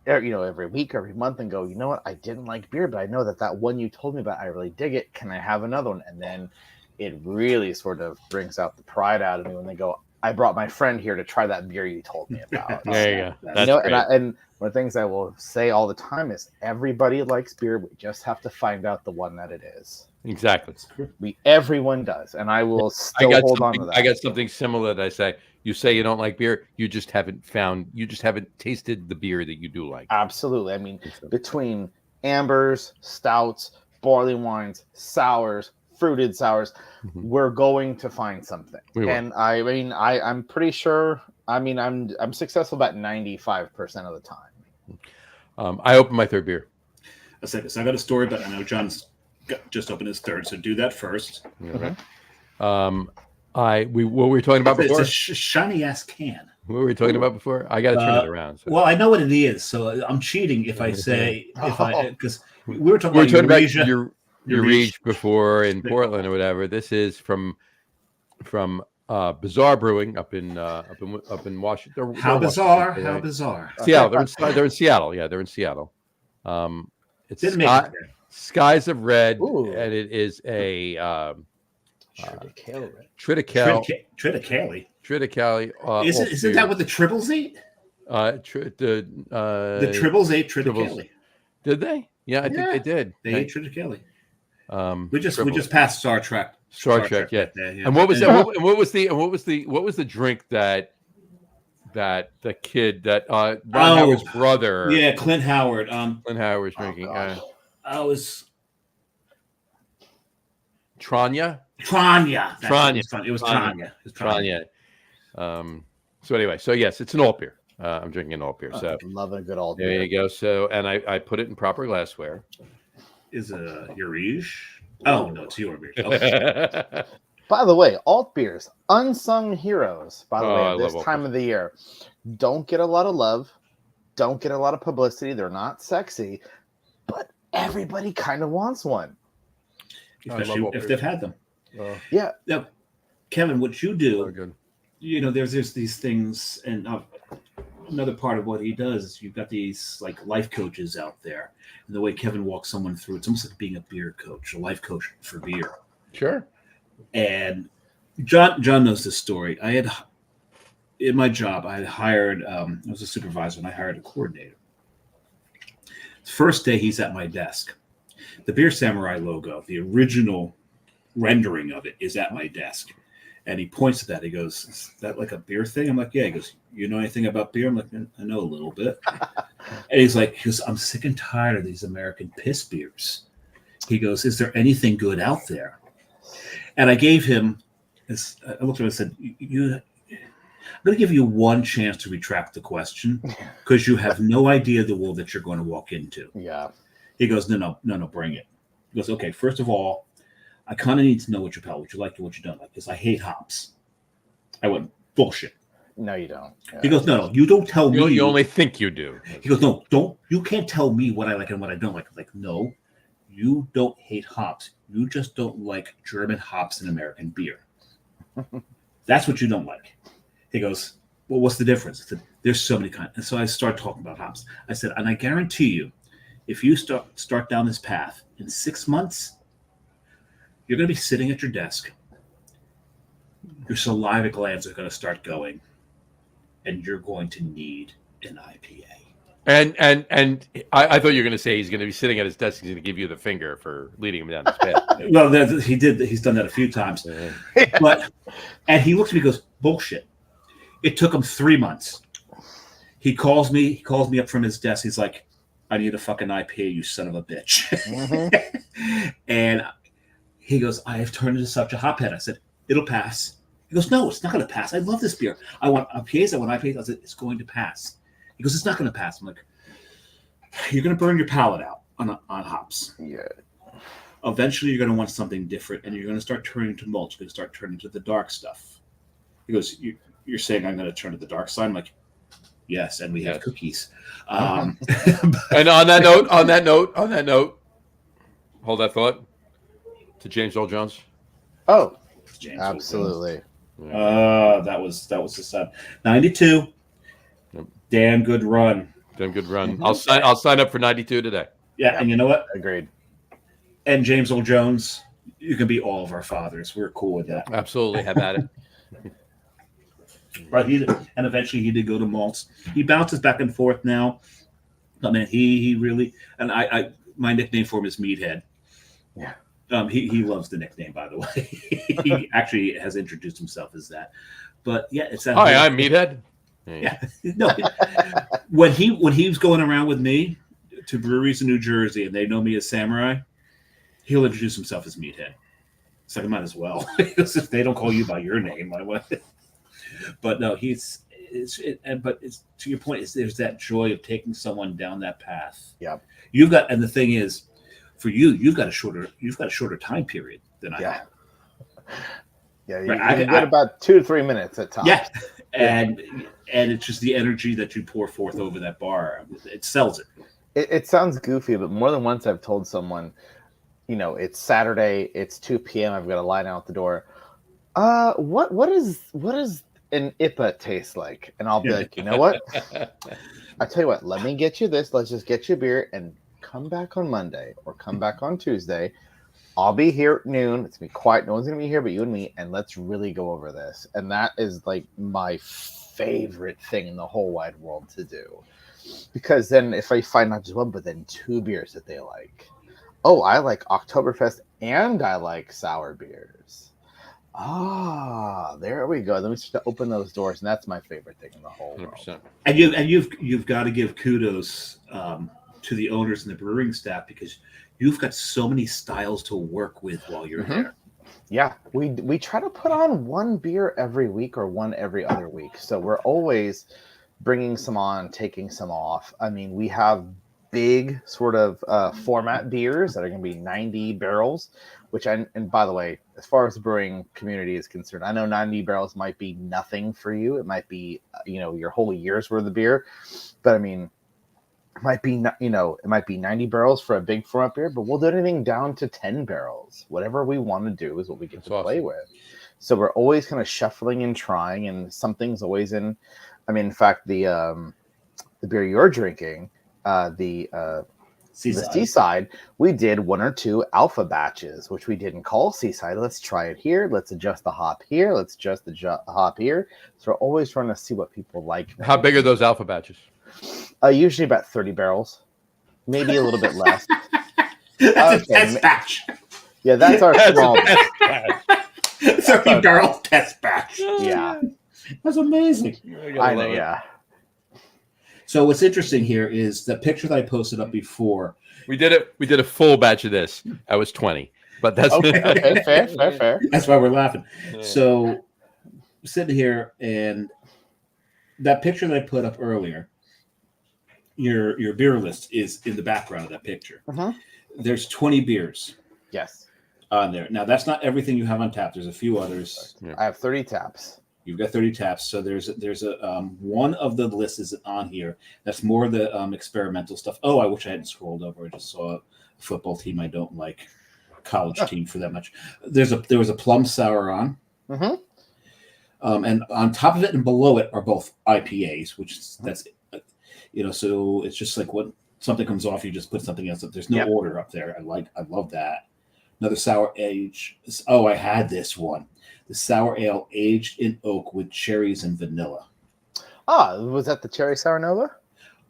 every week, every month and go, you know what? I didn't like beer, but I know that one you told me about, I really dig it. Can I have another one? And then it really sort of brings out the pride out of me when they go, I brought my friend here to try that beer you told me about. There you go. That's great. And one of the things I will say all the time is everybody likes beer. We just have to find out the one that it is. Exactly. Everyone does. And I will still hold on to that. I got something similar that I say. You say you don't like beer. You just haven't tasted the beer that you do like. Absolutely. I mean, between ambers, stouts, barley wines, sours, fruited sours, we're going to find something. And I'm pretty sure, I'm successful about 95% of the time. I opened my 3rd beer. I said this. I got a story, but I know John's just opened his 3rd, so do that first. Okay. What were we talking about before? It's a shiny ass can. What were we talking about before? I got to turn it around. So. Well, I know what it is, so I'm cheating if I say because we were talking about your Reach before in Portland or whatever. This is from Bizarre Brewing up in Washington. How bizarre! Right? How bizarre! Seattle. They're in Seattle. Yeah, they're in Seattle. It's Skies of Red, and it is a Triticale. Isn't that what the Tribbles ate? The Tribbles ate Triticale. Did they? Yeah, I think they did. They ate Triticale. We just passed Star Trek. Yeah. And what was that? What was the drink that the kid that Ron Howard's brother? Yeah, Clint Howard. Clint Howard's drinking. I was Tranya. It was Tranya. So anyway, yes, it's an alt beer. I'm drinking an alt beer. So I'm loving a good alt beer. There you go. So, and I put it in proper glassware. Is your Riche? Oh no, it's your beer. Okay. By the way, alt beers, unsung heroes. By the way, this time of the year, don't get a lot of love, don't get a lot of publicity. They're not sexy, but everybody kind of wants one, especially if they've had them. Yeah. Now, Kevin, what you do, there's these things, and another part of what he does is you've got these like life coaches out there, and the way Kevin walks someone through, it's almost like being a beer coach, a life coach for beer. Sure. And John knows this story. I had in my job, I had hired. I was a supervisor, and I hired a coordinator. First day, he's at my desk. The Beer Samurai logo, the original rendering of it, is at my desk. And he points to that. He goes, "Is that like a beer thing?" I'm like, "Yeah." He goes, "You know anything about beer?" I'm like, "I know a little bit." And he goes, "I'm sick and tired of these American piss beers." He goes, "Is there anything good out there?" And I gave him this. I looked at him and said, I'm going to give you one chance to retract the question because you have no idea the world that you're going to walk into. Yeah. He goes, no, bring it. He goes, "Okay, first of all, I kind of need to know what you like and what you don't like because I hate hops." I went, "Bullshit." No, you don't. Yeah. He goes, no, you don't tell me. You only think you do. He goes, "No, you can't tell me what I like and what I don't like." I'm like, "No, you don't hate hops. You just don't like German hops in American beer. That's what you don't like." He goes, "Well, what's the difference?" I said, "There's so many kinds." And so I started talking about hops. I said, "And I guarantee you, if you start down this path in 6 months, you're going to be sitting at your desk. Your saliva glands are going to start going, and you're going to need an IPA." And I thought you were going to say he's going to be sitting at his desk. He's going to give you the finger for leading him down this path. Well, he did. He's done that a few times. And he looks at me and goes, "Bullshit." It took him 3 months. He calls me up from his desk. He's like, "I need a fucking IPA, you son of a bitch." Mm-hmm. And he goes, "I have turned into such a hophead." I said, "It'll pass." He goes, "No, it's not going to pass. I love this beer. I want IPAs. I want IPAs." I said, "It's going to pass." He goes, "It's not going to pass." I'm like, "You're going to burn your palate out on hops. Yeah. Eventually, you're going to want something different, and you're going to start turning to malt. You're going to start turning to the dark stuff." He goes, "You're saying I'm going to turn to the dark side?" I'm like, "Yes, and we have cookies." And on that note, hold that thought to James Earl Jones. Oh, James absolutely. That was the sun. 92. Yep. Damn good run. I'll sign up for 92 today. Yeah, Yep. And you know what? Agreed. And James Earl Jones, you can be all of our fathers. We're cool with that. Absolutely, have at it. Right, and eventually he did go to malts. He bounces back and forth now. I mean, he really, and I my nickname for him is Meathead. Yeah. He loves the nickname, by the way. He actually has introduced himself as that. But yeah, it's that. Hi, I'm Meathead. Yeah, no. When he was going around with me to breweries in New Jersey, and they know me as Samurai, he'll introduce himself as Meathead. So I might as well, because if they don't call you by your name, I would. But no, but it's to your point. There's that joy of taking someone down that path. Yeah. And the thing is, for you've got a shorter time period than I have. Yeah, you get about 2 to 3 minutes at times. Yeah, and it's just the energy that you pour forth over that bar. It sells it. It sounds goofy, but more than once I've told someone, it's Saturday, it's 2 p.m. I've got a line out the door. What is an IPA taste like? And I'll be like, you know what? I tell you what, let me get you this. Let's just get you a beer and come back on Monday or come back on Tuesday. I'll be here at noon. It's gonna be quiet. No one's gonna be here but you and me, and let's really go over this. And that is like my favorite thing in the whole wide world to do. Because then if I find not just one, but then 2 beers that they like. Oh, I like Oktoberfest and I like sour beers. There we go. Then we start to open those doors, and that's my favorite thing in the whole 100%. world. And you've got to give kudos to the owners and the brewing staff, because you've got so many styles to work with while you're there. Yeah, we try to put on 1 beer every week or 1 every other week. So we're always bringing some on, taking some off. I mean, we have big sort of format beers that are going to be 90 barrels, and by the way, as far as the brewing community is concerned, I know 90 barrels might be nothing for you. It might be, your whole year's worth of beer, but I mean, it might be 90 barrels for a big format beer, but we'll do anything down to 10 barrels. Whatever we want to do is what we get to play with. So we're always kind of shuffling and trying, and something's always in. I mean, in fact, the beer you're drinking, the Seaside, we did 1 or 2 alpha batches, which we didn't call Seaside. Let's try it here. Let's adjust the hop here. Let's adjust the hop here. So we're always trying to see what people like. How big are those alpha batches? Usually about 30 barrels, maybe a little bit less. That's a test batch. Yeah, that's our small batch. 30 barrel test batch. Yeah, that's amazing. I know. Yeah. So what's interesting here is the picture that I posted up before. We did a full batch of this. I was 20, but that's okay. Fair. That's why we're laughing. Yeah. So sitting here, and that picture that I put up earlier, your beer list is in the background of that picture. There's 20 beers. Yes. On there. Now that's not everything you have on tap. There's a few others. I have 30 taps. You've got 30 taps. So there's a one of the lists is on here. That's more of the experimental stuff. Oh, I wish I hadn't scrolled over. I just saw a football team I don't like, college team for that much. There was a plum sour on. And on top of it and below it are both IPAs, which that's so it's just like when something comes off, you just put something else up. There's no order up there. I love that. Another sour age. Oh, I had this one. The sour ale aged in oak with cherries and vanilla. Was that the cherry sour nova?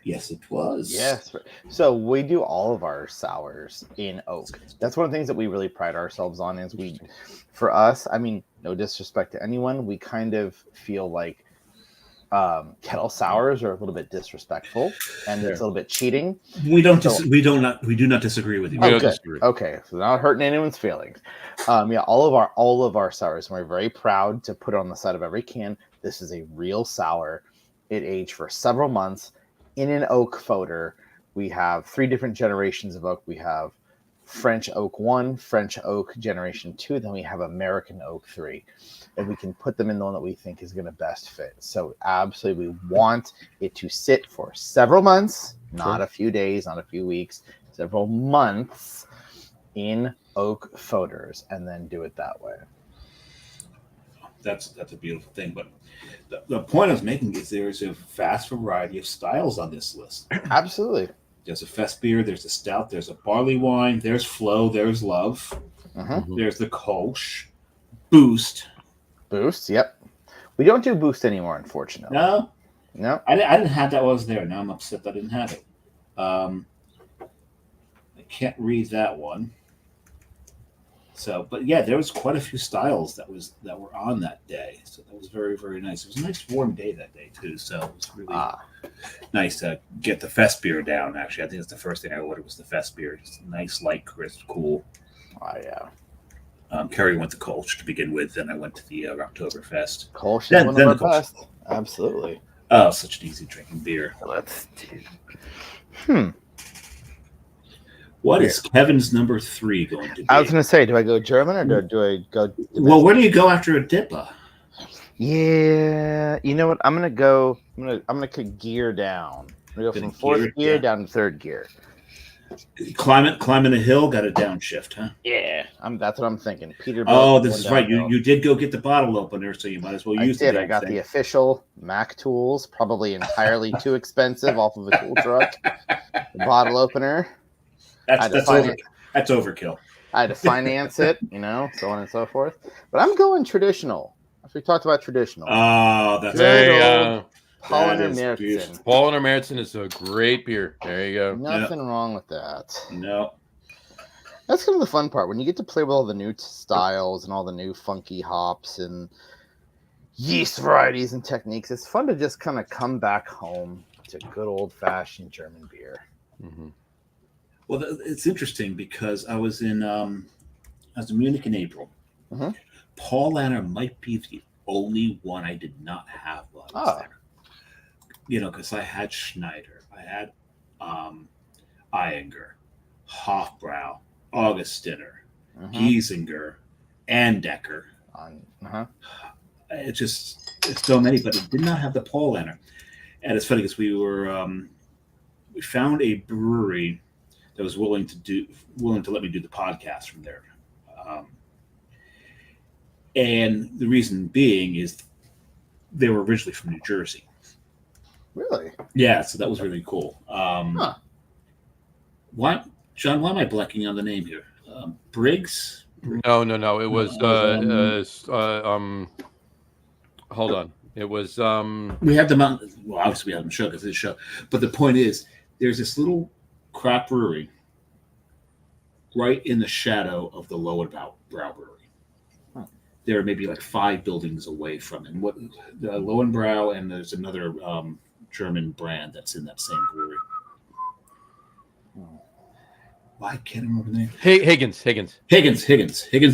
Yes, it was. Yes. So we do all of our sours in oak. That's one of the things that we really pride ourselves on is for us, I mean, no disrespect to anyone, we kind of feel like kettle sours are a little bit disrespectful and it's a little bit cheating. We do not disagree with you. Okay, so not hurting anyone's feelings. All of our sours, and we're very proud to put it on the side of every can. This is a real sour. It aged for several months in an oak fodder. We have 3 different generations of oak. We have French oak 1, French oak generation 2, then we have American oak 3. And we can put them in the one that we think is going to best fit. So absolutely, we want it to sit for several months, not a few days, not a few weeks, several months in oak foders, and then do it that way. That's a beautiful thing. But the point I was making is there's a vast variety of styles on this list. Absolutely. There's a fest beer, there's a stout, there's a barley wine, there's flow, there's love, there's the Kolsch, boost. Boost, yep. We don't do boost anymore, unfortunately. No. I didn't have that while I was there. Now I'm upset that I didn't have it. I can't read that one. So, but yeah, there was quite a few styles that were on that day. So that was very, very nice. It was a nice warm day that day too. So it was really nice to get the fest beer down. Actually, I think that's the first thing I ordered was the fest beer. Just nice, light, crisp, cool. Oh yeah. Kerry went to Kolsch to begin with. Then I went to the Oktoberfest. Kolsch is one of our best. Absolutely. Oh, such an easy drinking beer. Let's do. What is Kevin's number 3 going to be? I was going to say, do I go German or do I go? Well, where do you go after a Dippa? Yeah, you know what? I'm gonna go gear down. I'm gonna go from 4th gear down to 3rd gear. Climbing a hill, got a downshift, huh? Yeah, that's what I'm thinking. Peter. Oh, this is right. You did go get the bottle opener, so you might as well use it. I got the official Mac tools, probably entirely too expensive off of a tool truck. The bottle opener. That's overkill. I had to finance it, so on and so forth. But I'm going traditional. As we talked about traditional. Oh, that's Paulaner Märzen. Paulaner Märzen is a great beer. There you go. Nothing wrong with that. No. That's kind of the fun part when you get to play with all the new styles and all the new funky hops and yeast varieties and techniques. It's fun to just kind of come back home to good old-fashioned German beer. Mm-hmm. Well, it's interesting because I was in Munich in April. Mm-hmm. Paulaner might be the only one I did not have while I was there. Because I had Schneider, I had Eyinger, Hofbrau, Augustiner, Giesinger, Andecker. It's so many, but it did not have the Paulaner. And it's funny because we found a brewery that was willing to let me do the podcast from there. And the reason being is they were originally from New Jersey. Really? Yeah, so that was really cool. Why, John? Why am I blanking on the name here? Briggs. No. It was hold on. It was We have them on. Well, obviously we have them show because it's a show. But the point is, there's this little craft brewery right in the shadow of the Lowenbrow Brewery. There are maybe like 5 buildings away from it. And what the Lowenbrow, and there's another German brand that's in that same brewery. Why can't I remember the name? Higgins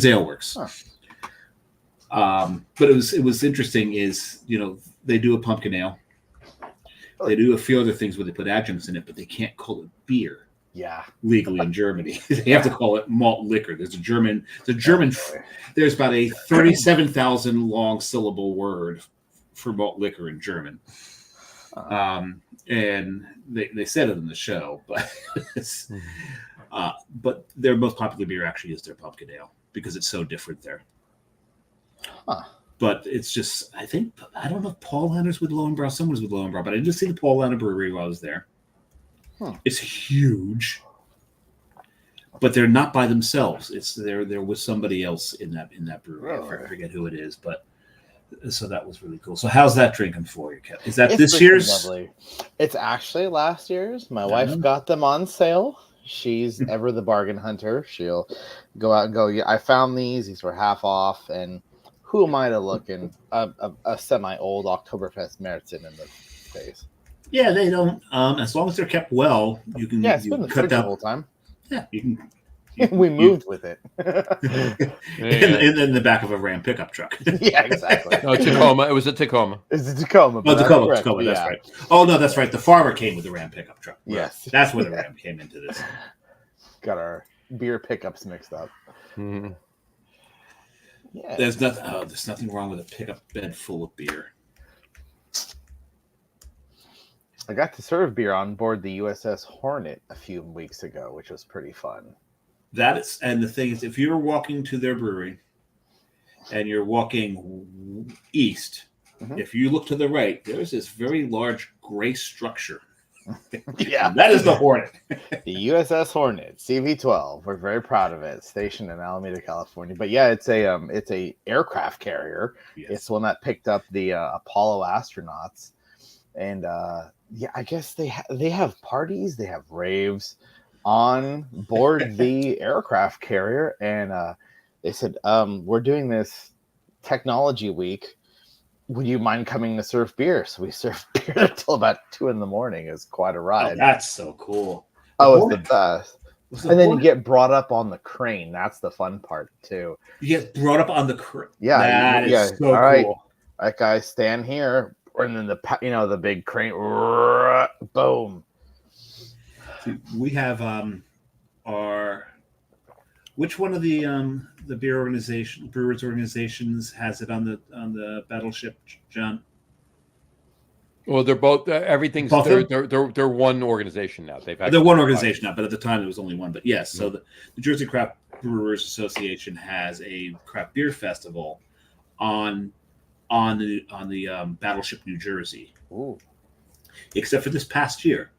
Ale Works. But it was interesting. Is they do a pumpkin ale. They do a few other things where they put adjuncts in it, but they can't call it beer. Yeah, legally in Germany, they have to call it malt liquor. There's about a 37,000 long syllable word for malt liquor in German, and they said it in the show, but their most popular beer actually is their pumpkin ale because it's so different there. But it's just, I don't know if Paul Lanner's with Lowenbrow, someone's with Lowenbrow, but I did see the Paul Lanner Brewery while I was there. It's huge, but they're not by themselves. It's they're with somebody else in that brewery. I forget who it is, but so that was really cool. So how's that drinking for you, Kevin? Is that this year's? Lovely. It's actually last year's. My wife got them on sale. She's ever the bargain hunter. She'll go out and go, yeah, I found these were half off, and who am I to look in a semi-old Oktoberfest Märzen in the face? Yeah, they don't. As long as they're kept well, you can. Yeah, it's been cut down the whole time. Yeah, you can. We moved with it. in the back of a Ram pickup truck. Yeah, exactly. No, Tacoma. It was a Tacoma. It's a Tacoma. Tacoma. That's right. Oh no, that's right. The farmer came with the Ram pickup truck. Yes, that's where the Ram came into this. Got our beer pickups mixed up. Mm-hmm. Yeah. There's nothing wrong with a pickup bed full of beer. I got to serve beer on board the USS Hornet a few weeks ago, which was pretty fun. And the thing is, if you're walking to their brewery and you're walking east, if you look to the right, there's this very large gray structure. Yeah, that is the Hornet. The USS Hornet, CV-12. We're very proud of it. Stationed in Alameda, California. But yeah, it's a aircraft carrier. Yes. It's one that picked up the Apollo astronauts, and yeah, I guess they have parties, they have raves on board the aircraft carrier, and they said, we're doing this technology week. Would you mind coming to serve beer? So we served beer until about 2 a.m. It's quite a ride. Oh, that's so cool. It's the best. And then you get brought up on the crane. That's the fun part too. You get brought up on the crane. Yeah, that is so cool. Right. That guy stand here, and then the big crane, boom. See, we have which one of the brewers organizations has it on the battleship, John? Well, they're both. Everything's both they're one organization now. They're one organization now, but at the time there was only one. But yes, so the New Jersey Craft Brewers Association has a craft beer festival on the Battleship New Jersey. Ooh. Except for this past year,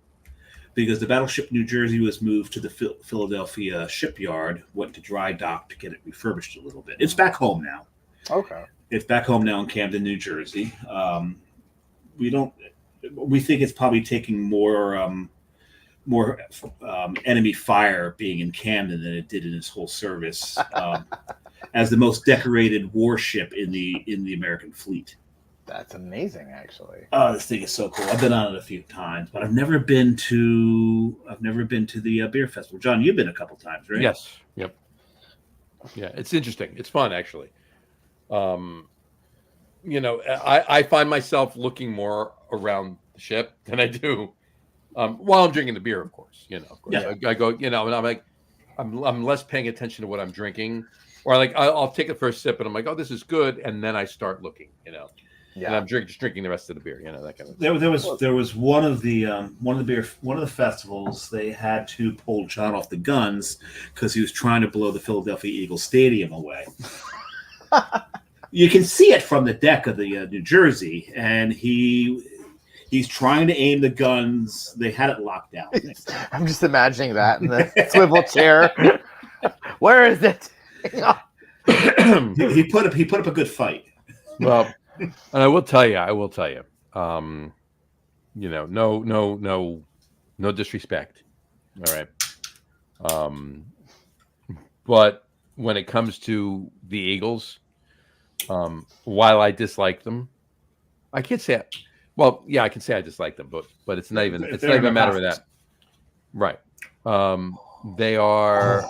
because the Battleship New Jersey was moved to the Philadelphia shipyard, went to dry dock to get it refurbished a little bit. It's back home now. Okay. It's back home now in Camden, New Jersey. We think it's probably taking more enemy fire being in Camden than it did in its whole service as the most decorated warship in the American fleet. That's amazing, actually. Oh, this thing is so cool. I've been on it a few times, but I've never been to the beer festival. John, you've been a couple times, right? Yes. Yep. Yeah, it's interesting. It's fun, actually. I find myself looking more around the ship than I do while I'm drinking the beer, of course. Of course. Yeah. I go, and I'm like, I'm less paying attention to what I'm drinking, or like I'll take the first sip and I'm like, oh, this is good, and then I start looking, Yeah. And I'm just drinking the rest of the beer, that kind of thing. There was one of the festivals, they had to pull John off the guns because he was trying to blow the Philadelphia Eagles Stadium away. You can see it from the deck of the New Jersey, and he He's trying to aim the guns. They had it locked down. I'm just imagining that in the swivel chair. Where is it? he put up a good fight. Well, and I will tell you, no disrespect. All right. But when it comes to the Eagles, while I dislike them, I can't say it. Well, yeah, I can say I dislike them, but it's not even a matter of that. Right. They are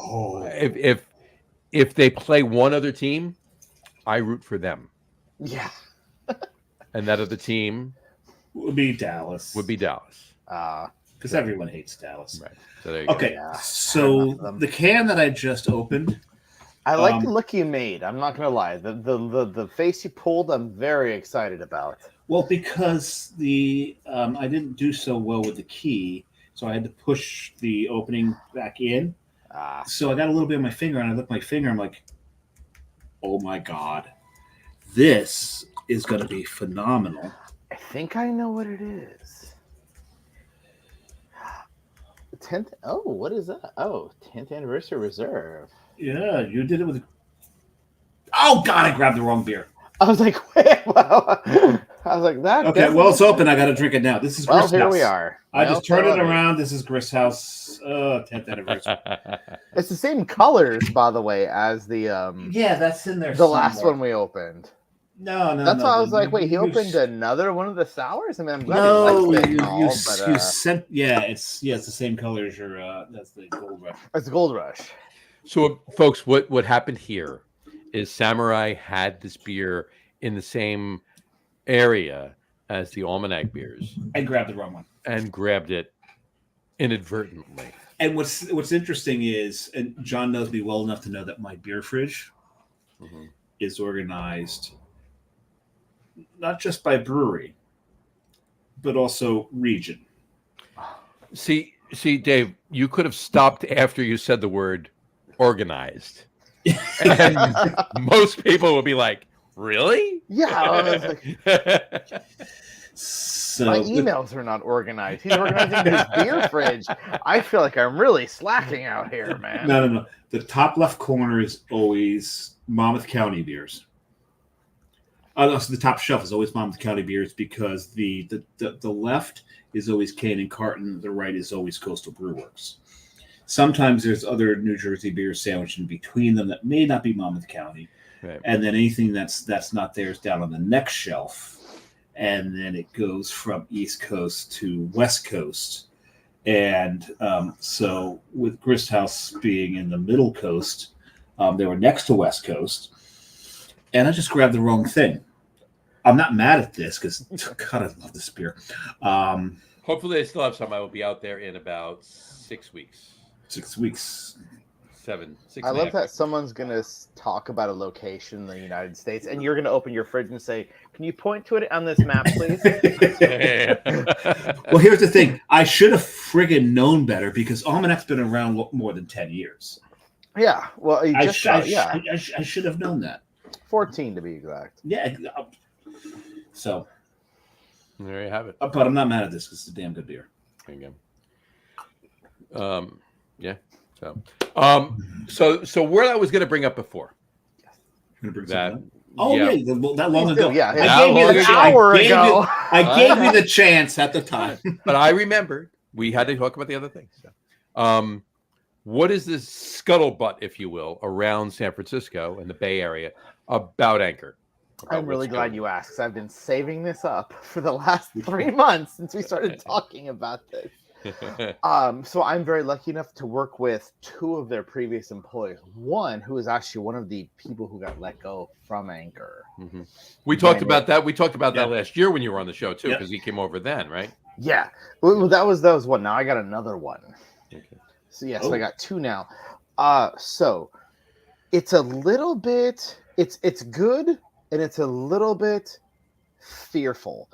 if they play one other team, I root for them. Yeah. And that other team would be Dallas. Because everyone hates Dallas. Right. So there you go. So the can that I just opened. I like the look you made. I'm not gonna lie. The face you pulled, I'm very excited about. Well, because I didn't do so well with the key, so I had to push the opening back in. So I got a little bit on my finger, and I looked at my finger. I'm like, oh my god, this is going to be phenomenal. I think I know what it is. 10th. Oh, what is that? Oh, 10th anniversary reserve. Yeah, you did it with. Oh god, I grabbed the wrong beer. I was like, wait, well, I was like that. Okay, well, it's open. I got to drink it now. This is Grist here House. We are. I just turned it around. This is Grist House 10th anniversary. It's the same colors, by the way, as the yeah, that's in there. The last one we opened. No. That's why I was like, wait, he opened another one of the sours. I mean, I'm glad you sent. Yeah, it's the same color as your. That's the Gold Rush. It's the Gold Rush. So, folks, what happened here is Samurai had this beer in the same area as the Almanac beers. And grabbed the wrong one. And grabbed it inadvertently. And what's interesting is, and John knows me well enough to know that my beer fridge is organized not just by brewery, but also region. See, Dave, you could have stopped after you said the word organized. And most people would be like, really? Yeah. I was like, so my emails are not organized. He's organizing his beer fridge. I feel like I'm really slacking out here, man. No. The top left corner is always Monmouth County beers. So the top shelf is always Monmouth County beers because the left is always Cane and Carton. The right is always Coastal Brew Works. Sometimes there's other New Jersey beers sandwiched in between them that may not be Monmouth County. Right. And then anything that's not there is down on the next shelf. And then it goes from East Coast to West Coast. And so with Grist House being in the middle coast, they were next to West Coast. And I just grabbed the wrong thing. I'm not mad at this because, God, I love this beer. Hopefully they still have some. I will be out there in about 6 weeks. 6 weeks. 7. 6. I love that someone's going to talk about a location in the United States, and you're going to open your fridge and say, can you point to it on this map, please? Well, here's the thing. I should have friggin' known better because Almanac's been around more than 10 years. Yeah. Well, I should have known that. 14 to be exact. Yeah. So. There you have it. But I'm not mad at this because it's a damn good beer. There you go. Yeah. So where I was going to bring up before. You're gonna bring that. That long ago. Yeah. I gave you an hour ago. I gave you the chance at the time. But I remembered we had to talk about the other things. So. What is this scuttlebutt, if you will, around San Francisco and the Bay Area about Anchor? I'm really glad you asked. I've been saving this up for the last 3 months since we started talking about this. So I'm very lucky enough to work with 2 of their previous employees. One who is actually one of the people who got let go from Anchor. Mm-hmm. We talked about that. We talked about that last year when you were on the show too, because he came over then, right? Yeah. Well, that was one. Now I got another one. Okay. So so I got 2 now. So it's a little bit. It's good and it's a little bit fearful.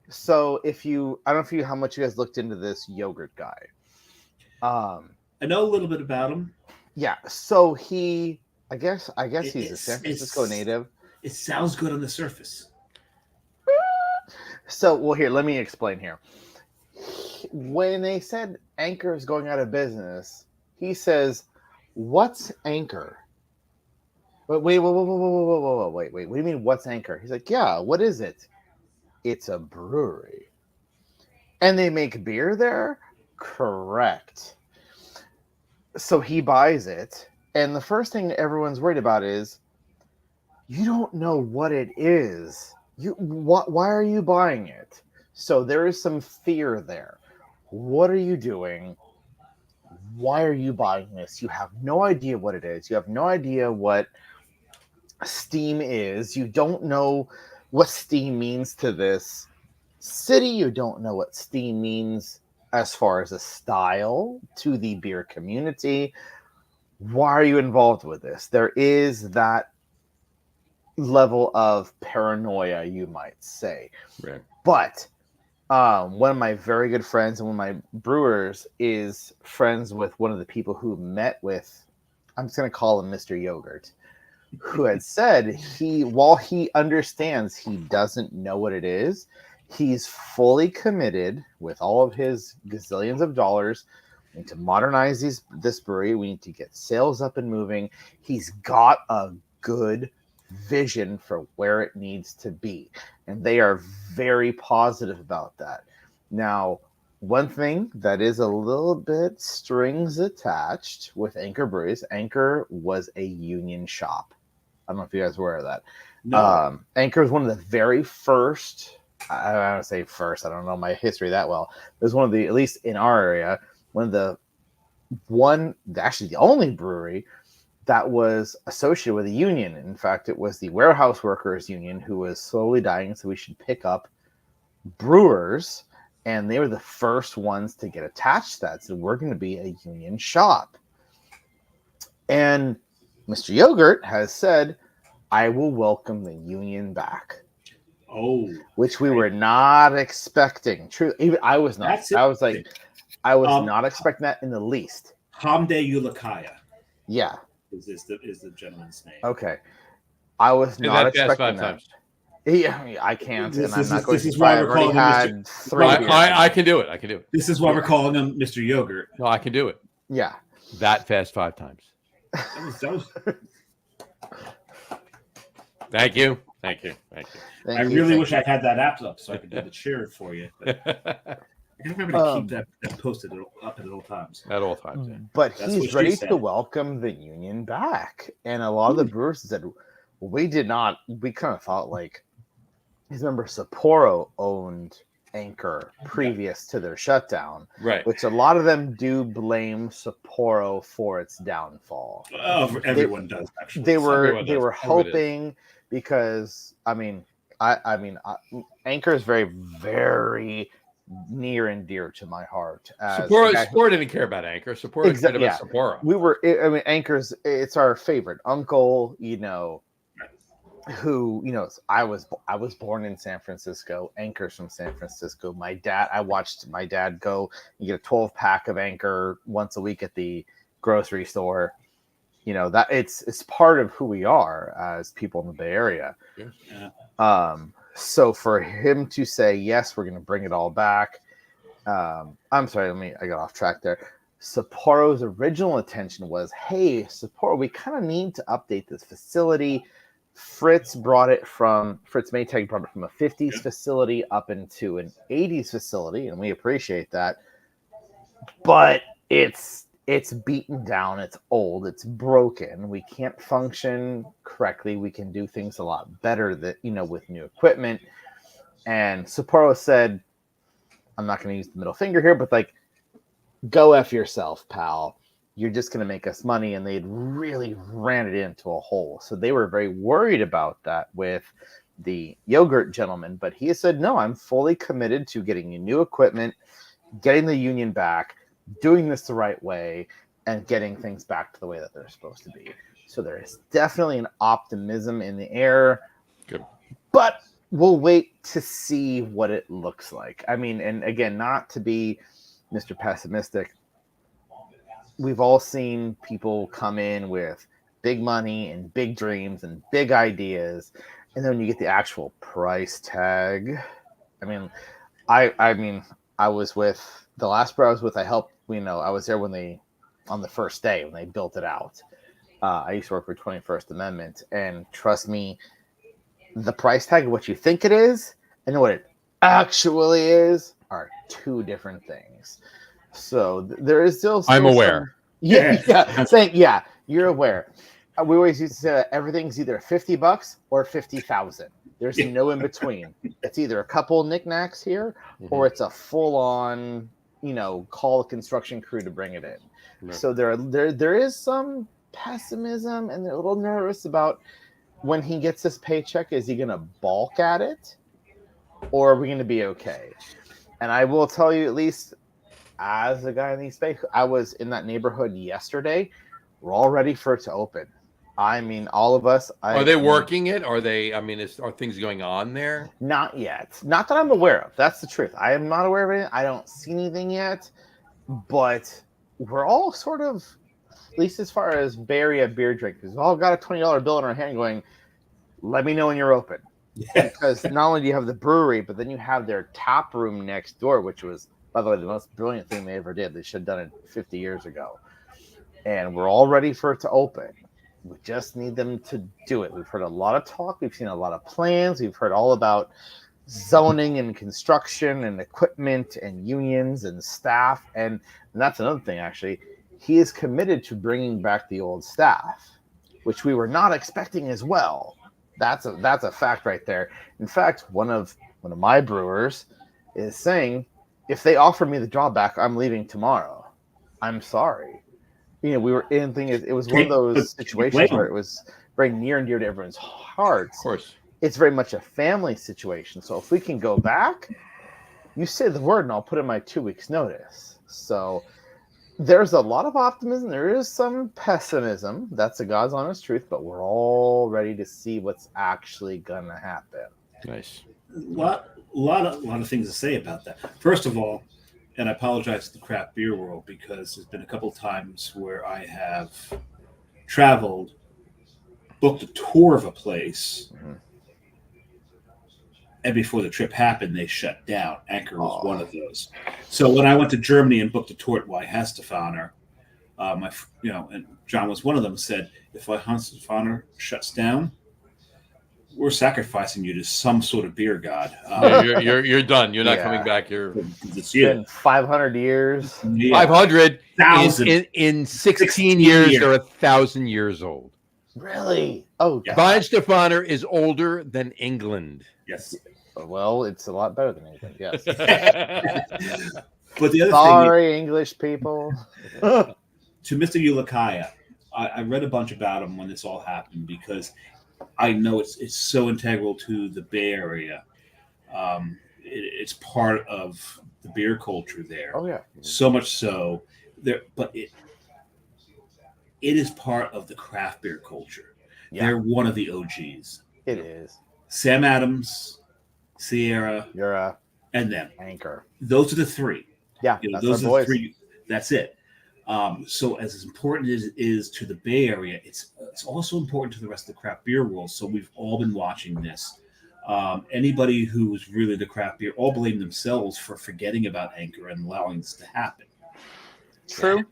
So I don't know how much you guys looked into this yogurt guy. I know a little bit about him. Yeah. So I guess he's a San Francisco native. It sounds good on the surface. So, well, here, let me explain here. When they said Anchor is going out of business, he says, "What's Anchor?" But wait, whoa, whoa, whoa, whoa, whoa, whoa, whoa, wait. What do you mean, what's Anchor? He's like, yeah, what is it? It's a brewery. And they make beer there? Correct. So he buys it. And the first thing everyone's worried about is, you don't know what it is. Why are you buying it? So there is some fear there. What are you doing? Why are you buying this? You have no idea what it is. You have no idea what Steam is. You don't know what Steam means to this city. You don't know what Steam means as far as a style to the beer community. Why are you involved with this? There is that level of paranoia, you might say. Right. But one of my very good friends and one of my brewers is friends with one of the people who met with, I'm just going to call him Mr. Yogurt, who had said while he understands he doesn't know what it is, he's fully committed with all of his gazillions of dollars. We need to modernize this brewery. We need to get sales up and moving. He's got a good vision for where it needs to be. And they are very positive about that. Now, one thing that is a little bit strings attached with Anchor Breweries, Anchor was a union shop. I don't know if you guys were aware of that. No. Anchor was one of the very first, I don't want to say first, I don't know my history that well. It was one of the, at least in our area, actually the only brewery that was associated with a union. In fact, it was the warehouse workers union who was slowly dying, so we should pick up brewers, and they were the first ones to get attached to that. So we're going to be a union shop. And Mr. Yogurt has said, I will welcome the union back. Oh, which we were not expecting. True, even I was not. I was like, I was not expecting that in the least. Hamde Ulakaya. Yeah, is the gentleman's name. Okay, I was not expecting that. Times. Yeah, I can't, and I'm not going to. This is why I've we're already calling had him Mr. 3 beers. I can do it. I can do it. This is why we're calling him Mr. Yogurt. No, I can do it. Yeah, that fast 5 times. That was Thank you. Thank you. I really wish I had that app up so I could do the cheer for you. But I remember to keep that posted up at all times. At all times, yeah. But he's ready to welcome the union back. And a lot of the brewers said, we kind of thought like, remember Sapporo owned Anchor previous to their shutdown. Right. Which a lot of them do blame Sapporo for its downfall. Everyone does, actually. They were hoping because, Anchor is very, very near and dear to my heart. Sapporo didn't care about Anchor. Sapporo cared about Sapporo. Anchor's, it's our favorite uncle, who, I was born in San Francisco. Anchor's from San Francisco. I watched my dad go and get a 12-pack of Anchor once a week at the grocery store. That it's part of who we are as people in the Bay Area. Yeah. So for him to say, yes, we're going to bring it all back. I'm sorry, I got off track there. Sapporo's original intention was, hey, Sapporo, we kind of need to update this facility. Fritz Maytag brought it from a 50s facility up into an 80s facility, and we appreciate that. But it's beaten down, it's old, it's broken. We can't function correctly. We can do things a lot better with new equipment. And Sapporo said, I'm not going to use the middle finger here, but like, go F yourself, pal. You're just going to make us money. And they'd really ran it into a hole. So they were very worried about that with the Yogurt gentleman. But he said, no, I'm fully committed to getting you new equipment, getting the union back, doing this the right way, and getting things back to the way that they're supposed to be. So there is definitely an optimism in the air. Good. But we'll wait to see what it looks like. And again, not to be Mr. Pessimistic, we've all seen people come in with big money and big dreams and big ideas. And then when you get the actual price tag, I mean, I was with the last brewer I was with. I helped. I was there on the first day when they built it out. I used to work for 21st Amendment, and trust me, the price tag of what you think it is and what it actually is are two different things. So there is still I'm aware. Yeah, you're aware. We always used to say that everything's either $50 or 50,000. There's no in between. It's either a couple knickknacks here, or it's a full on, call a construction crew to bring it in. Right. So there is some pessimism, and they're a little nervous about when he gets his paycheck. Is he going to balk at it, or are we going to be okay? And I will tell you, at least as a guy in the space, I was in that neighborhood yesterday. We're all ready for it to open. I mean, all of us. Are they working it? Are they? I mean, are things going on there? Not yet. Not that I'm aware of. That's the truth. I am not aware of it. I don't see anything yet. But we're all sort of, at least as far as Bay Area beer drinkers, we've all got a $20 bill in our hand going, let me know when you're open. Yeah. Because not only do you have the brewery, but then you have their tap room next door, which was, by the way, the most brilliant thing they ever did. They should have done it 50 years ago. And we're all ready for it to open. We just need them to do it. We've heard a lot of talk. We've seen a lot of plans. We've heard all about zoning and construction and equipment and unions and staff. And that's another thing, actually. He is committed to bringing back the old staff, which we were not expecting as well. That's a fact right there. In fact, one of my brewers is saying, if they offer me the job back, I'm leaving tomorrow. I'm sorry. We were in things. It was one of those situations where it was very near and dear to everyone's hearts. Of course. It's very much a family situation. So if we can go back, you say the word and I'll put in my 2 weeks notice. So there's a lot of optimism. There is some pessimism. That's the God's honest truth, but we're all ready to see what's actually going to happen. Nice. A lot of things to say about that. First of all, and I apologize to the craft beer world because there's been a couple of times where I have traveled, booked a tour of a place, and before the trip happened, they shut down. Anchor was one of those. So when I went to Germany and booked a tour at Weihenstephaner, and John was one of them, said, if Weihenstephaner shuts down, we're sacrificing you to some sort of beer god. You're done. You're not coming back. It's been 500 years. Yeah. 500,000 in 16 years. They're 1,000 years old. Really? Oh, God. Weihenstephaner is older than England. Yes. Well, it's a lot better than England. Yes. But the other Sorry, English people. To Mr. Ulikaya, I read a bunch about him when this all happened because I know it's so integral to the Bay Area. It's part of the beer culture there. Oh, yeah. So much so. But it is part of the craft beer culture. Yeah. They're one of the OGs. It is. Sam Adams, Sierra, and them. Anchor. Those are the three. Yeah, those are the three. That's it. So as important as it is to the Bay Area, it's also important to the rest of the craft beer world. So we've all been watching this. Anybody who's really the craft beer all blame themselves for forgetting about Anchor and allowing this to happen. True.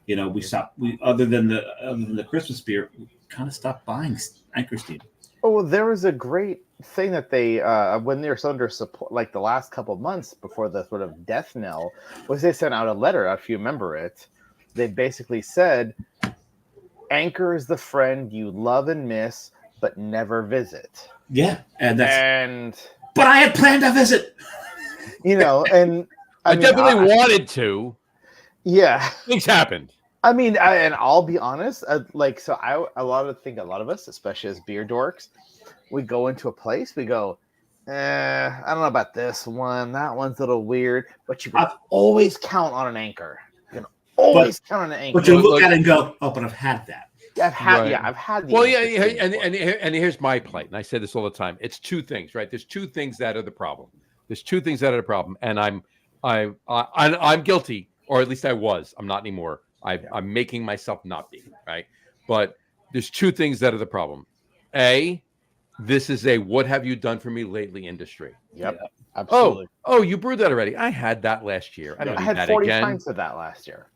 We stopped. Other than the Christmas beer, we kind of stopped buying Anchor Steam. Oh, well, there was a great thing that they when they were under support, like the last couple of months before the sort of death knell, was they sent out a letter. If you remember it, they basically said, "Anchor is the friend you love and miss, but never visit." Yeah, but I had planned to visit. And I definitely wanted to. Yeah, things happened. I mean, and I'll be honest, a lot of us, especially as beer dorks, we go into a place, we go, I don't know about this one, that one's a little weird, but you can always count on an Anchor. You can always count on an Anchor. But you look at it and go, oh, but I've had that. I've had. Well, and here's my plight, and I say this all the time. It's two things, right? There's two things that are the problem. And I'm guilty, or at least I was. I'm not anymore. I'm making myself not be, right? But there's two things that are the problem. A, This is a what have you done for me lately industry. Yep. Yeah. Absolutely. Oh, you brewed that already. I had that last year. I don't I need had that 40 again. pints of that last year.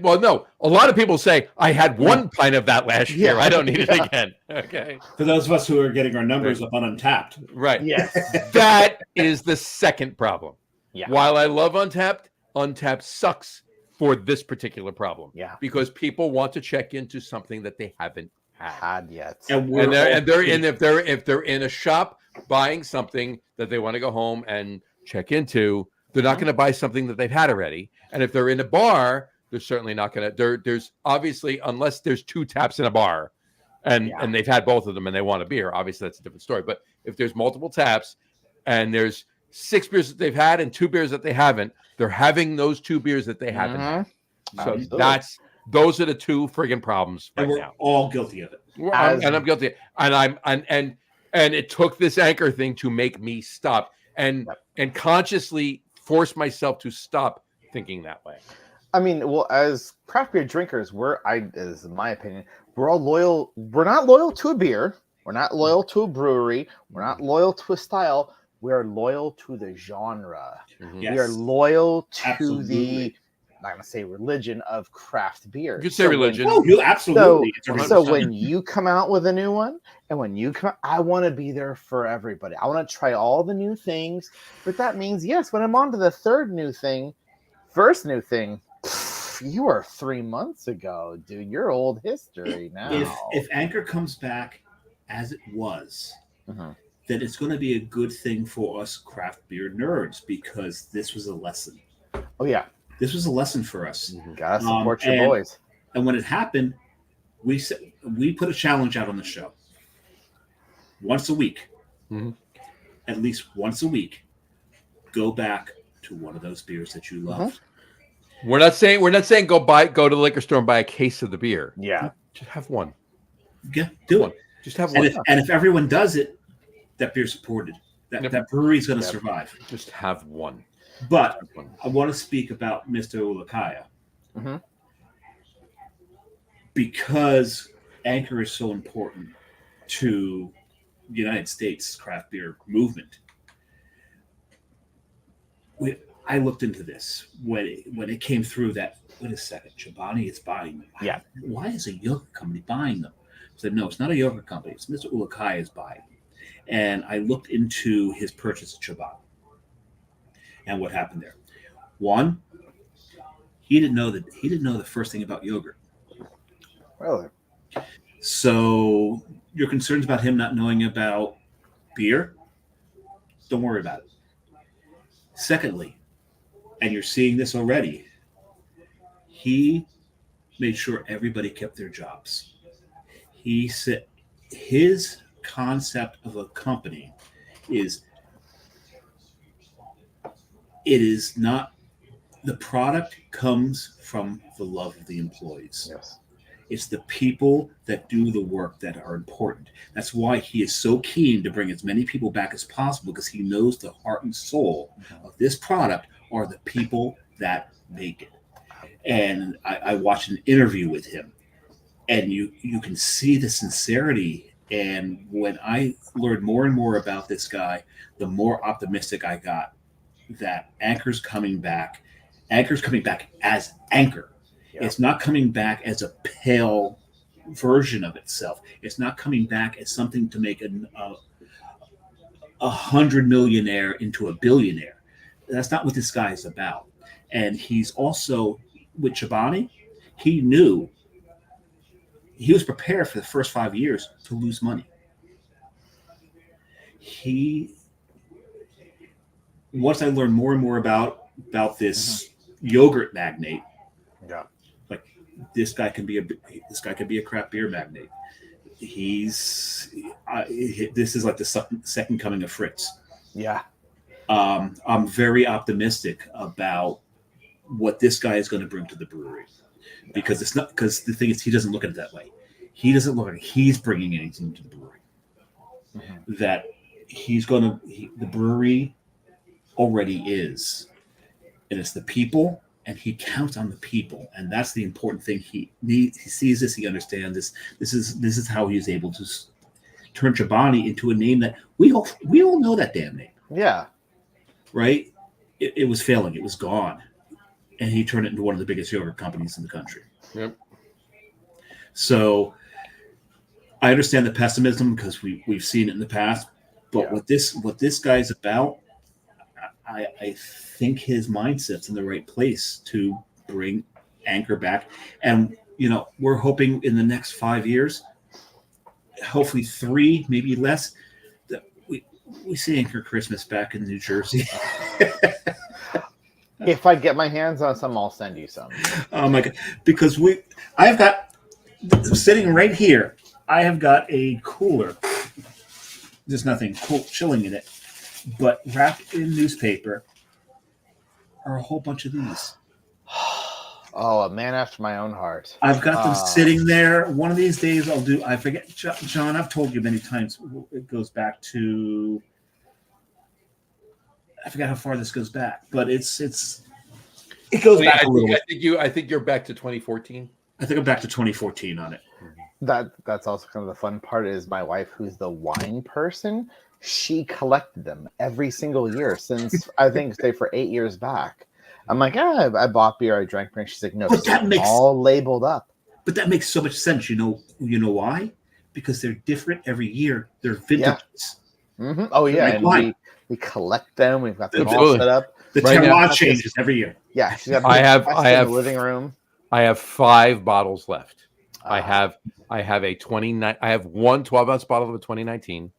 Well, no. A lot of people say I had one pint of that last year. Yeah. I don't need it Yeah. again. Okay. For those of us who are getting our numbers up on Untapped. Right. Yes. That is the second problem. Yeah. While I love Untapped, Untapped sucks for this particular problem. Yeah. Because people want to check into something that they haven't had. Had yet. And If they're in a shop buying something that they want to go home and check into, they're not going to buy something that they've had already. And if they're in a bar, they're certainly not going to. There's obviously, unless there's 2 taps in a bar, and they've had both of them and they want a beer, obviously that's a different story. But if there's multiple taps and there's 6 beers that they've had and 2 beers that they haven't, they're having those 2 beers that they haven't had. So Absolutely. those are the 2 friggin' problems right and we're now. all guilty of it. I'm guilty, and it took this anchor thing to make me stop and consciously force myself to stop thinking that way. I mean, well, as craft beer drinkers, as in my opinion, we're all loyal. We're not loyal to a beer. We're not loyal to a brewery. We're not loyal to a style. We are loyal to the genre. Mm-hmm. Yes. We are loyal to Absolutely. I'm not going to say religion of craft beer. You could say religion. Oh, you absolutely. So when you come out with a new one, and when you come, I want to be there for everybody. I want to try all the new things. But that means, yes, when I'm on to the first new thing, you were 3 months ago, dude. You're old history now. If Anchor comes back as it was, Mhm. then it's going to be a good thing for us craft beer nerds because this was a lesson. Oh yeah, This was a lesson for us. gotta support your boys. And when it happened, we put a challenge out on the show. Once a week, at least once a week, go back to one of those beers that you love. We're not saying go to the liquor store and buy a case of the beer. Yeah, Just have one. Yeah, do it. Just have And one. if everyone does it, that beer's supported. That brewery's going to survive. Just have one. But I want to speak about Mr. Ulakaya. Because Anchor is so important to the United States craft beer movement. I looked into this when it came through that, wait a second, Chobani is buying them. Yeah. Why is a yogurt company buying them? I said, no, it's not a yogurt company. It's Mr. Ulakaya is buying them. And I looked into his purchase of Chobani and what happened there. One, he didn't know the first thing about yogurt. really. So your concerns about him not knowing about beer, don't worry about it. Secondly, and you're seeing this already, he made sure everybody kept their jobs. He said his concept of a company is it is not the product comes from the love of the employees. Yes. It's the people that do the work that are important. That's why he is so keen to bring as many people back as possible, because he knows the heart and soul of this product are the people that make it. And I watched an interview with him, and you can see the sincerity. And when I learned more and more about this guy, the more optimistic I got that Anchor's coming back. Anchor's coming back as Anchor. Yeah. It's not coming back as a pale version of itself. It's not coming back as something to make a 100 millionaire into a billionaire. That's not what this guy is about. And he's also, with Chobani, he knew he was prepared for the first 5 years to lose money. Once I learned more and more about this yogurt magnate, like this guy can be a craft beer magnate. This is like the second coming of Fritz. Yeah. I'm very optimistic about what this guy is going to bring to the brewery, because the thing is, he doesn't look at it that way. He doesn't look like he's bringing anything to the brewery. That the brewery already is, and it's the people, and he counts on the people, and that's the important thing. He sees this, he understands this. This is how he is able turned Chobani into a name that we all know that damn name, Yeah. right? It was failing. It was gone. And he turned it into one of the biggest yogurt companies in the country. Yep. So I understand the pessimism because we've seen it in the past. But what this guy's about, I think his mindset's in the right place to bring Anchor back. And, we're hoping in the next 5 years, hopefully 3, maybe less, that we see Anchor Christmas back in New Jersey. If I get my hands on some, I'll send you some. Oh my God. Because I've got, sitting right here, I have got a cooler. There's nothing cool chilling in it. But wrapped in newspaper are a whole bunch of these. Oh, a man after my own heart. I've got them sitting there. One of these days I forget, John, I've told you many times, it goes back to, I forgot how far this goes back, but it goes back a little bit. I think you're back to 2014. I think I'm back to 2014 on it. That's also kind of the fun part is my wife, who's the wine person, she collected them every single year since I think say for 8 years back. I'm like, I bought beer, I drank beer. She's like, no, but that makes all labeled up. But that makes so much sense. You know why? Because they're different every year. They're vintages. Yeah. Mm-hmm. Oh yeah, and we collect them. We've got them all set up. The terroir changes every year. Yeah, she's got. I have the living room. I have 5 bottles left. I have a 29. I have one 12-ounce bottle of 2019,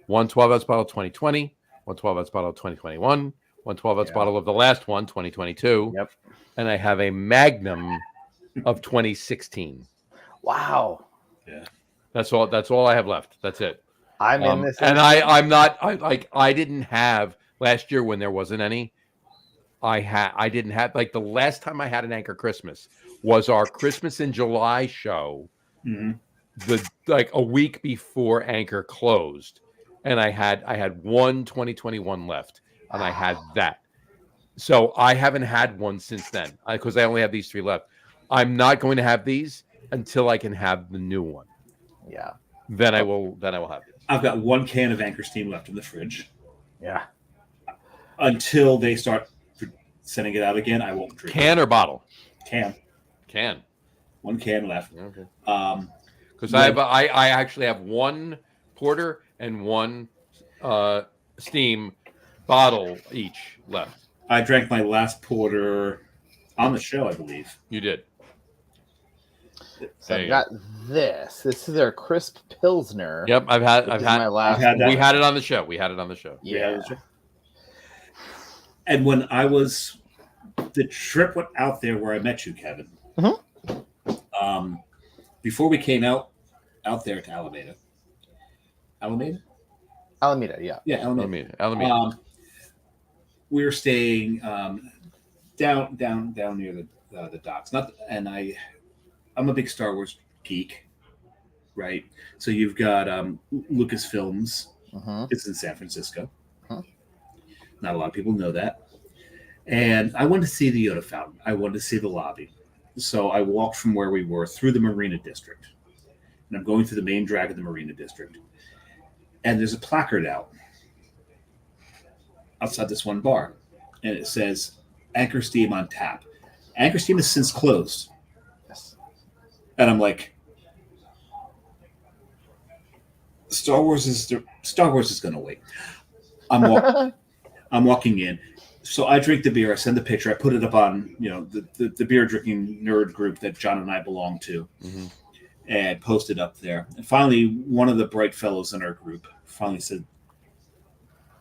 one 12-ounce bottle of 2020, one 12-ounce bottle of 2021, one 12-ounce bottle of the last one, 2022. Yep. And I have a Magnum of 2016. Wow. Yeah. That's all I have left. That's it. I'm in this. And I didn't have last year when there wasn't any. I didn't have, like, the last time I had an Anchor Christmas was our Christmas in July show, a week before Anchor closed, and I had one 2021 left, and I had that. So I haven't had one since then because I only have these 3 left. I'm not going to have these until I can have the new one. Yeah. Then I will have these. I've got 1 can of Anchor Steam left in the fridge. Yeah. Until they start sending it out again, I won't drink. Can or bottle? Can. 1 can left. Okay. Because I actually have 1 porter and 1 steam bottle each left. I drank my last porter on the show, I believe. You did. So I've got this. This is their crisp pilsner. Yep, I've had my last. We had it on the show. Yeah. And when the trip went out there where I met you, Kevin. Mm-hmm. Before we came out there to Alameda. Alameda, yeah. Yeah, Alameda. We were staying down near the docks. I'm a big Star Wars geek, right? So you've got Lucasfilms. Mm-hmm. It's in San Francisco. Huh. Not a lot of people know that. And I wanted to see the Yoda fountain. I wanted to see the lobby. So I walked from where we were through the Marina District. And I'm going through the main drag of the Marina District. And there's a placard out outside this one bar. And it says, Anchor Steam on tap. Anchor Steam has since closed. Yes. And I'm like, Star Wars is going to wait. I'm walking in. So I drink the beer. I send the picture. I put it up on, the beer drinking nerd group that John and I belong to, and post it up there. And finally, one of the bright fellows in our group finally said,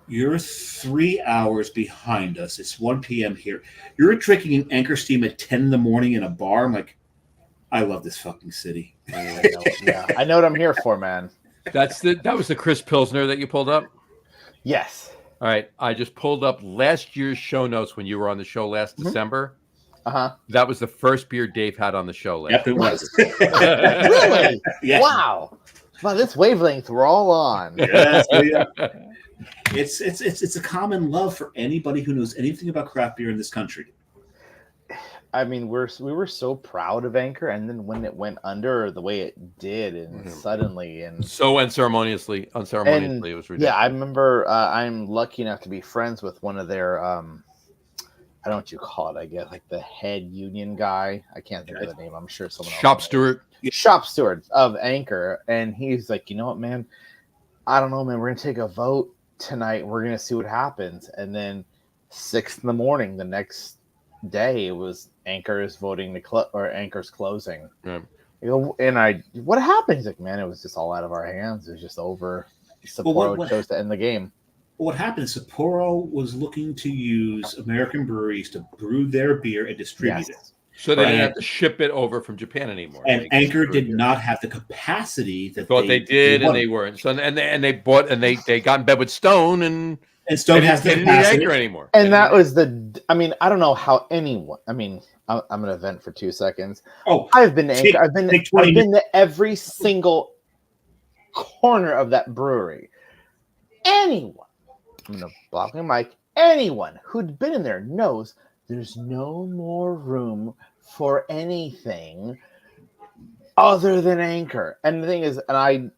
"You're 3 hours behind us. It's 1 p.m. here. You're drinking an Anchor Steam at 10 in the morning in a bar." I'm like, I love this fucking city. I know what I'm here for, man. That was the Chris Pilsner that you pulled up? Yes. All right. I just pulled up last year's show notes when you were on the show last December. Uh-huh. That was the first beer Dave had on the show last Yep, it was. Really? Yeah. Wow. Wow, this wavelength we're all on. Yes, yeah. It's a common love for anybody who knows anything about craft beer in this country. I mean, we were so proud of Anchor, and then when it went under the way it did, and suddenly, and so unceremoniously, it was ridiculous. Yeah, I remember. I'm lucky enough to be friends with one of their I don't know what you call it. I guess like the head union guy. I can't think of the name. I'm sure someone else. Shop steward. Shop steward of Anchor, and he's like, you know what, man? I don't know, man. We're gonna take a vote tonight. We're gonna see what happens. And then 6 in the morning, the next day, it was Anchor's voting or Anchor's closing. Yeah. And what happened? He's like, man, it was just all out of our hands. It was just over. Sapporo chose to end the game. What happened is Sapporo was looking to use American breweries to brew their beer and distribute it. So they didn't have to ship it over from Japan anymore. And Anchor did not have the capacity that they did, and they weren't. So and they bought and they got in bed with Stone, and Stone has the capacity Anchor anymore. And that was I mean, I don't know how anyone. I mean, I'm gonna vent for 2 seconds. Oh, I've been to Anchor. I've been to every single corner of that brewery. Anyone, I'm gonna block my mic. Anyone who'd been in there knows there's no more room for anything other than Anchor. And the thing is, and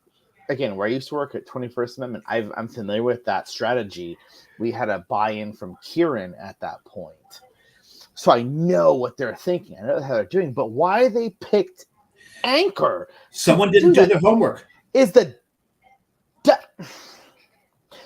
where I used to work at 21st Amendment, I'm familiar with that strategy. We had a buy-in from Kieran at that point. So I know what they're thinking. I know how they're doing. But why they picked Anchor? Someone didn't do their homework.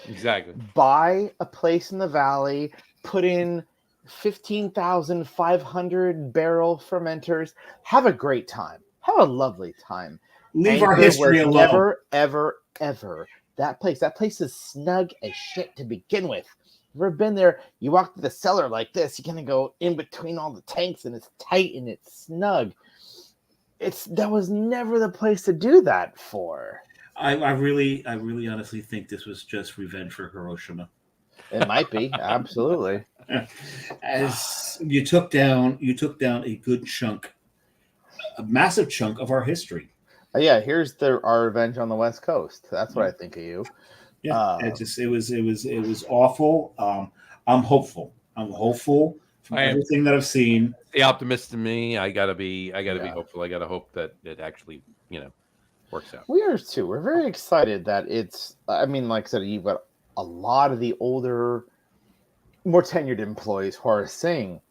Exactly. Buy a place in the valley, put in 15,500 barrel fermenters, have a great time. Have a lovely time. Leave our history alone. Never, ever. That place is snug as shit to begin with. You've ever been there? You walk to the cellar like this, you're gonna go in between all the tanks, and it's tight and it's snug. That was never the place to do that for. I really honestly think this was just revenge for Hiroshima. It might be, absolutely. As you took down a good chunk, a massive chunk of our history. Yeah, here's our revenge on the West Coast. That's what I think of you. Yeah, it was awful. I'm hopeful. I'm hopeful from everything that I've seen. The optimist in me, I gotta be hopeful. I gotta hope that it actually, works out. We are too. We're very excited that it's. I mean, like I said, you've got a lot of the older, more tenured employees who are saying,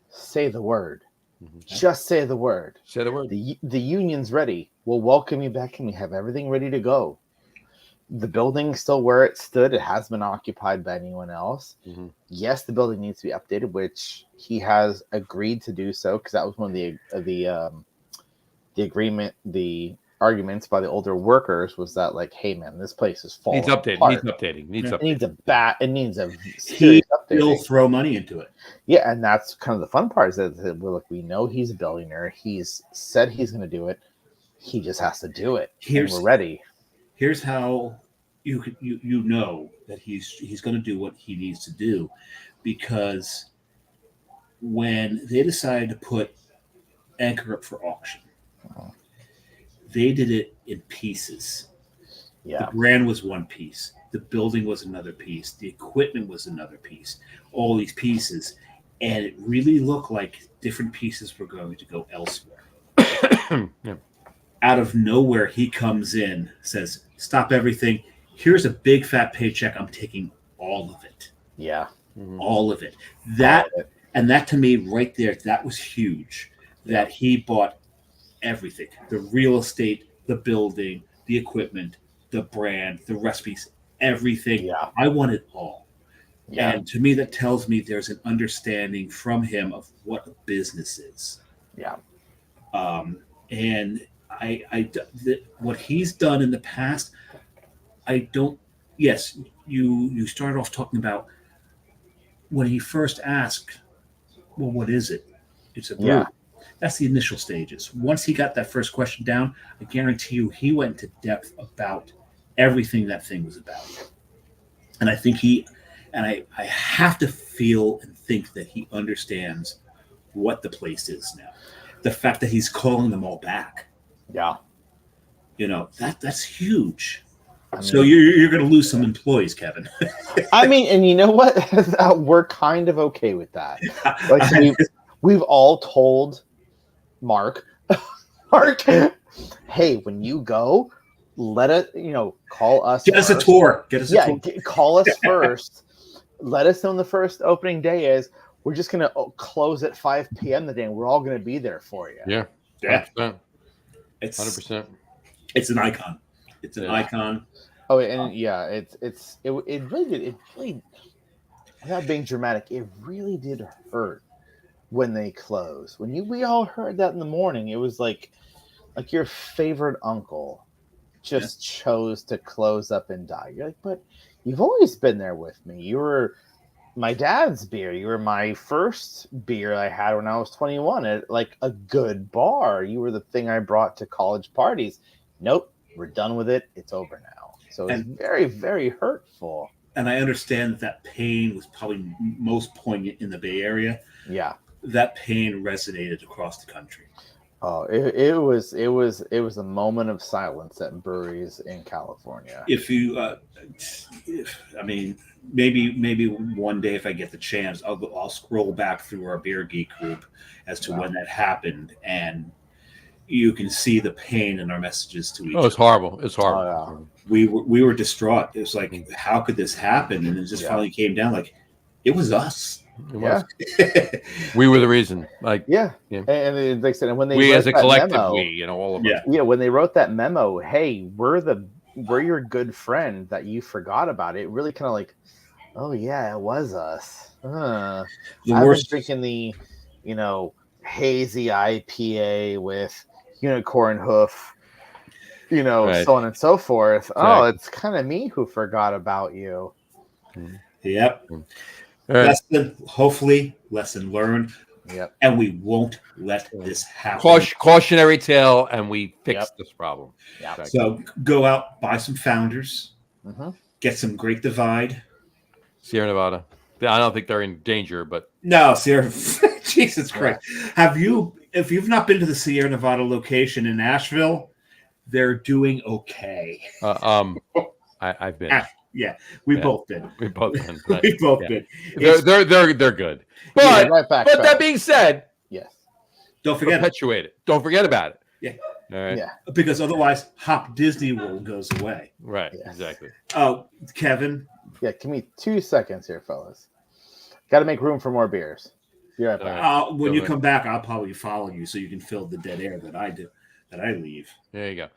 "Say the word." Mm-hmm. Just say the word. Say the word. The union's ready. We'll welcome you back, and we have everything ready to go. The building's still where it stood. It hasn't been occupied by anyone else. Mm-hmm. Yes, the building needs to be updated, which he has agreed to do so, because that was one of the arguments by the older workers was that, like, hey man, this place is falling apart. Needs updating. It needs a serious update. He'll throw money into it. Yeah, and that's kind of the fun part, is that we know he's a billionaire. He's said he's going to do it. He just has to do it. And we're ready. Here's how you know that he's going to do what he needs to do, because when they decided to put Anchor up for auction, they did it in pieces. Yeah. The brand was one piece. The building was another piece. The equipment was another piece. All these pieces. And it really looked like different pieces were going to go elsewhere. Yeah. Out of nowhere, he comes in, says, stop everything. Here's a big fat paycheck. I'm taking all of it. Yeah. Mm-hmm. All of it. That to me right there, that was huge. That he bought everything, the real estate, the building, the equipment, the brand, the recipes, everything. Yeah. I want it all. Yeah. And to me, that tells me there's an understanding from him of what a business is. Yeah. And what he's done in the past, yes, you started off talking about when he first asked, well, what is it? It's a brew. Yeah. That's the initial stages. Once he got that first question down, I guarantee you he went into depth about everything that thing was about. And I think I have to feel and think that he understands what the place is now. The fact that he's calling them all back. Yeah. That's huge. So you're going to lose some employees, Kevin. I mean, and you know what? We're kind of okay with that. Like we've all told Mark, hey, when you go, let us, call us. Get us a first. tour. Get us a tour. Call us first. Let us know when the first opening day is. We're just gonna close at 5 p.m. the day, and we're all gonna be there for you. Yeah, 100%. It's 100%. It's an icon. It's an icon. Oh, and it really did. It really, without being dramatic, it really did hurt when they closed. We all heard that in the morning, it was like your favorite uncle just chose to close up and die. You're like, but you've always been there with me. You were my dad's beer. You were my first beer I had when I was 21 at like a good bar. You were the thing I brought to college parties. Nope, we're done with it. It's over now. So it's very, very hurtful. And I understand that pain was probably most poignant in the Bay Area. Yeah. That pain resonated across the country. Oh, it was a moment of silence at breweries in California. If you, maybe one day if I get the chance, I'll scroll back through our Beer Geek group as to when that happened, and you can see the pain in our messages to each other. Oh, it's horrible. It's horrible. Oh, yeah. We were distraught. It was like, how could this happen? And it just finally came down like, it was us. Yeah. We were the reason. And like I said, when they we as a collective, memo, all of us. Yeah, when they wrote that memo, hey, we're your good friend that you forgot about. It really kind of like, oh yeah, it was us. I was drinking the, hazy IPA with unicorn hoof, so on and so forth. Exactly. Oh, it's kind of me who forgot about you. Yep. Right. Lesson learned. Yep. And we won't let this happen. Cautionary tale, and we fix this problem. Yep. Exactly. So go out, buy some Founders, get some Great Divide. Sierra Nevada. I don't think they're in danger, but no, Sierra. Jesus Christ! If you've not been to the Sierra Nevada location in Asheville, they're doing okay. I've been. We've both been. We've both been. We've both been. They're good. But that being said, don't forget perpetuate it. Don't forget about it. Yeah. All right. Yeah. Because otherwise, Hop Disney World goes away. Right. Yes. Exactly. Oh, Kevin. Yeah. Give me 2 seconds here, fellas. Got to make room for more beers. Be right back. When you come back, I'll probably follow you so you can fill the dead air that I leave. There you go.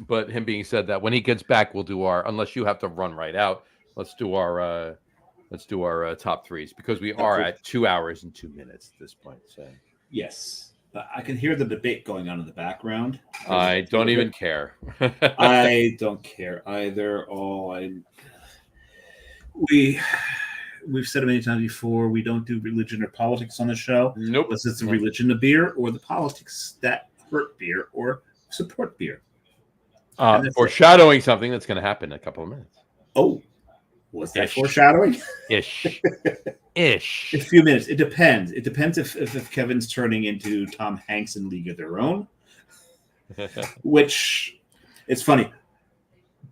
But him being said that when he gets back, we'll do our, unless you have to run right out, let's do our top threes, because we are at 2 hours and 2 minutes at this point. So yes, I can hear the debate going on in the background. I don't even care. I don't care either. We've said it many times before. We don't do religion or politics on the show. Nope. Unless it's the religion of beer or the politics that hurt beer or support beer. Foreshadowing something that's going to happen in a couple of minutes. Oh, was that foreshadowing? Ish. A few minutes. It depends. It depends if Kevin's turning into Tom Hanks in League of Their Own, which it's funny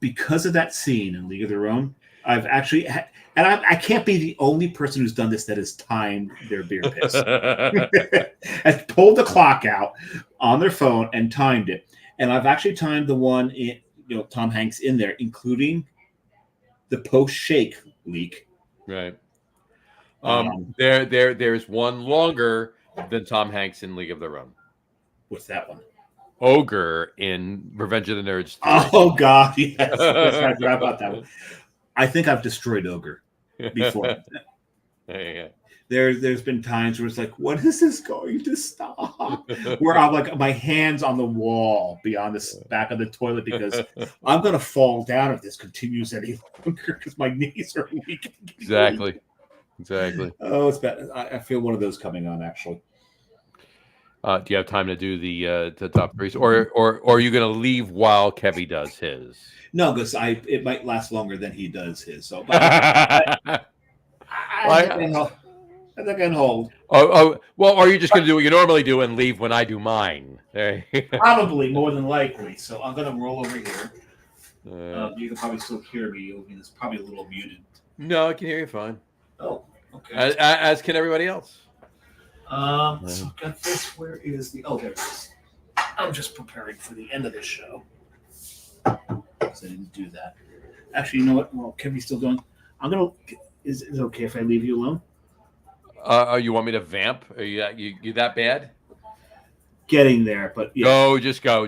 because of that scene in League of Their Own. I've actually and I can't be the only person who's done this that has timed their beer piss. Has pulled the clock out on their phone and timed it. And I've actually timed the one in, Tom Hanks in there, including the post-shake leak. Right. There's one longer than Tom Hanks in League of Their Own. What's that one? Ogre in Revenge of the Nerds 3. Oh God, yes. I forgot about that one. I think I've destroyed Ogre before. There's been times where it's like, when is this going to stop? Where I'm like, my hands on the wall beyond the back of the toilet because I'm going to fall down if this continues any longer because my knees are weak. Exactly. Oh, it's bad. I feel one of those coming on, actually. Do you have time to do the top threes, or are you going to leave while Kevy does his? No, because it might last longer than he does his. So I think I can hold. Oh, well, are you just going to do what you normally do and leave when I do mine? Probably, more than likely. So I'm going to roll over here. You can probably still hear me. It's probably a little muted. No, I can hear you fine. Oh, okay. As can everybody else. So I've got this. Where is the? Oh, there it is. I'm just preparing for the end of this show. Because I didn't do that. Actually, you know what? Well, Kevin's still going. I'm gonna. Is it okay if I leave you alone? You want me to vamp? Are you that bad? Getting there, but yeah. Go, just go.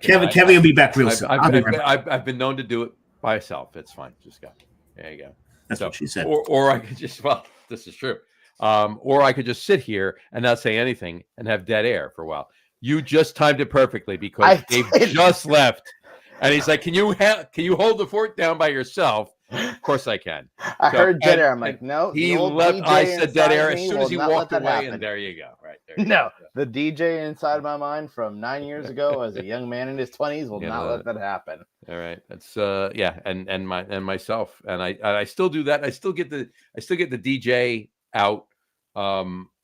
Kevin will be back real soon. I've been known to do it by myself. It's fine. Just go. There you go. That's what she said. Or I could just, well, this is true. Or I could just sit here and not say anything and have dead air for a while. You just timed it perfectly because Dave just left, and he's like, "Can you hold the fort down by yourself?" Of course I can. I heard dead air. I'm like, no. He left. I said dead air as soon as he walked away, and there you go. Right there. No, the DJ inside my mind from 9 years ago, as a young man in his 20s, will not let that happen. All right, that's and myself, and I still do that. I still get the DJ out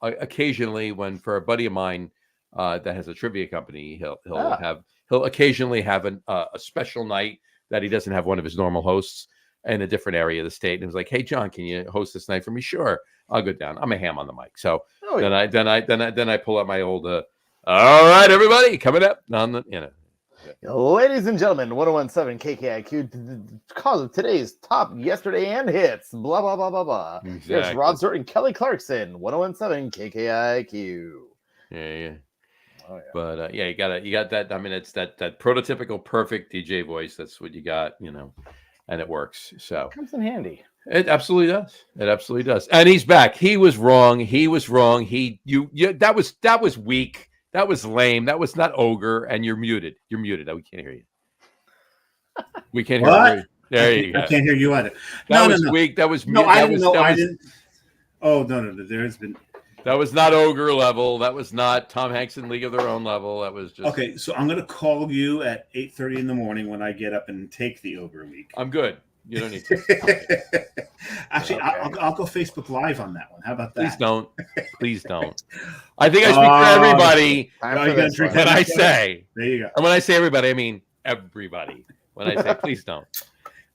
occasionally when, for a buddy of mine that has a trivia company, he'll occasionally have a special night that he doesn't have one of his normal hosts in a different area of the state, and he was like, "Hey John, can you host this night for me?" Sure, I'll go down. I'm a ham on the mic, so then I pull out my old all right, everybody, coming up on the Ladies and gentlemen, 1017 KKIQ, cause of today's top yesterday and hits, blah blah blah blah blah. Exactly. Here's Rod Stewart and Kelly Clarkson, 1017 KKIQ. Yeah. Oh, yeah. But you got that. I mean, it's that prototypical perfect DJ voice. That's what you got, and it works. So It comes in handy. it absolutely does. It absolutely does. And he's back. He was wrong. That was weak. That was lame. That was not ogre. And you're muted. You're muted. We can't hear you. We can't hear you. There you go. I can't hear you either. That was weak. That was no. I didn't know. I didn't. Oh no. There has been. That was not ogre level. That was not Tom Hanks in League of Their Own level. That was just okay. So I'm going to call you at 8:30 in the morning when I get up and take the ogre week. I'm good. You don't need to. Actually, okay. I'll go Facebook Live on that one. How about that? Please don't. I think I speak for everybody When I say. There you go. And when I say everybody, I mean everybody. When I say please don't.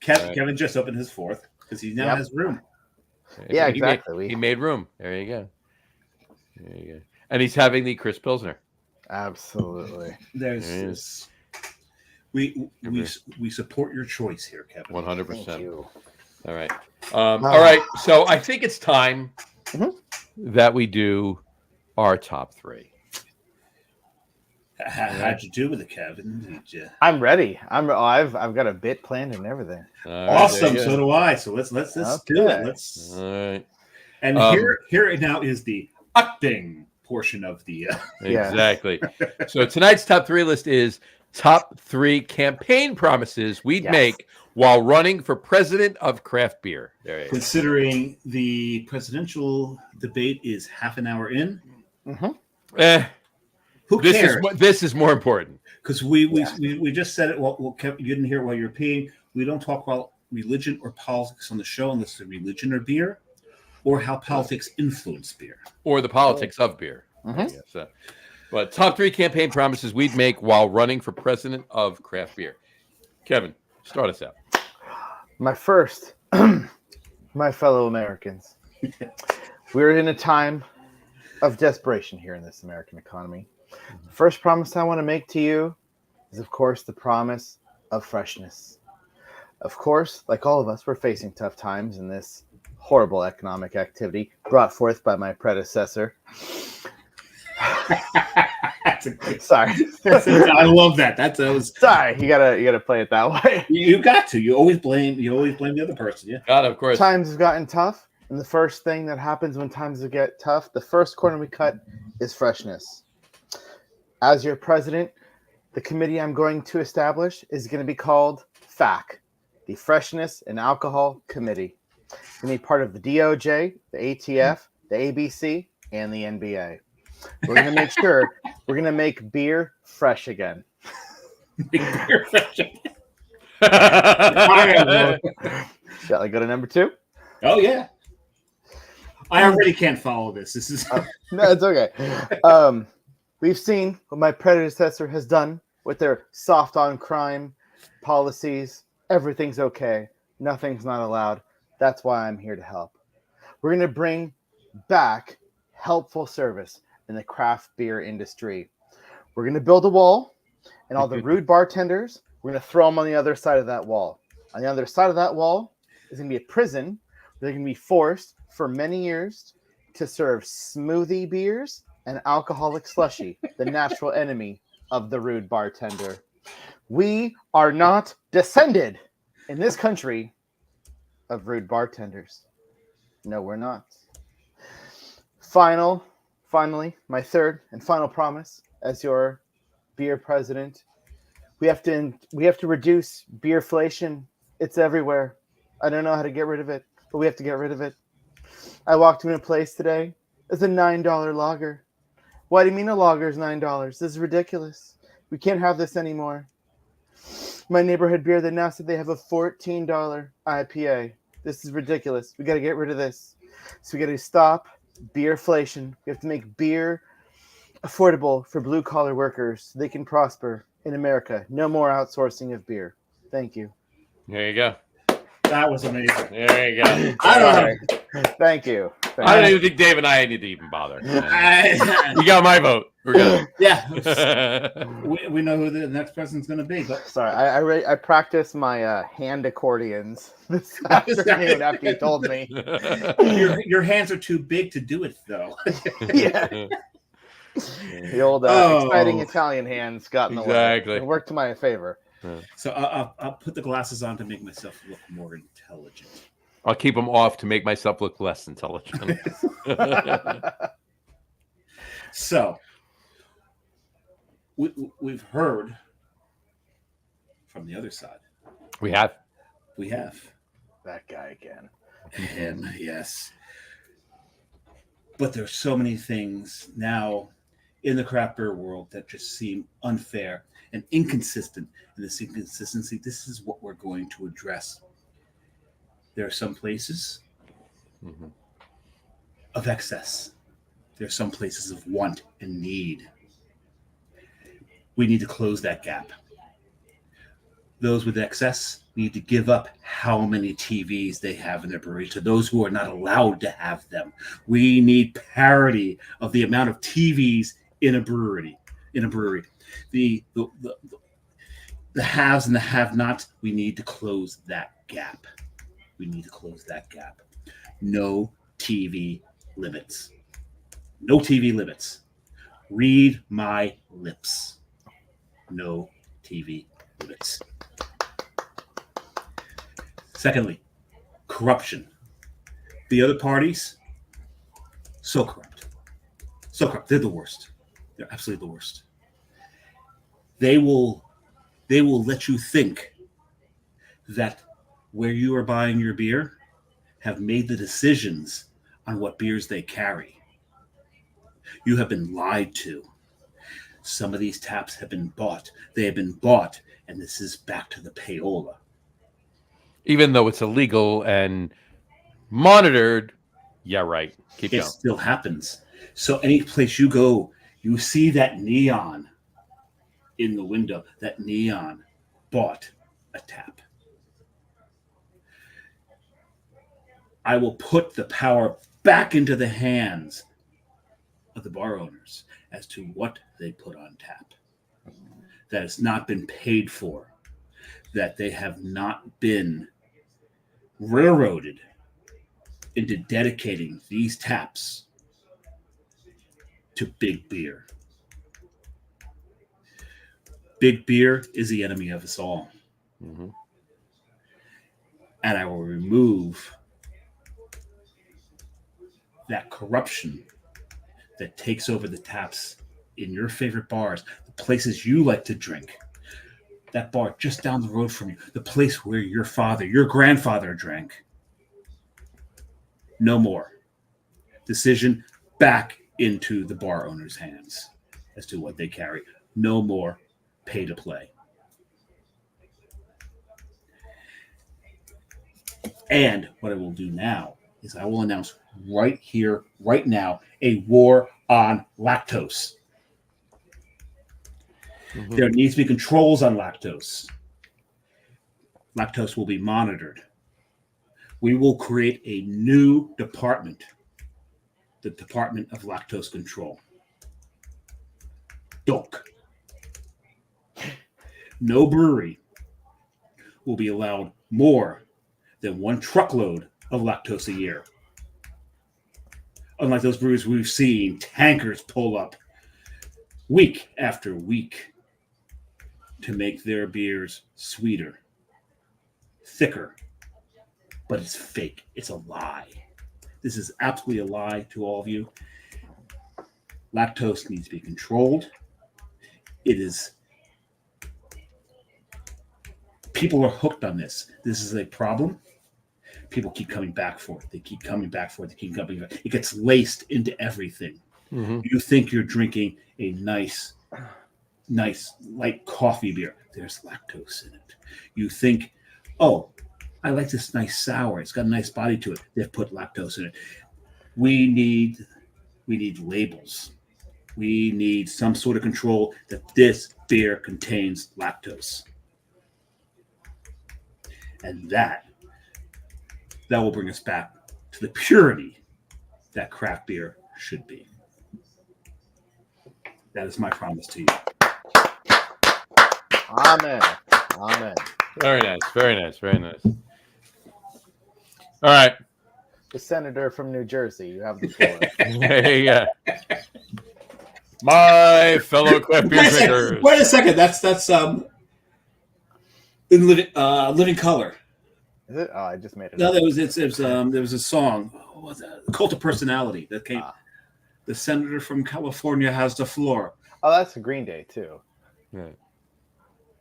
Kevin just opened his fourth because he now has room. Yeah, exactly. He made room. There you go. And he's having the Chris Pilsner. Absolutely. We support your choice here, Kevin. 100%. All right. All right. So I think it's time that we do our top three. How'd you do with it, Kevin? I'm ready. I've got a bit planned and everything. Awesome. So do I. So let's do it. All right. And here now is the acting portion of the exactly. So tonight's top three list is top three campaign promises we'd make while running for president of craft beer. There you go. Considering the presidential debate is half an hour in, who cares? This is more important because we just said it. Well, Kevin, you didn't hear it while you're peeing. We don't talk about religion or politics on the show unless it's religion or beer, or how politics influence beer, or the politics of beer. So, but top three campaign promises we'd make while running for president of craft beer. Kevin, start us out. My first, my fellow Americans, we're in a time of desperation here in this American economy. The first promise I want to make to you is, of course, the promise of freshness. Of course, like all of us, we're facing tough times in this horrible economic activity brought forth by my predecessor. Sorry. I love that. Sorry, you gotta play it that way. You got to. You always blame the other person. Yeah. God, of course. Times have gotten tough, and the first thing that happens when times get tough, the first corner we cut is freshness. As your president, the committee I'm going to establish is going to be called FAC, the Freshness and Alcohol Committee. It's going to be part of the DOJ, the ATF, the ABC, and the NBA. We're going to make sure we're going to make beer fresh again. Beer fresh again. Shall I go to number 2? Oh, yeah. I already can't follow this. This is no, it's okay. We've seen what my predecessor has done with their soft on crime policies. Everything's okay. Nothing's not allowed. That's why I'm here to help. We're going to bring back helpful service in the craft beer industry. We're going to build a wall, and all the rude bartenders, we're going to throw them on the other side of that wall. On the other side of that wall is going to be a prison. They're going to be forced for many years to serve smoothie beers and alcoholic slushy, the natural enemy of the rude bartender. We are not descended in this country of rude bartenders. No, we're not. Finally, my third and final promise as your beer president. We have to reduce beerflation. It's everywhere. I don't know how to get rid of it, but we have to get rid of it. I walked in a place today. It's a $9 lager. Why do you mean a lager is $9? This is ridiculous. We can't have this anymore. My neighborhood beer that now said they have a $14 IPA. This is ridiculous. We got to get rid of this. So we got to stop beerflation. We have to make beer affordable for blue collar workers so they can prosper in America. No more outsourcing of beer. Thank you. There you go. That was amazing. There you go. I don't know. Thank you. I don't even think Dave and I need to even bother. You got my vote. We're good. Yeah. we know who the next president's going to be. But Sorry, I practiced my hand accordions this afternoon after you told me. your hands are too big to do it, though. Yeah. The old exciting Italian hands got in the way. It worked to my favor. So I'll put the glasses on to make myself look more intelligent. I'll keep them off to make myself look less intelligent. So we've heard from the other side. We have. That guy again. Him, yes. But there's so many things now in the craft beer world that just seem unfair and inconsistent. And this inconsistency, this is what we're going to address. There are some places of excess. There are some places of want and need. We need to close that gap. Those with excess need to give up how many TVs they have in their brewery to those who are not allowed to have them. We need parity of the amount of TVs in a brewery. The haves and the have-nots, we need to close that gap. No TV limits. No TV limits. Read my lips. No TV limits. Secondly, corruption. The other parties, so corrupt. They're the worst. They're absolutely the worst. They will let you think that where you are buying your beer have made the decisions on what beers they carry. You have been lied to. Some of these taps have been bought. They have been bought, and this is back to the payola. Even though it's illegal and monitored, yeah, right. Keep going. It still happens. So any place you go, you see that neon in the window. That neon bought a tap. I will put the power back into the hands of the bar owners as to what they put on tap. That has not been paid for. That they have not been railroaded into dedicating these taps to big beer. Big beer is the enemy of us all. Mm-hmm. And I will remove that corruption that takes over the taps in your favorite bars, the places you like to drink. That bar just down the road from you, the place where your father, your grandfather drank. No more. Decision back into the bar owner's hands as to what they carry. No more pay to play. And what I will do now is I will announce right here, right now, a war on lactose. Mm-hmm. There needs to be controls on lactose. Lactose will be monitored. We will create a new department the Department of Lactose Control. DOC. No brewery will be allowed more than 1 truckload of lactose a year. Unlike those breweries we've seen tankers pull up week after week to make their beers sweeter, thicker, but it's fake. It's a lie. This is absolutely a lie to all of you. Lactose needs to be controlled. It is. People are hooked on this. This is a problem. People keep coming back for it. They keep coming back for it. They keep coming back. It gets laced into everything. Mm-hmm. You think you're drinking a nice light coffee beer. There's lactose in it. You think, oh, I like this nice sour. It's got a nice body to it. They've put lactose in it. We need labels. We need some sort of control that this beer contains lactose. And that will bring us back to the purity that craft beer should be. That is my promise to you. Amen. Amen. Very nice. Very nice. Very nice. All right. The senator from New Jersey, you have the floor. Hey, my fellow craft beer drinkers. Wait a second. That's in Living Color. Is it? Oh, I just made it. No, up. there was a song. What was that? Cult of Personality that came. The senator from California has the floor. Oh, that's a Green Day too. Yeah.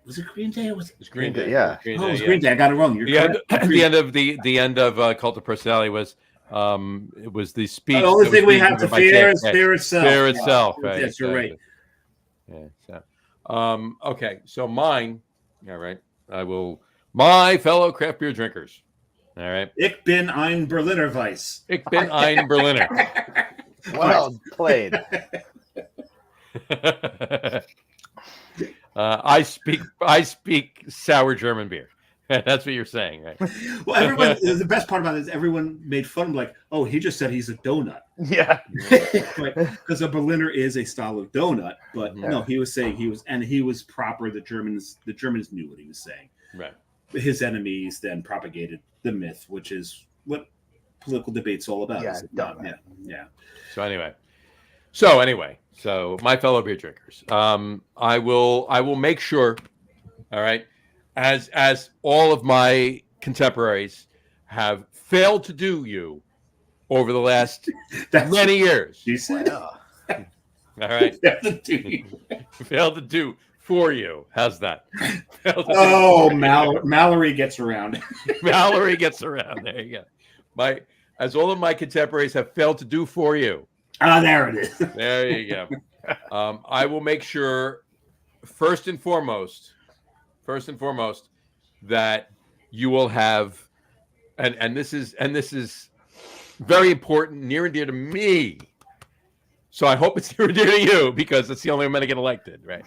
Was it Green Day? Or was it Green Day? Yeah. Green it was Day, Green Day. I got it wrong. You're the end of Cult of Personality was it was the speech. The only thing we have to fear is fear itself. Fear itself. Right. Yes, you're right. Yeah. So, okay. So mine. All right. I will. My fellow craft beer drinkers. All right. Ich bin ein Berliner Weiss. Ich bin ein Berliner. Well played. I speak sour German beer. That's what you're saying, right? Well, everyone. The best part about it is everyone made fun of him, like, "Oh, he just said he's a donut." Yeah, because a Berliner is a style of donut. But no, he was saying he was proper. The Germans knew what he was saying. Right. His enemies then propagated the myth, which is what political debate's all about. Yeah. So anyway, so my fellow beer drinkers, I will make sure, all right, as all of my contemporaries have failed to do you over the last many years. You said, all right, failed to do for you. How's that? Oh, Mallory gets around. Mallory gets around. There you go. As all of my contemporaries have failed to do for you. Ah, there it is. There you go. I will make sure, first and foremost, that you will have, and this is very important, near and dear to me. So I hope it's near and dear to you because it's the only way I'm going to get elected, right?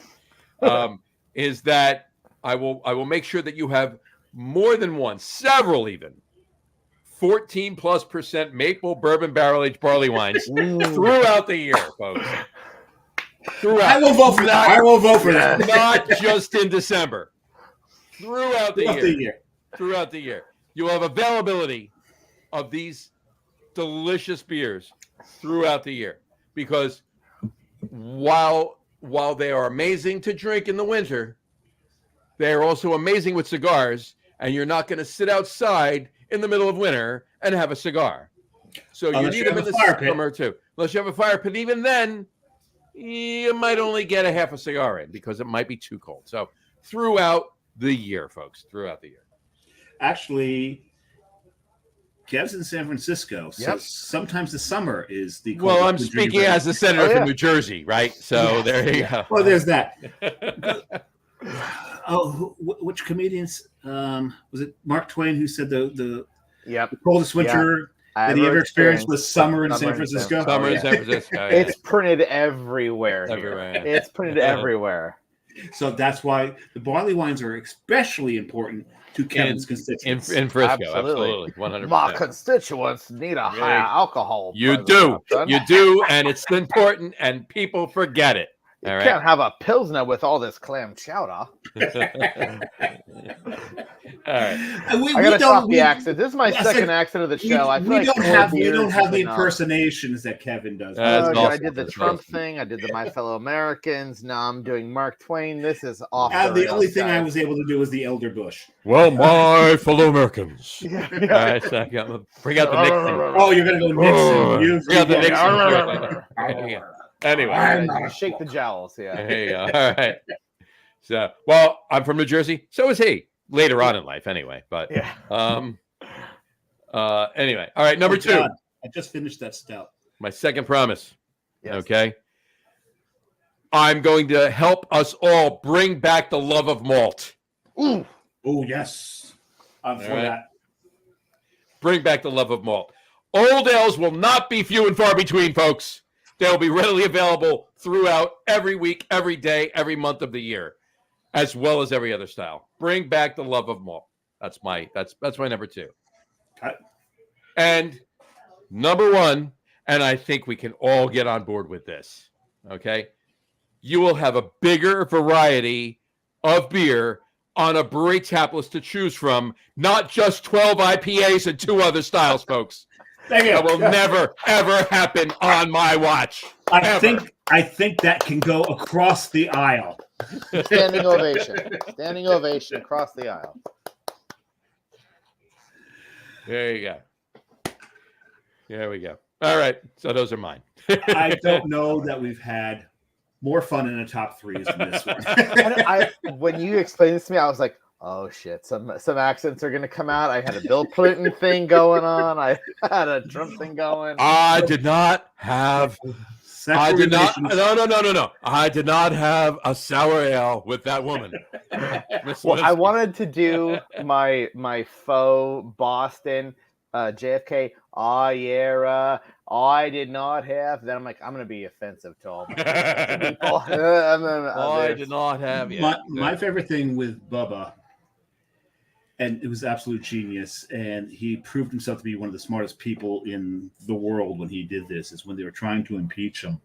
Is that I will make sure that you have more than one, several even, 14+% maple bourbon barrel aged barley wines throughout the year, folks. I will vote for that. I will vote for that. Not just in December. Throughout the year. You will have availability of these delicious beers throughout the year. Because while they are amazing to drink in the winter, they are also amazing with cigars, and you're not going to sit outside in the middle of winter and have a cigar. So you need them in the summer too. Unless you have a fire pit, even then, you might only get a half a cigar in because it might be too cold. So throughout the year, folks, throughout the year. Actually, Kev's in San Francisco, so sometimes the summer is the cold. Well, I'm speaking as a senator from New Jersey, right? So there you go. Well, there's that. Which comedians? Was it Mark Twain who said the coldest winter that he ever experienced was summer in San Francisco? Summer in San Francisco. It's printed everywhere. Everywhere. It's printed everywhere. So that's why the barley wines are especially important to Kevin's constituents. In Frisco, Absolutely. absolutely, 100%. My constituents need a higher alcohol. You do, presentation. and it's important, and people forget it. You All can't have a Pilsner with all this clam chowder. right. All right. I gotta stop the accent. This is my second accent of the show. I feel we like don't four have beers the is enough. impersonations that Kevin does. That's awesome. I did the That's Trump awesome. thing. I did the My Fellow Americans. Now I'm doing Mark Twain. This is off. The only thing I was able to do was the Elder Bush. Well, my fellow Americans. Yeah. All right, so I got, bring out the Nixon. Oh, you're gonna go Nixon. Bring out the Nixon. Anyway, Shake the jowls. Yeah. There you go. All right. So, well, I'm from New Jersey. So is he. Later on in life, anyway. But Yeah. anyway. All right. Number 2. God, I just finished that stout. My second promise. Yes. Okay. I'm going to help us all bring back the love of malt. Ooh. Oh yes, I'm for that. Bring back the love of malt. Old ales will not be few and far between, folks. They'll be readily available throughout every week, every day, every month of the year, as well as every other style. Bring back the love of malt. That's my number 2. Okay. And number 1, and I think we can all get on board with this. Okay, you will have a bigger variety of beer on a brewery tap list to choose from, not just 12 IPAs and 2 other styles, folks. That will never, ever happen on my watch. I think that can go across the aisle. Standing ovation. Standing ovation across the aisle. There you go. There we go. All right. So those are mine. I don't know that we've had more fun in the top 3s than this one. When you explained this to me, I was like, oh shit, some accents are gonna come out. I had a Bill Clinton thing going on. I had a Trump thing going. I did not have. I did not. No. I did not have a sour ale with that woman. Well, I wanted to do my faux Boston JFK. Oh yeah, I did not have. Then I'm like, I'm gonna be offensive to all my people. I did not have. Yeah. My favorite thing with Bubba. And it was absolute genius. And he proved himself to be one of the smartest people in the world when he did this, is when they were trying to impeach him.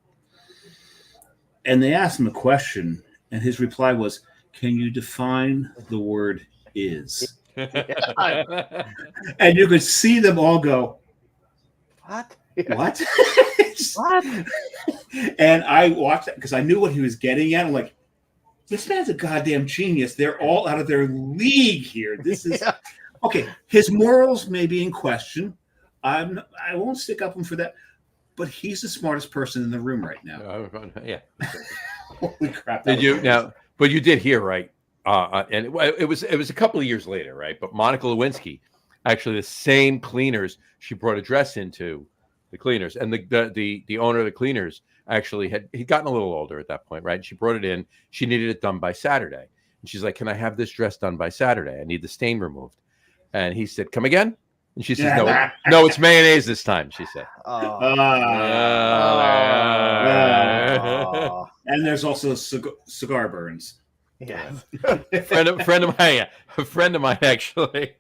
And they asked him a question, and his reply was, can you define the word is? And you could see them all go, What? What? What? And I watched that because I knew what he was getting at. I'm like, this man's a goddamn genius. They're all out of their league here. This is okay. His morals may be in question. I won't stick up him for that, but he's the smartest person in the room right now. Yeah. Holy crap! Did you now? But you did hear right, and it was a couple of years later, right? But Monica Lewinsky, actually, the same cleaners she brought a dress into the cleaners, and the owner of the cleaners actually he'd gotten a little older at that point, right? She brought it in. She needed it done by Saturday. And she's like, can I have this dress done by Saturday? I need the stain removed. And he said, come again? And she said, no, it's mayonnaise this time, she said. And there's also cigar burns. Yeah. a friend of mine actually.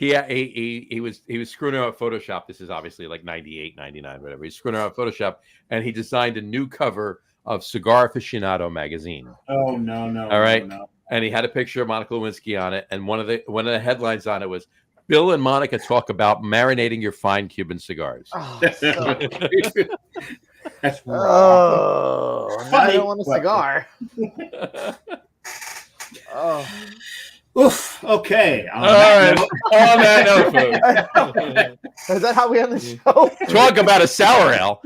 He was screwing around with Photoshop. This is obviously like 98, 99, whatever. He's screwing around with Photoshop, and he designed a new cover of Cigar Aficionado magazine. Oh no! All right, no. And he had a picture of Monica Lewinsky on it, and one of the headlines on it was, "Bill and Monica talk about marinating your fine Cuban cigars." Oh, That's I don't want a cigar. Oh. Oof. Okay. All right. On that note, folks. Is that how we end the show? Talk about a sour ale.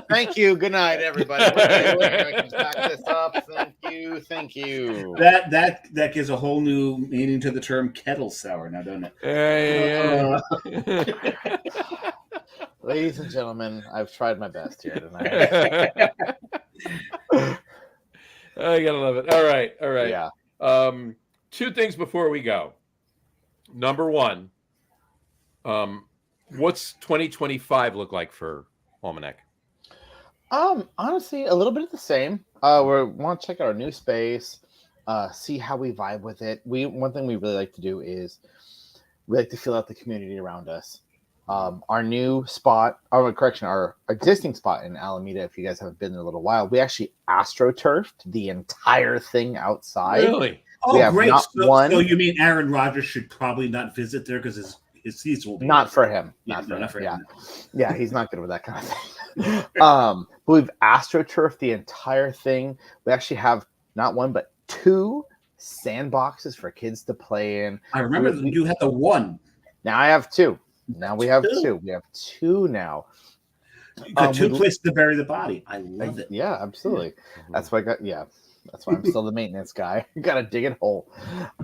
Thank you. Good night, everybody. I can back this up. Thank you. That gives a whole new meaning to the term kettle sour now, doesn't it? Ladies and gentlemen, I've tried my best here tonight. I gotta love it. All right. Yeah. 2 things before we go. Number 1, what's 2025 look like for Almanac? Honestly, a little bit of the same. We want to check out our new space, see how we vibe with it. One thing we really like to do is we like to fill out the community around us. Our new spot, our existing spot in Alameda, if you guys haven't been there a little while, we actually astroturfed the entire thing outside. Really? We Oh, have great. not one. So you mean Aaron Rodgers should probably not visit there because his seats will be Not there. for him. Yeah, Not for him. no. Yeah, he's not good with that kind of thing. But we've astroturfed the entire thing. We actually have not one but 2 sandboxes for kids to play in. I remember you had the one. Now I have 2. Now we have 2. 2. We have 2 now. You got 2 places to bury the body. I love it. Yeah, absolutely. That's why I got. Yeah, that's why I'm still the maintenance guy. You got to dig it hole.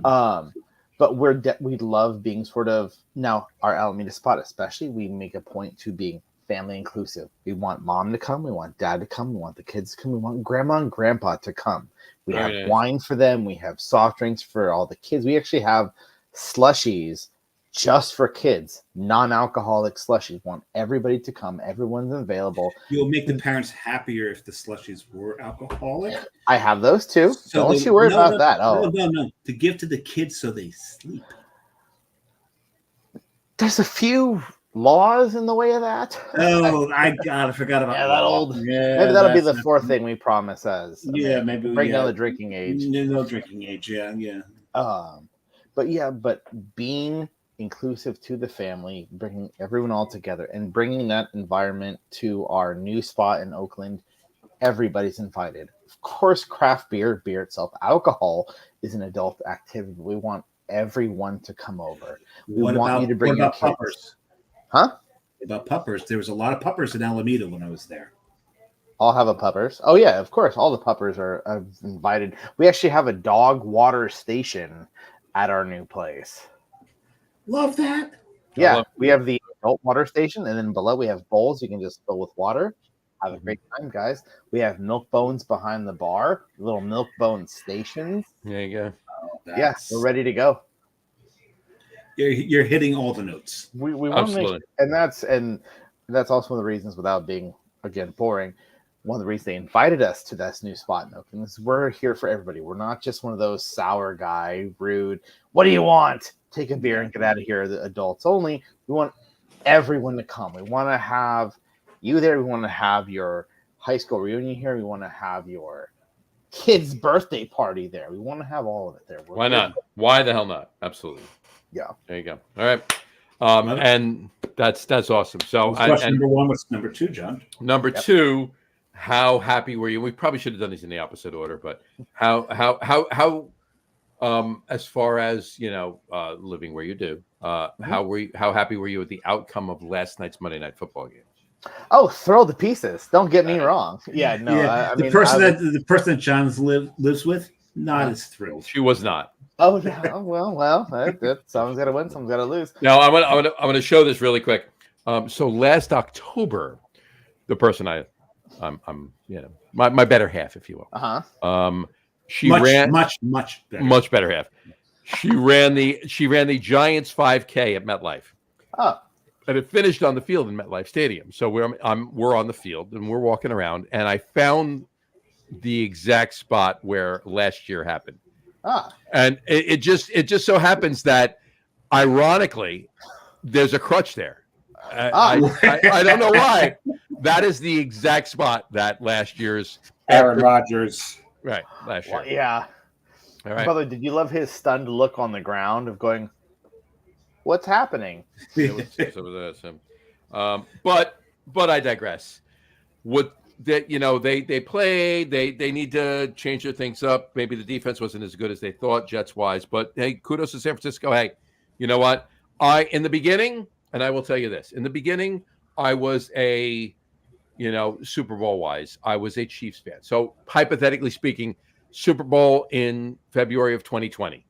But we love being sort of now our Alameda spot, especially. We make a point to being family inclusive. We want mom to come. We want dad to come. We want the kids to come. We want grandma and grandpa to come. We have wine for them. We have soft drinks for all the kids. We actually have slushies just for kids, non-alcoholic slushies. Want everybody to come. Everyone's available. You'll make the parents happier if the slushies were alcoholic. I have those too. So Don't you worry about that. Oh, no. To give to the kids so they sleep. There's a few laws in the way of that. Oh, I forgot about that old. Yeah, maybe that'll be the 4th thing we promise as. Yeah, maybe bring down the drinking age. No drinking age. Yeah. But being inclusive to the family, bringing everyone all together, and bringing that environment to our new spot in Oakland. Everybody's invited. Of course, craft beer itself, alcohol is an adult activity. We want everyone to come over. We want you to bring your kids. Puppers? Huh? About puppers. There was a lot of puppers in Alameda when I was there. I'll have a puppers. Oh yeah, of course. All the puppers are invited. We actually have a dog water station at our new place. Love that. Yeah, we have the adult water station, and then below we have bowls you can just fill with water. Have a great time, guys. We have milk bones behind the bar, little milk bone stations. There you go. Yeah, we're ready to go. You're hitting all the notes. We want to make, and that's also one of the reasons, without being again boring, one of the reasons they invited us to this new spot in Oakland is we're here for everybody. We're not just one of those sour guy, rude. What do you want? Take a beer and get out of here. The adults only. We want everyone to come. We want to have you there. We want to have your high school reunion here. We want to have your kid's birthday party there. We want to have all of it there. Why not? Why the hell not? Absolutely. Yeah. There you go. All right. And that's awesome. So question number 1. What's number 2, John? Number 2, how happy were you? We probably should have done these in the opposite order, but how as far as living where you do, how happy were you with the outcome of last night's Monday Night Football game? Oh, thrilled to pieces. Don't get me wrong. Yeah, no. Yeah. I the mean, person that John lives with, not as thrilled. She was not. Oh yeah. Well. Someone's got to win. Someone's got to lose. Now I'm gonna show this really quick. So last October, the person I'm my better half, if you will. She ran much better half. She ran the Giants 5K at MetLife. Oh. And it finished on the field in MetLife Stadium. So we're on the field and we're walking around, and I found the exact spot where last year happened. And it just so happens that, ironically, there's a crutch there. I don't know why. That is the exact spot that last year's Aaron Rodgers. Right, last year. Well, yeah. All right. Brother, did you love his stunned look on the ground of going, what's happening? But I digress. What that they played, they need to change their things up. Maybe the defense wasn't as good as they thought, Jets wise. But hey, kudos to San Francisco. Hey, you know what? In the beginning, and I will tell you this: in the beginning, I was a Super Bowl wise, I was a Chiefs fan. So hypothetically speaking, Super Bowl in February of 2020.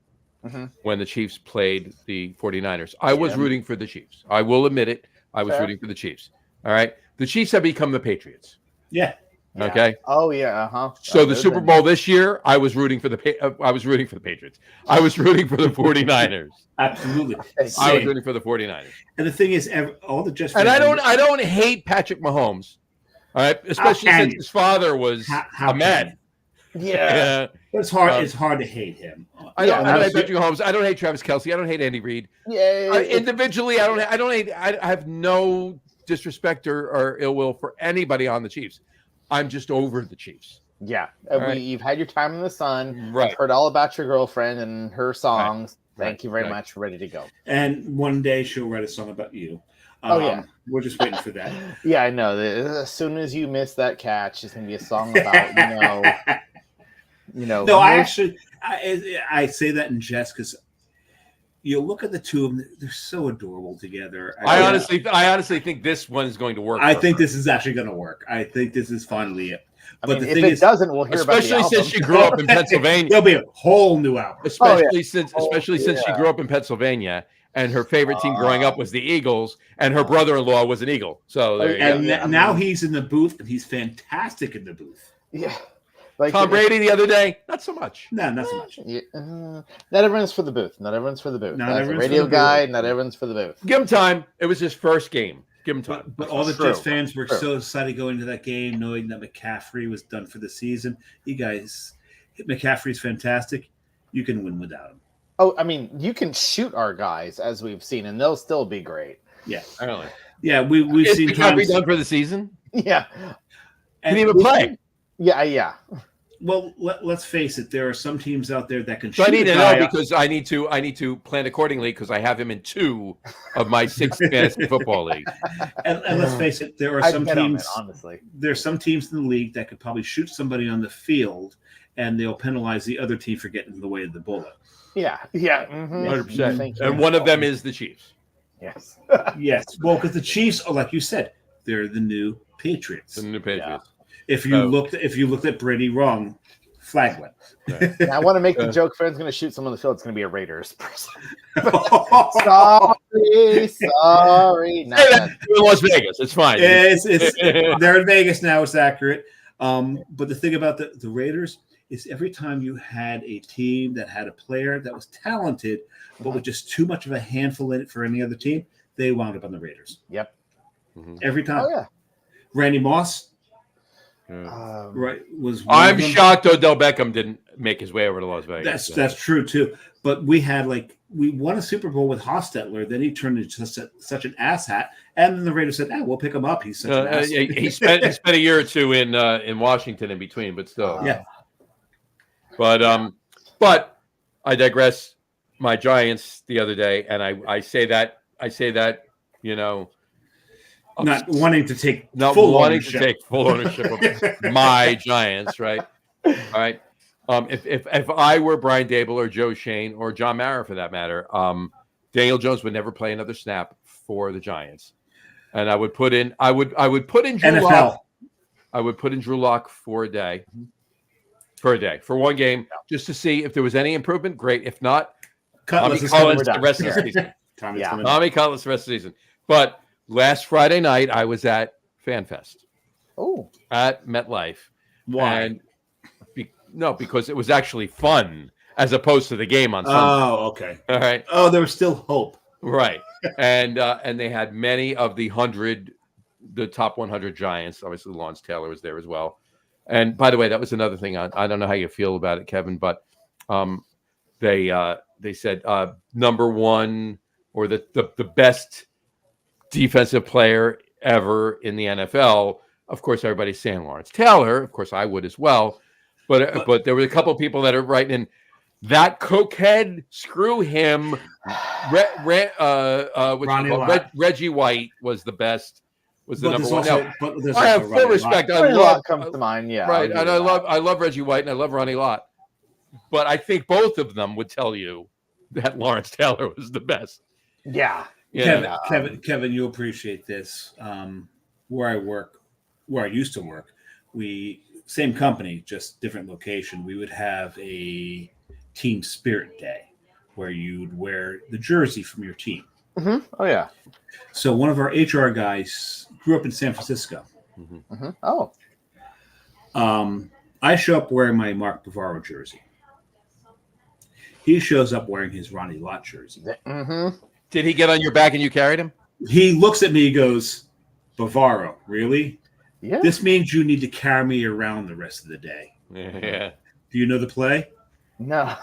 When the Chiefs played the 49ers. I was rooting for the Chiefs. I will admit it. I was rooting for the Chiefs. All right. The Chiefs have become the Patriots. Yeah. Okay. Oh yeah. So the Super Bowl this year, I was rooting for the Patriots. I was rooting for the 49ers. Absolutely. I was rooting for the 49ers. And the thing is, all the Jets. And I don't hate Patrick Mahomes. All right, especially can since you? his father was How a Met. Yeah. It's hard. Um, It's hard to hate him. I don't hate absolutely. Patrick Mahomes. I don't hate Travis Kelce. I don't hate Andy Reid. Yeah. Individually, I don't hate. I have no disrespect or ill will for anybody on the Chiefs. I'm just over the Chiefs. Yeah. Right. You've had your time in the sun. Right. I've heard all about your girlfriend and her songs. Right. Thank you very Right. much. Ready to go. And one day she'll write a song about you. Yeah. We're just waiting for that. Yeah, I know. As soon as you miss that catch, it's gonna be a song about No, I say that in jest because you look at the two of them; they're so adorable together. I honestly think this one is going to work. I think this is actually going to work. I think this is finally it. But the thing is, doesn't, we'll hear especially about the since she grew up in Pennsylvania. There'll be a whole new album. Especially since she grew up in Pennsylvania, and her favorite team growing up was the Eagles, and her brother-in-law was an Eagle. So there you go. Now he's in the booth, and he's fantastic in the booth. Yeah. Like Tom Brady the other day, not so much. No, not so much. Yeah, not everyone's for the booth. Not everyone's for the booth. Not That's a everyone's radio for the guy. booth. Not everyone's for the booth. Give him time. It was his first game. Give him time. But all the True. Jets fans were True. so excited going to that game, knowing that McCaffrey was done for the season. You guys, McCaffrey's fantastic. You can win without him. Oh, I mean, you can shoot our guys as we've seen, and they'll still be great. Yeah, Really. yeah. We've Is seen McCaffrey times. done for the season? Yeah. Can he even play? Yeah. Well, let's face it. There are some teams out there that can So shoot I need a to guy know up. because I need to plan accordingly because I have him in 2 of my 6 fantasy football leagues. And let's face it, there are I'd some bet on teams. it, honestly. There's some teams in the league that could probably shoot somebody on the field, and they'll penalize the other team for getting in the way of the bullet. Yeah. Mhm. 100%. Thank you. And one of them is the Chiefs. Yes. Yes, well, because the Chiefs, like you said, they're the new Patriots. The new Patriots. If you looked at Brady wrong, flag went. And I want to make the joke. If anyone's going to shoot someone on the field, it's going to be a Raiders person. Sorry. Not Hey, that. in Las Vegas. It's fine. They're in Vegas now. It's accurate. But the thing about the Raiders is every time you had a team that had a player that was talented, but with just too much of a handful in it for any other team, they wound up on the Raiders. Yep. Every time. Oh, yeah. Randy Moss, Um, right, was. I'm shocked Odell Beckham didn't make his way over to Las Vegas. That's true too. But we won a Super Bowl with Hostetler. Then he turned into such an asshat, and then the Raiders said, "We'll pick him up. He's such an ass." he spent a year or two in Washington in between, but still. Yeah. But I digress. My Giants the other day, and I say that Not wanting to take not full wanting ownership. to take full ownership of my Giants, right? All right. If I were Brian Dable or Joe Shane or John Mara for that matter, Daniel Jones would never play another snap for the Giants, and I would put in Drew NFL. Lock. I would put in Drew Lock for one game, just to see if there was any improvement. Great. If not, Tommy Collins the rest of the season. Tommy Collins the rest of the season. But last Friday night, I was at FanFest. Oh. At MetLife. Why? And because it was actually fun as opposed to the game on Sunday. Oh, okay. All right. Oh, there was still hope. Right. And they had many of the top 100 Giants. Obviously, Lawrence Taylor was there as well. And by the way, that was another thing. I don't know how you feel about it, Kevin, but they said number one or the best defensive player ever in the NFL. Of course, everybody's saying Lawrence Taylor. Of course, I would as well. But there were a couple of people that are writing in that cokehead. Screw him. Reggie White was the best. Was the number one. I have full respect. I love comes to mind. Yeah, right. And I love Reggie White and I love Ronnie Lott. But I think both of them would tell you that Lawrence Taylor was the best. Yeah. Kevin, you appreciate this. Where I used to work, same company, just different location. We would have a team spirit day where you'd wear the jersey from your team. Mm-hmm. Oh yeah. So one of our HR guys grew up in San Francisco. Mm-hmm. Mm-hmm. Oh. I show up wearing my Mark Bavaro jersey. He shows up wearing his Ronnie Lott jersey. Mm-hmm. Did he get on your back and you carried him? He looks at me, he goes, "Bavaro, really?" Yeah. This means you need to carry me around the rest of the day. Yeah. Do you know the play? No.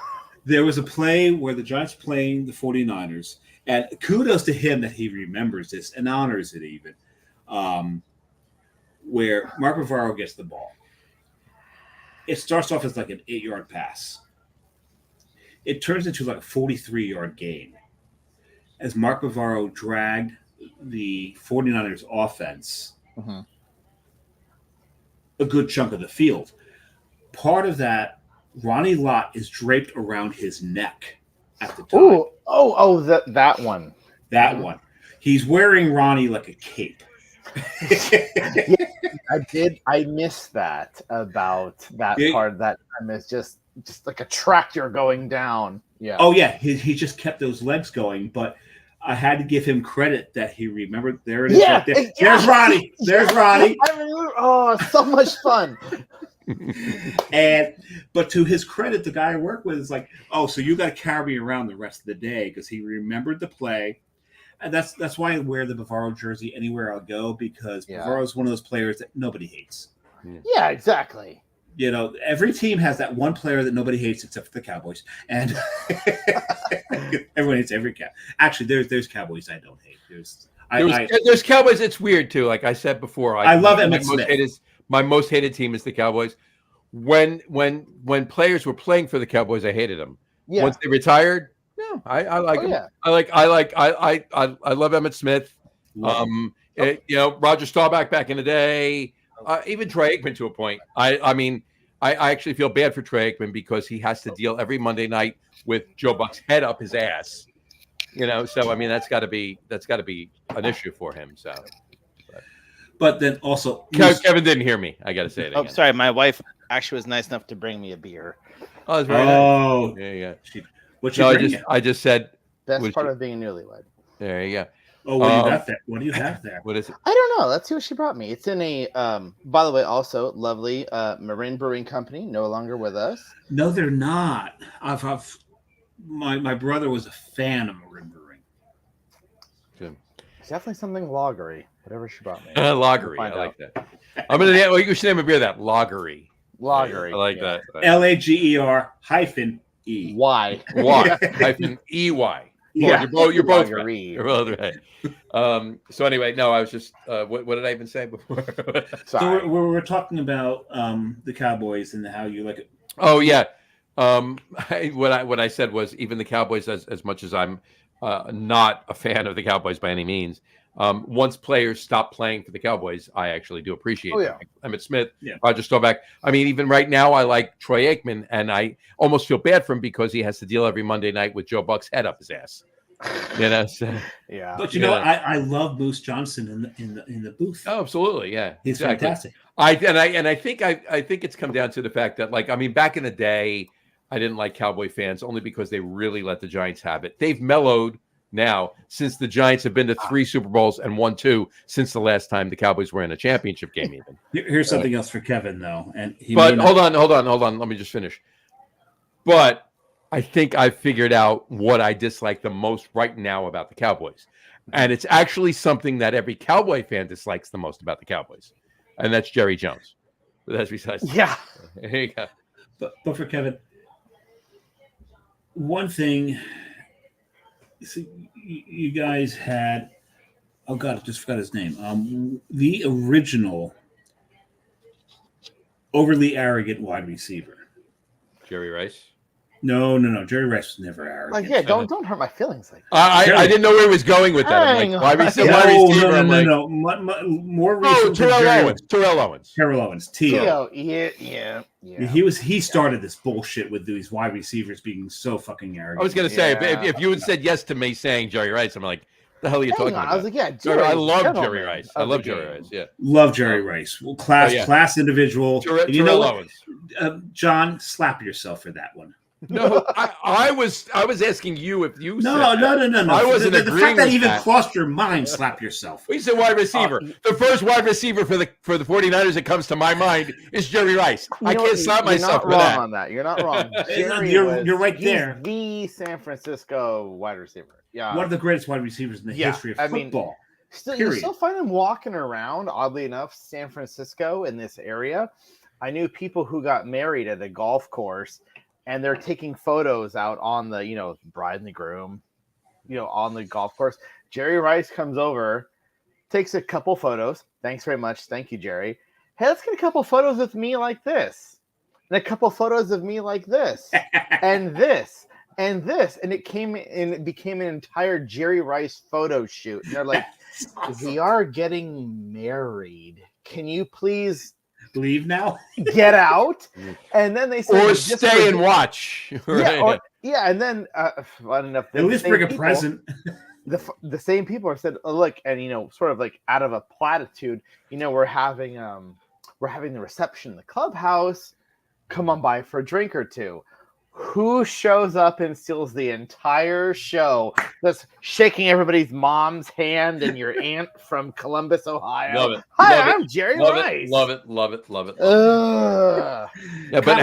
There was a play where the Giants playing the 49ers, and kudos to him that he remembers this and honors it even, where Mark Bavaro gets the ball. It starts off as like an 8-yard pass. It turns into like a 43-yard gain as Mark Bavaro dragged the 49ers offense a good chunk of the field. Part of that, Ronnie Lott is draped around his neck at the time. That one. That one. He's wearing Ronnie like a cape. I missed that about that Yeah. part of that time. It's just like a tractor going down. Yeah. Oh, yeah. He just kept those legs going, but I had to give him credit that he remembered. There it is. Yeah, Right there. There's Ronnie. There's Ronnie. I remember, so much fun. But to his credit, the guy I work with is like, oh, so you got to carry me around the rest of the day because he remembered the play. And that's why I wear the Bavaro jersey anywhere I'll go, because Bavaro is one of those players that nobody hates. Yeah, exactly. You know, every team has that one player that nobody hates except for the Cowboys, and everyone hates every Cow. Actually, there's Cowboys I don't hate. There's Cowboys. It's weird too. Like I said before, I love Emmitt Smith. My most hated team is the Cowboys. When players were playing for the Cowboys, I hated them. Yeah. Once they retired, no, I like them. Yeah. I love Emmitt Smith. Roger Staubach back in the day. Even Troy Aikman to a point. I mean, I actually feel bad for Troy Aikman because he has to deal every Monday night with Joe Buck's head up his ass. So I mean that's got to be an issue for him. So, but then also Kevin didn't hear me. I got to say it again. Oh, sorry, my wife actually was nice enough to bring me a beer. Oh, that's very nice. Yeah. I just said best part of being a newlywed. There you go. Oh, what do you got there? What do you have there? What is it? I don't know. Let's see what she brought me. It's in a, by the way, also lovely Marin Brewing Company, no longer with us. No, they're not. My brother was a fan of Marin Brewing. Good. It's definitely something lagery, whatever she brought me. Lagery. I like that. I'm going to, you should name a beer that. Lagery. Lagery. I like that. LAGER-E. Y. Y-hyphen-EY. Yeah. You're both Lagery. right. You're both right. So anyway, no, I was just what did I even say before? Sorry. So we're talking about the Cowboys and how you like it. Oh yeah. What I said was even the Cowboys, as much as I'm not a fan of the Cowboys by any means, once players stop playing for the Cowboys, I actually do appreciate them. Emmitt Smith, Roger Staubach. I mean, even right now, I like Troy Aikman, and I almost feel bad for him because he has to deal every Monday night with Joe Buck's head up his ass. So, yeah. But I love Moose Johnson in the booth. Oh, absolutely, yeah, he's fantastic. I think it's come down to the fact that, like, I mean, back in the day, I didn't like Cowboy fans only because they really let the Giants have it. They've mellowed now since the Giants have been to 3 Super Bowls and won 2 since the last time the Cowboys were in a championship game. Even here's something else for Kevin though, hold on. Let me just finish. But I think I figured out what I dislike the most right now about the Cowboys, and it's actually something that every Cowboy fan dislikes the most about the Cowboys, and that's Jerry Jones. But that's besides. Yeah. There you go. But for Kevin, one thing. See, you guys had, oh God, I just forgot his name. The original overly arrogant wide receiver. Jerry Rice. No. Jerry Rice was never arrogant. Like, yeah, don't hurt my feelings like that. I didn't know where he was going with that. I'm like, wide receiver. No. More recent. Terrell Owens. T.O. Yeah. He started this bullshit with these wide receivers being so fucking arrogant. I was going to say, if you had said yes to me saying Jerry Rice, I'm like, the hell are you talking about? I was like, yeah, Jerry, I love Jerry Rice. I love Jerry Rice. Yeah, love Jerry Rice. Well, class individual. Terrell Owens. John, slap yourself for that one. No, I was asking you if you. No. I wasn't the agreeing fact that with even that. crossed your mind, slap yourself. We said wide receiver. The first wide receiver for the 49ers that comes to my mind is Jerry Rice. I can't slap myself for that. You're not wrong on that. You're not wrong. You're right there. The San Francisco wide receiver. Yeah, one of the greatest wide receivers in the history of football. Still, you Period. still find them walking around. Oddly enough, San Francisco in this area. I knew people who got married at a golf course, and they're taking photos out on the bride and the groom, on the golf course. Jerry Rice comes over, takes a couple photos. Thanks very much. Thank you, Jerry. Hey, let's get a couple photos with me like this, and a couple photos of me like this, and this. And this, and it became an entire Jerry Rice photo shoot. And they're like, "We are getting married. Can you please Leave now? get out?" And then they said, Or stay and watch. Right? And then fun enough. At least bring a present. The same people are said, "Oh, look," and sort of like out of a platitude, we're having the reception in the clubhouse. Come on by for a drink or two. Who shows up and steals the entire show? That's shaking everybody's mom's hand and your aunt from Columbus, Ohio. Love it. Hi, Love I'm it. Jerry Love Rice. it. Love it. Love it. Love it. Yeah, but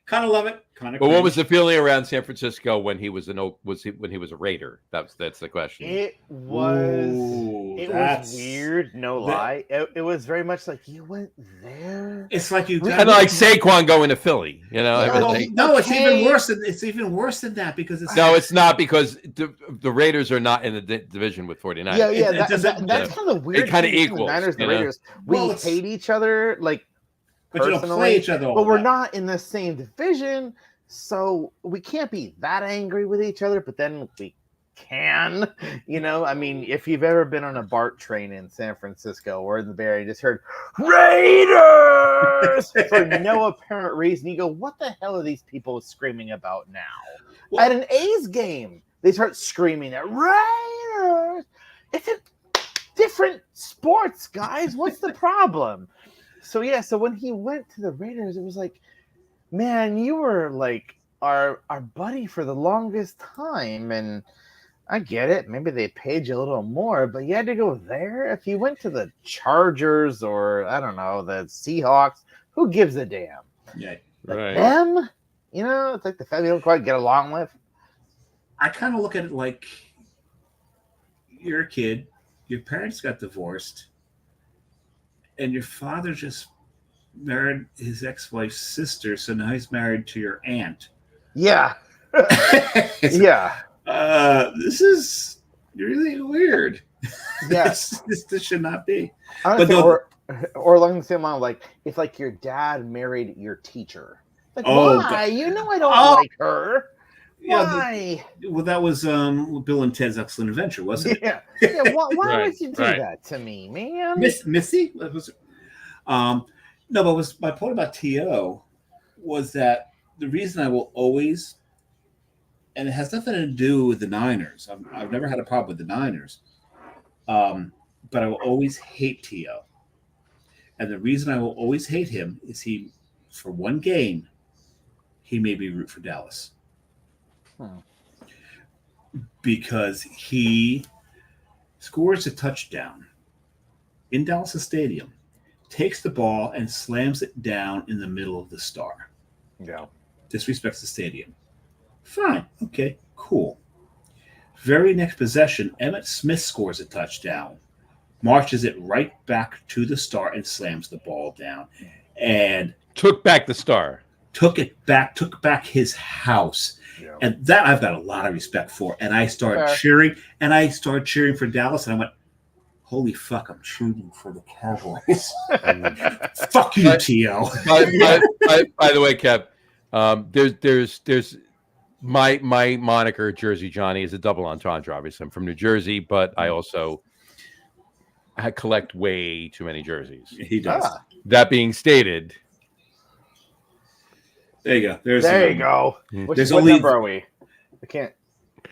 Kind of love it. Kind of. But what was the feeling around San Francisco when he was when he was a Raider? That's the question. it was. Ooh, It was weird, no lie. It was very much like you went there. It's like you Kind of like Saquon going to Philly, No, it's even worse than that because it's No, it's not because the Raiders are not in the division with 49. Yeah. It That's kind of the weird. It kind of thing between equals. the Niners, and the you know? Raiders. We Well, hate each other, like. but you don't play each other all But we're that. not in the same division, so we can't be that angry with each other. But then we can, I mean, if you've ever been on a BART train in San Francisco or in the Bay Area, you just heard Raiders for no apparent reason. You go, what the hell are these people screaming about now? Well, At an A's game, they start screaming at Raiders. It's a different sports, guys. What's the problem? So when he went to the Raiders, it was like, man, you were like our buddy for the longest time, and I get it. Maybe they paid you a little more, but you had to go there. If you went to the Chargers or I don't know the Seahawks, who gives a damn? Yeah, But Right. them, it's like the family you don't quite get along with. I kind of look at it like you're a kid, your parents got divorced, and your father just married his ex-wife's sister, so now he's married to your aunt. Yeah, yeah, This is really weird. yeah. This should not be. Honestly, no- or along the same line, like if like your dad married your teacher. Like, Oh, why? God. I don't Oh. like her. Yeah, Why? well, that was Bill and Ted's Excellent Adventure, wasn't it? Yeah. Why Right, would you do right. that to me, man? Missy? What was it? No, but my point about T.O. was that the reason I will always, and it has nothing to do with the Niners. I've never had a problem with the Niners, but I will always hate T.O. And the reason I will always hate him is for one game, he made me root for Dallas. Because he scores a touchdown in Dallas Stadium, takes the ball and slams it down in the middle of the star. Yeah. Disrespects the stadium. Fine. Okay, cool. Very next possession, Emmitt Smith scores a touchdown, marches it right back to the star and slams the ball down. And Took back the star. took back his house. Yeah. And that I've got a lot of respect for. And I started Fair. cheering for Dallas, and I went, holy fuck, I'm cheering for the Cowboys. Fuck you, But- T.O. By the way, Kev, there's my moniker Jersey Johnny is a double entendre. Obviously, I'm from New Jersey, but I also collect way too many jerseys. He does. That being stated, There you go. There's There you go. There's What only- number are we? I can't.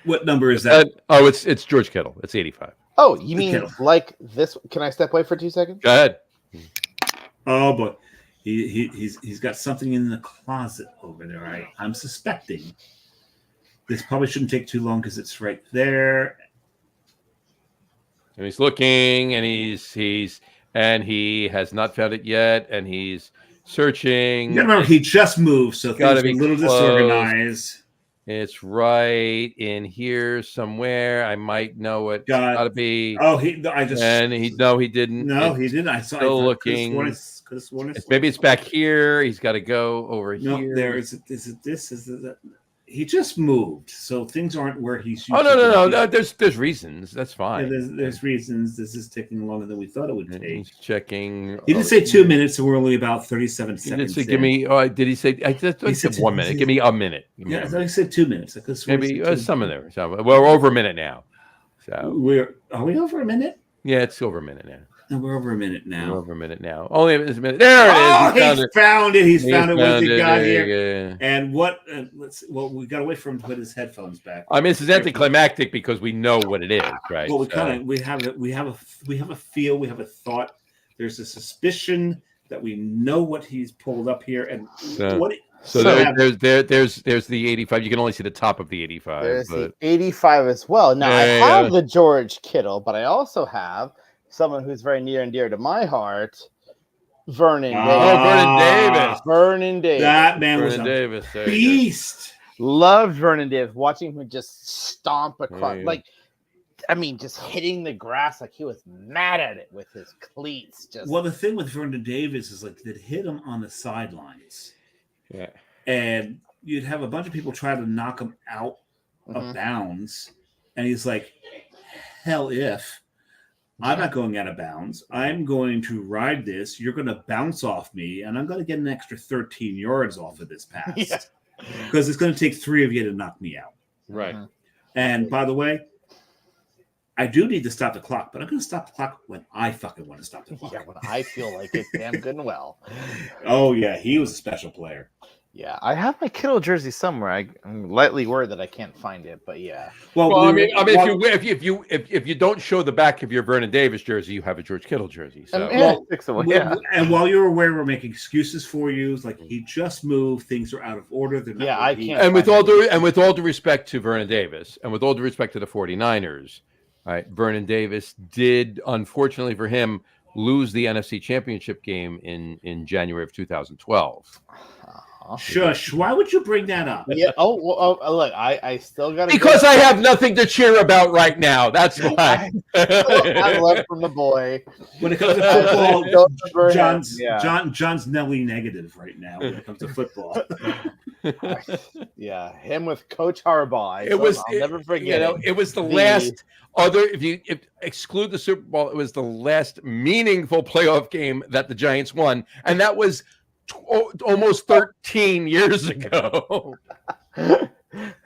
What number is that? it's George Kittle. It's 85. Oh, you mean Kittle. like this? Can I step away for 2 seconds? Go ahead. Oh, but he's got something in the closet over there. I'm suspecting. This probably shouldn't take too long because it's right there. And he's looking, and he has not found it yet, and he's searching. You gotta remember, he just moved, so Gotta things are be a little close. disorganized. It's right in here somewhere. I might know it. It's Got- got to be. Oh, I just. And he didn't. No, It's he didn't. I saw. still I looking. Could have sworn Maybe it's back here. He's got to go over No, here. there is. This is. He just moved, so things aren't where he's. Oh no. There's reasons. That's fine. Yeah, there's reasons. This is taking longer than we thought it would take. He's checking. He did say 2 minutes, so we're only about 37 He seconds. did say, give me. Oh, did he say? I just He said 1 minute. Give me a minute. Give me Yeah, a I thought minute. he said 2 minutes. I could have sworn he Maybe said 2 some of them. Well, we're over a minute now. So Are we over a minute? yeah, it's over a minute now. No, we're over a minute We're now. over a minute now. Only a minute. There it is. Oh, He found it. found it. He's He found it. What found he it. got There here? you go. And what? We got to wait for him to put his headphones back. I mean, this is anticlimactic because we know what it is, right? Well, we So- kind of we have a feel, we have a thought. There's a suspicion that we know what he's pulled up here, and So- what. So there's the 85. You can only see the top of the 85. There's But the 85 as well. Now, I Yeah, have yeah. the George Kittle, but I also have someone who's very near and dear to my heart, Vernon oh, Davis. Vernon Davis. Vernon Davis. That man was Vernon a Davis. There you go. beast. Loved Vernon Davis. Watching him just stomp across, Yeah. like, I mean, just hitting the grass like he was mad at it with his cleats. Just Well, the thing with Vernon Davis is like they'd hit him on the sidelines, Yeah. and you'd have a bunch of people try to knock him out Mhm. of bounds, and he's like, "Hell if." I'm not going out of bounds. I'm going to ride this. You're going to bounce off me, and I'm going to get an extra 13 yards off of this pass. Yeah. Because it's going to take 3 of you to knock me out. Right. Mhm. And by the way, I do need to stop the clock, but I'm going to stop the clock when I fucking want to stop the clock. Yeah, when I feel like it, damn good and well. Oh, yeah. He was a special player. Yeah, I have my Kittle jersey somewhere. I'm lightly worried that I can't find it, but yeah. Well, I mean, if you don't show the back of your Vernon Davis jersey, you have a George Kittle jersey. So Yeah. And while you're aware, we're making excuses for you. It's like he just moved. Things are out of order. They're not Yeah, where I he- can't- and with all due respect to Vernon Davis, and with all due respect to the 49ers, all right, Vernon Davis did, unfortunately for him, lose the NFC Championship game in January of 2012. Shush. Why would you bring that up? Yeah. Oh, look, I still got Because I have nothing to cheer about right now. That's why. I love from the boy. When it comes to Go football, to Vernon, John's yeah. John's Nelly negative right now when it comes to football. Yeah, him with Coach Harbaugh. I'll never forget. You know, it was the last other. If exclude the Super Bowl, it was the last meaningful playoff game that the Giants won, and that was almost 13 years ago.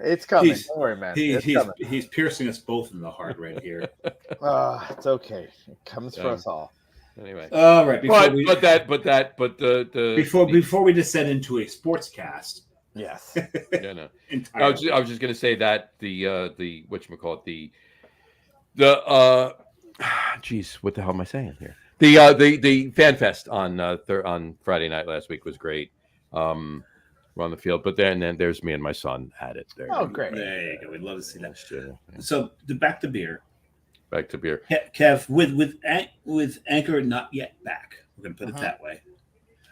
It's coming. He's- Don't worry, man. It's coming. He's piercing us both in the heart right here. It's okay. It comes for us all. Anyway, All right, but the before we descend into a sports cast, Yes. yeah, no. entirely. I was just going to say that the whatchamacallit, geez, what the hell am I saying here? The Fan Fest on Friday night last week was great. We're on the field, but then there's me and my son at it. There. Oh, great. There you go. We'd love to see that. Yeah. So back to beer. Back to beer. Kev, with Anchor not yet back, we're going to put it that way.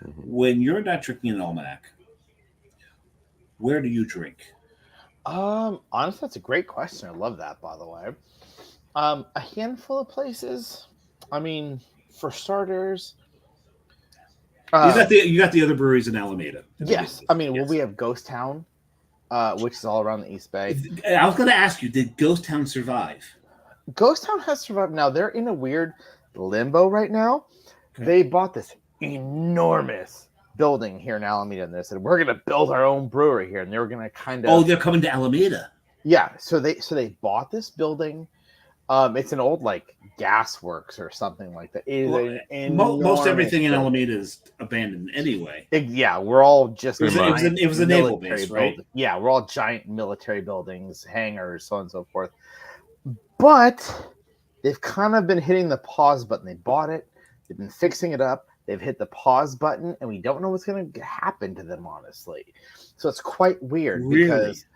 Mhm. When you're not drinking an Almanac, where do you drink? Honestly, that's a great question. I love that, by the way. A handful of places. I mean, for starters, You got the other breweries in Alameda. yes. I mean, Yes. we have Ghost Town, which is all around the East Bay. I was going to ask you, did Ghost Town survive? Ghost Town has survived. Now they're in a weird limbo right now. Okay. They bought this enormous building here in Alameda, and they said we're going to build our own brewery here, and they were going to kind of. Oh, they're coming to Alameda. Yeah, so they bought this building. It's an old like gas works or something like that. It is Well, an Most enormous everything in building. Alameda is abandoned anyway. Yeah, we're all just It was a- giant it was a naval military base, right? building- Yeah, we're all giant military buildings, hangars, so on and so forth. But they've kind of been hitting the pause button. They bought it, they've been fixing it up, they've hit the pause button, and we don't know what's going to happen to them, honestly. So it's quite weird because,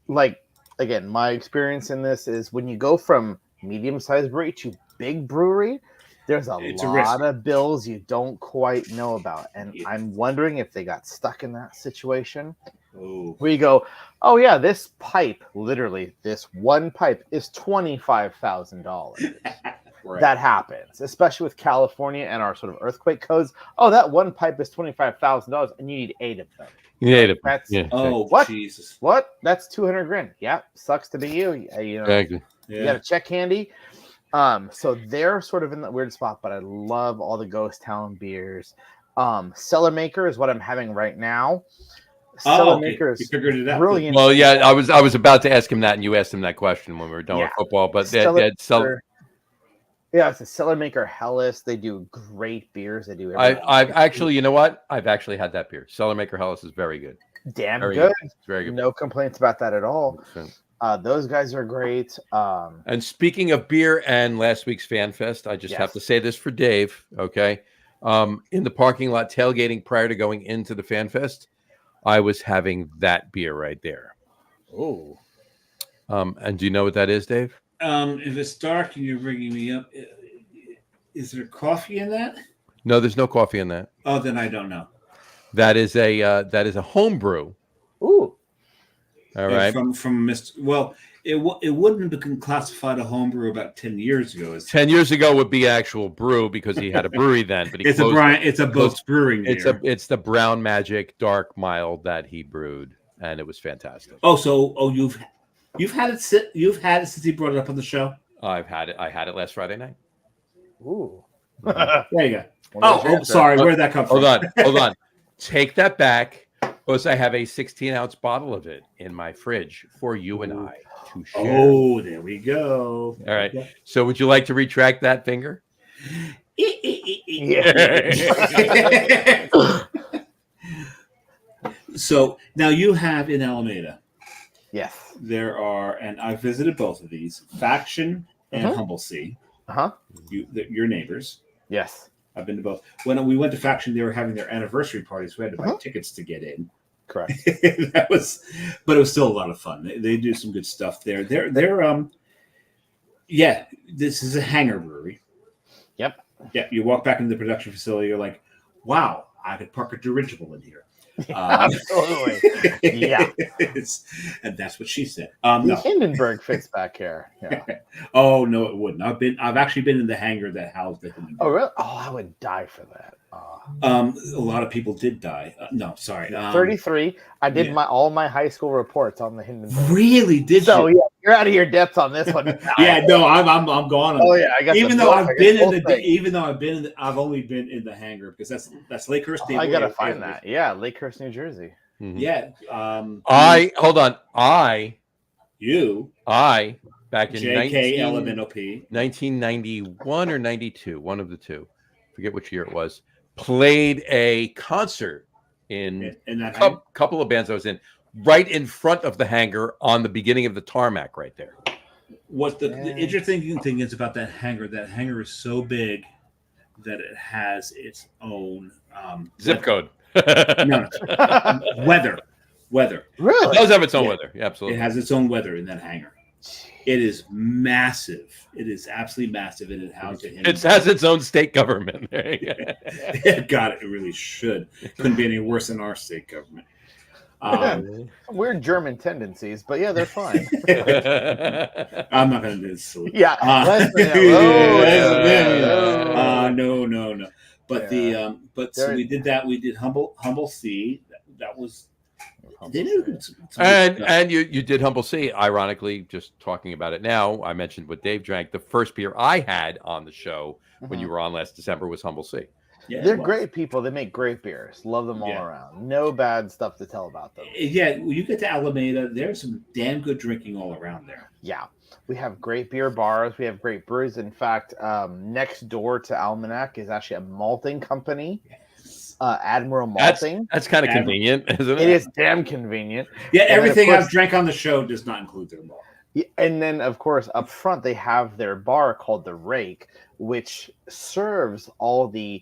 like, again, my experience in this is when you go from medium-sized brewery to big brewery, there's It's a lot risk. of bills you don't quite know about. And Yeah. I'm wondering if they got stuck in that situation Oh, where you go, oh yeah, this pipe, literally this one pipe is $25,000. right. That happens, especially with California and our sort of earthquake codes. Oh, that one pipe is $25,000, and you need 8 of them. Yeah, Like, that's Oh, What? Jesus. what? That's 200 grand. Yeah, sucks to be you. You know, exactly. you got a check handy. So they're sort of in that weird spot, but I love all the Ghost Town beers. Cellar Maker is what I'm having right now. Cellar okay. Maker You is figured it out. brilliant. Well, yeah, I was about to ask him that, and you asked him that question when we were done with Yeah. football. But Cellar so Maker- yeah, it's a Cellar Maker Hellas. They do great beers. They do I've actually, you know what? I've actually had that beer. Cellar Maker Hellas is very good. damn Very good. It's very good. No complaints about that at all. 100%. Those guys are great. And speaking of beer and last week's Fan Fest, I just have Yes. to say this for Dave, okay? In the parking lot tailgating prior to going into the Fan Fest, I was having that beer right there. Oh, And do you know what that is, Dave? If it's dark and you're bringing me up, is there coffee in that? No, there's no coffee in that. Oh, then I don't know. That is a home brew. ooh, All right. From Mr. Well, it wouldn't have been classified a homebrew about 10 years ago. 10 years ago would be actual brew because he had a brewery then, but he It's a closed Brian. It's a Boats Brewing beer. It's the Brown Magic Dark Mild that he brewed, and it was fantastic. You've had it since he brought it up on the show. I had it last Friday night. ooh. There you go. Well, Oh, sorry. Where'd that come from? Hold on. Take that back, because I have a 16-ounce bottle of it in my fridge for you and I to share. Oh, there we go. All right. So would you like to retract that finger? Yeah. So now you have in Alameda, Yes. there are, and I visited both of these, Faction and Mhm. Humble Sea. Uh-huh. Your neighbors. Yes. I've been to both. When we went to Faction, they were having their anniversary party, so we had to buy tickets to get in. Correct. But it was still a lot of fun. They do some good stuff there. Yeah, this is a hangar brewery. Yep. Yeah, you walk back into the production facility, you're like, wow, I could park a dirigible in here. Absolutely. Yeah. And that's what she said. The No. Hindenburg fits back here. Yeah. Oh no, it wouldn't. I've actually been in the hangar that housed the Hindenburg. Oh really? Oh, I would die for that. A lot of people did die. No, sorry. 33. I did yeah. all my high school reports on the Hindenburg. Really? Did So you? yeah, you're out of your depth on this one. Yeah, no, I'm gone. Oh yeah, I got. Even the though book, I've I got been the in whole the, thing. even though I've only been in the hangar because that's Lakehurst. Oh, I gotta find that. Yeah, Lakehurst, New Jersey. Mhm. Yeah. Hold on. You Back in JK LMNOP 1991 or 92, one of the two, forget which year it was, played a concert in that a hangar? couple of bands I was in, right in front of the hangar on the beginning of the tarmac right there. What the interesting thing is about that hangar is so big that it has its own Zip code. No, weather. Really? It does have its own Yeah. weather. Yeah, absolutely. It has its own weather in that hangar. It is massive. It is absolutely massive, and it houses It has its own state government. There you go. God, it really should. Couldn't be any worse than our state government. Weird German tendencies, but yeah, they're fine. I'm not going to do this. Silly. Yeah. No. But Yeah. so we did that. We did Humble Sea. That was. They did some good stuff. And you did Humble Sea. Ironically, just talking about it now, I mentioned what Dave drank. The first beer I had on the show when you were on last December was Humble Sea. Yeah, They're great people. They make great beers. Love them all around. No bad stuff to tell about them. Yeah, when you get to Alameda, there's some damn good drinking all around there. Yeah. We have great beer bars. We have great brews. In fact, next door to Almanac is actually a malting company. Admiral Malting. That's kind of convenient, isn't it? It is damn convenient. Yeah, And everything of course- I've drank on the show does not include their malt. And then, of course, up front, they have their bar called The Rake, which serves all the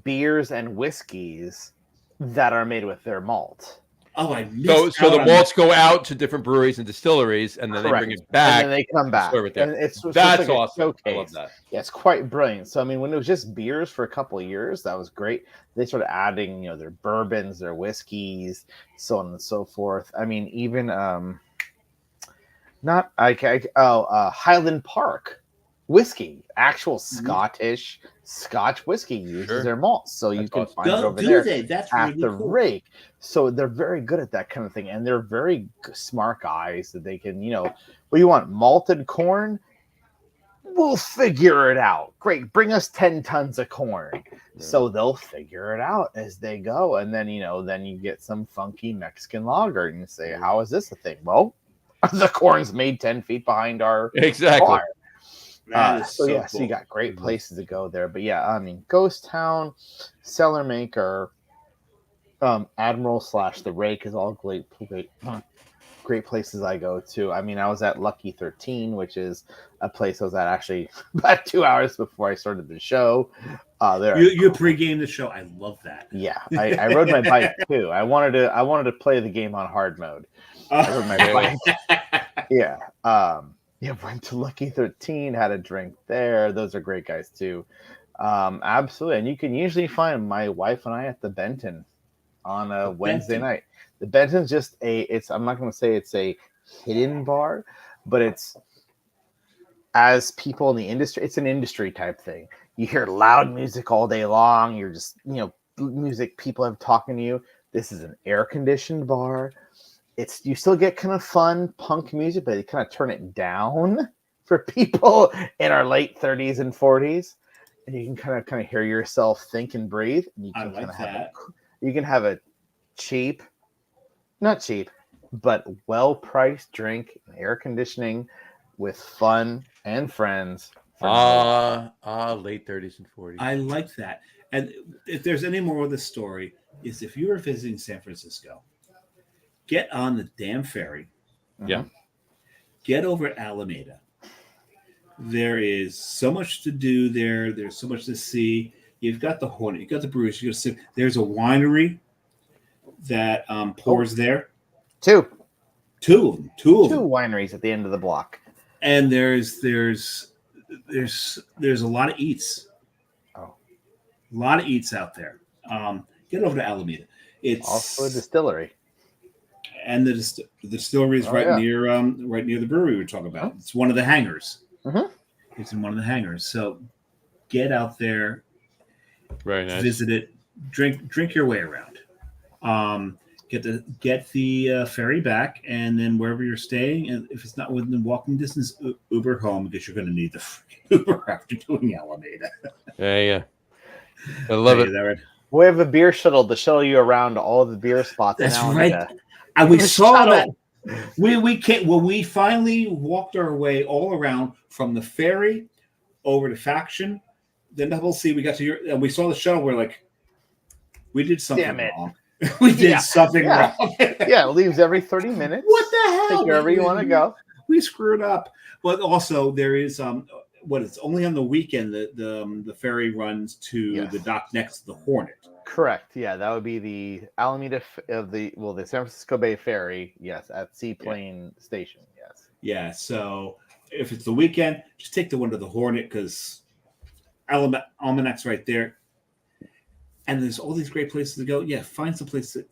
beers and whiskeys that are made with their malt. Oh, I missed So out the on malts go out to different breweries and distilleries, and then they bring Correct. it back. And then they come back. serve it there. And it's That's like a awesome. I love showcase. that. Yeah, it's quite brilliant. So I mean, when it was just beers for a couple of years, that was great. They started adding, their bourbons, their whiskeys, so on and so forth. I mean, even Highland Park whiskey, actual Scotch whiskey uses Sure. their malts, so you That's can awesome. find it over Do there they? That's at really the cool. rake. So they're very good at that kind of thing, and they're very smart guys that they can, what do you want? Malted corn? We'll figure it out. Great, bring us 10 tons of corn. So they'll figure it out as they go, and then then you get some funky Mexican lager, and you say, "How is this a thing?" Well, the corn's made 10 feet behind our Exactly. bar. That is So cool. so you got great places to go there. But yeah, I mean, Ghost Town, Cellar Maker, Admiral / the Rake is all great places I go to. I mean, I was at Lucky 13, which is a place I was at actually about 2 hours before I started the show. You pregame the show. I love that. Yeah, I rode my bike too. I wanted to play the game on hard mode. I rode my bike. Yeah. Went to Lucky 13, had a drink there. Those are great guys too. Absolutely. And you can usually find my wife and I at the Benton on a Wednesday night. The Benton's just I'm not going to say it's a hidden bar, but it's, as people in the industry, it's an industry type thing. You hear loud music all day long. You're just, music people have talking to you. This is an air conditioned bar. You still get kind of fun punk music, but they kind of turn it down for people in our late 30s and 40s, and you can kind of hear yourself think and breathe. And you can have a not cheap, but well-priced drink, air conditioning, with fun and friends. Late 30s and 40s. I like that. And if there's any more of the story, is if you were visiting San Francisco, get on the damn ferry. Yeah. Get over at Alameda. There is so much to do there. There's so much to see. You've got the Hornet. You've got the breweries. There's a winery that pours there. Two of them. Two wineries at the end of the block. And there's a lot of eats. Oh, a lot of eats out there. Get over to Alameda. It's also a distillery. And the distillery is near the brewery we're talking about. It's one of the hangars. Mm-hmm. It's in one of the hangars. So get out there, very nice. Visit it, drink your way around. Get the ferry back, and then wherever you're staying, and if it's not within walking distance, Uber home, because you're going to need the Uber after doing Alameda. Yeah. I love it. Right? We have a beer shuttle to shuttle you around all the beer spots. That's in Alameda. right. And we saw that. We finally walked our way all around from the ferry over to Faction, then Double C. We got to and we saw the shuttle. We're like, we did something wrong. We did something wrong. Yeah, it leaves every 30 minutes. What the hell? Take wherever you want to go. We screwed up. But also there is it's only on the weekend that the ferry runs to the dock next to the Hornet. Correct. Yeah, that would be the Alameda the San Francisco Bay Ferry. Yes, at Seaplane Station. Yes. Yeah. So if it's the weekend, just take the one to the Hornet, because Almanac's right there, and there's all these great places to go. Yeah, find some place to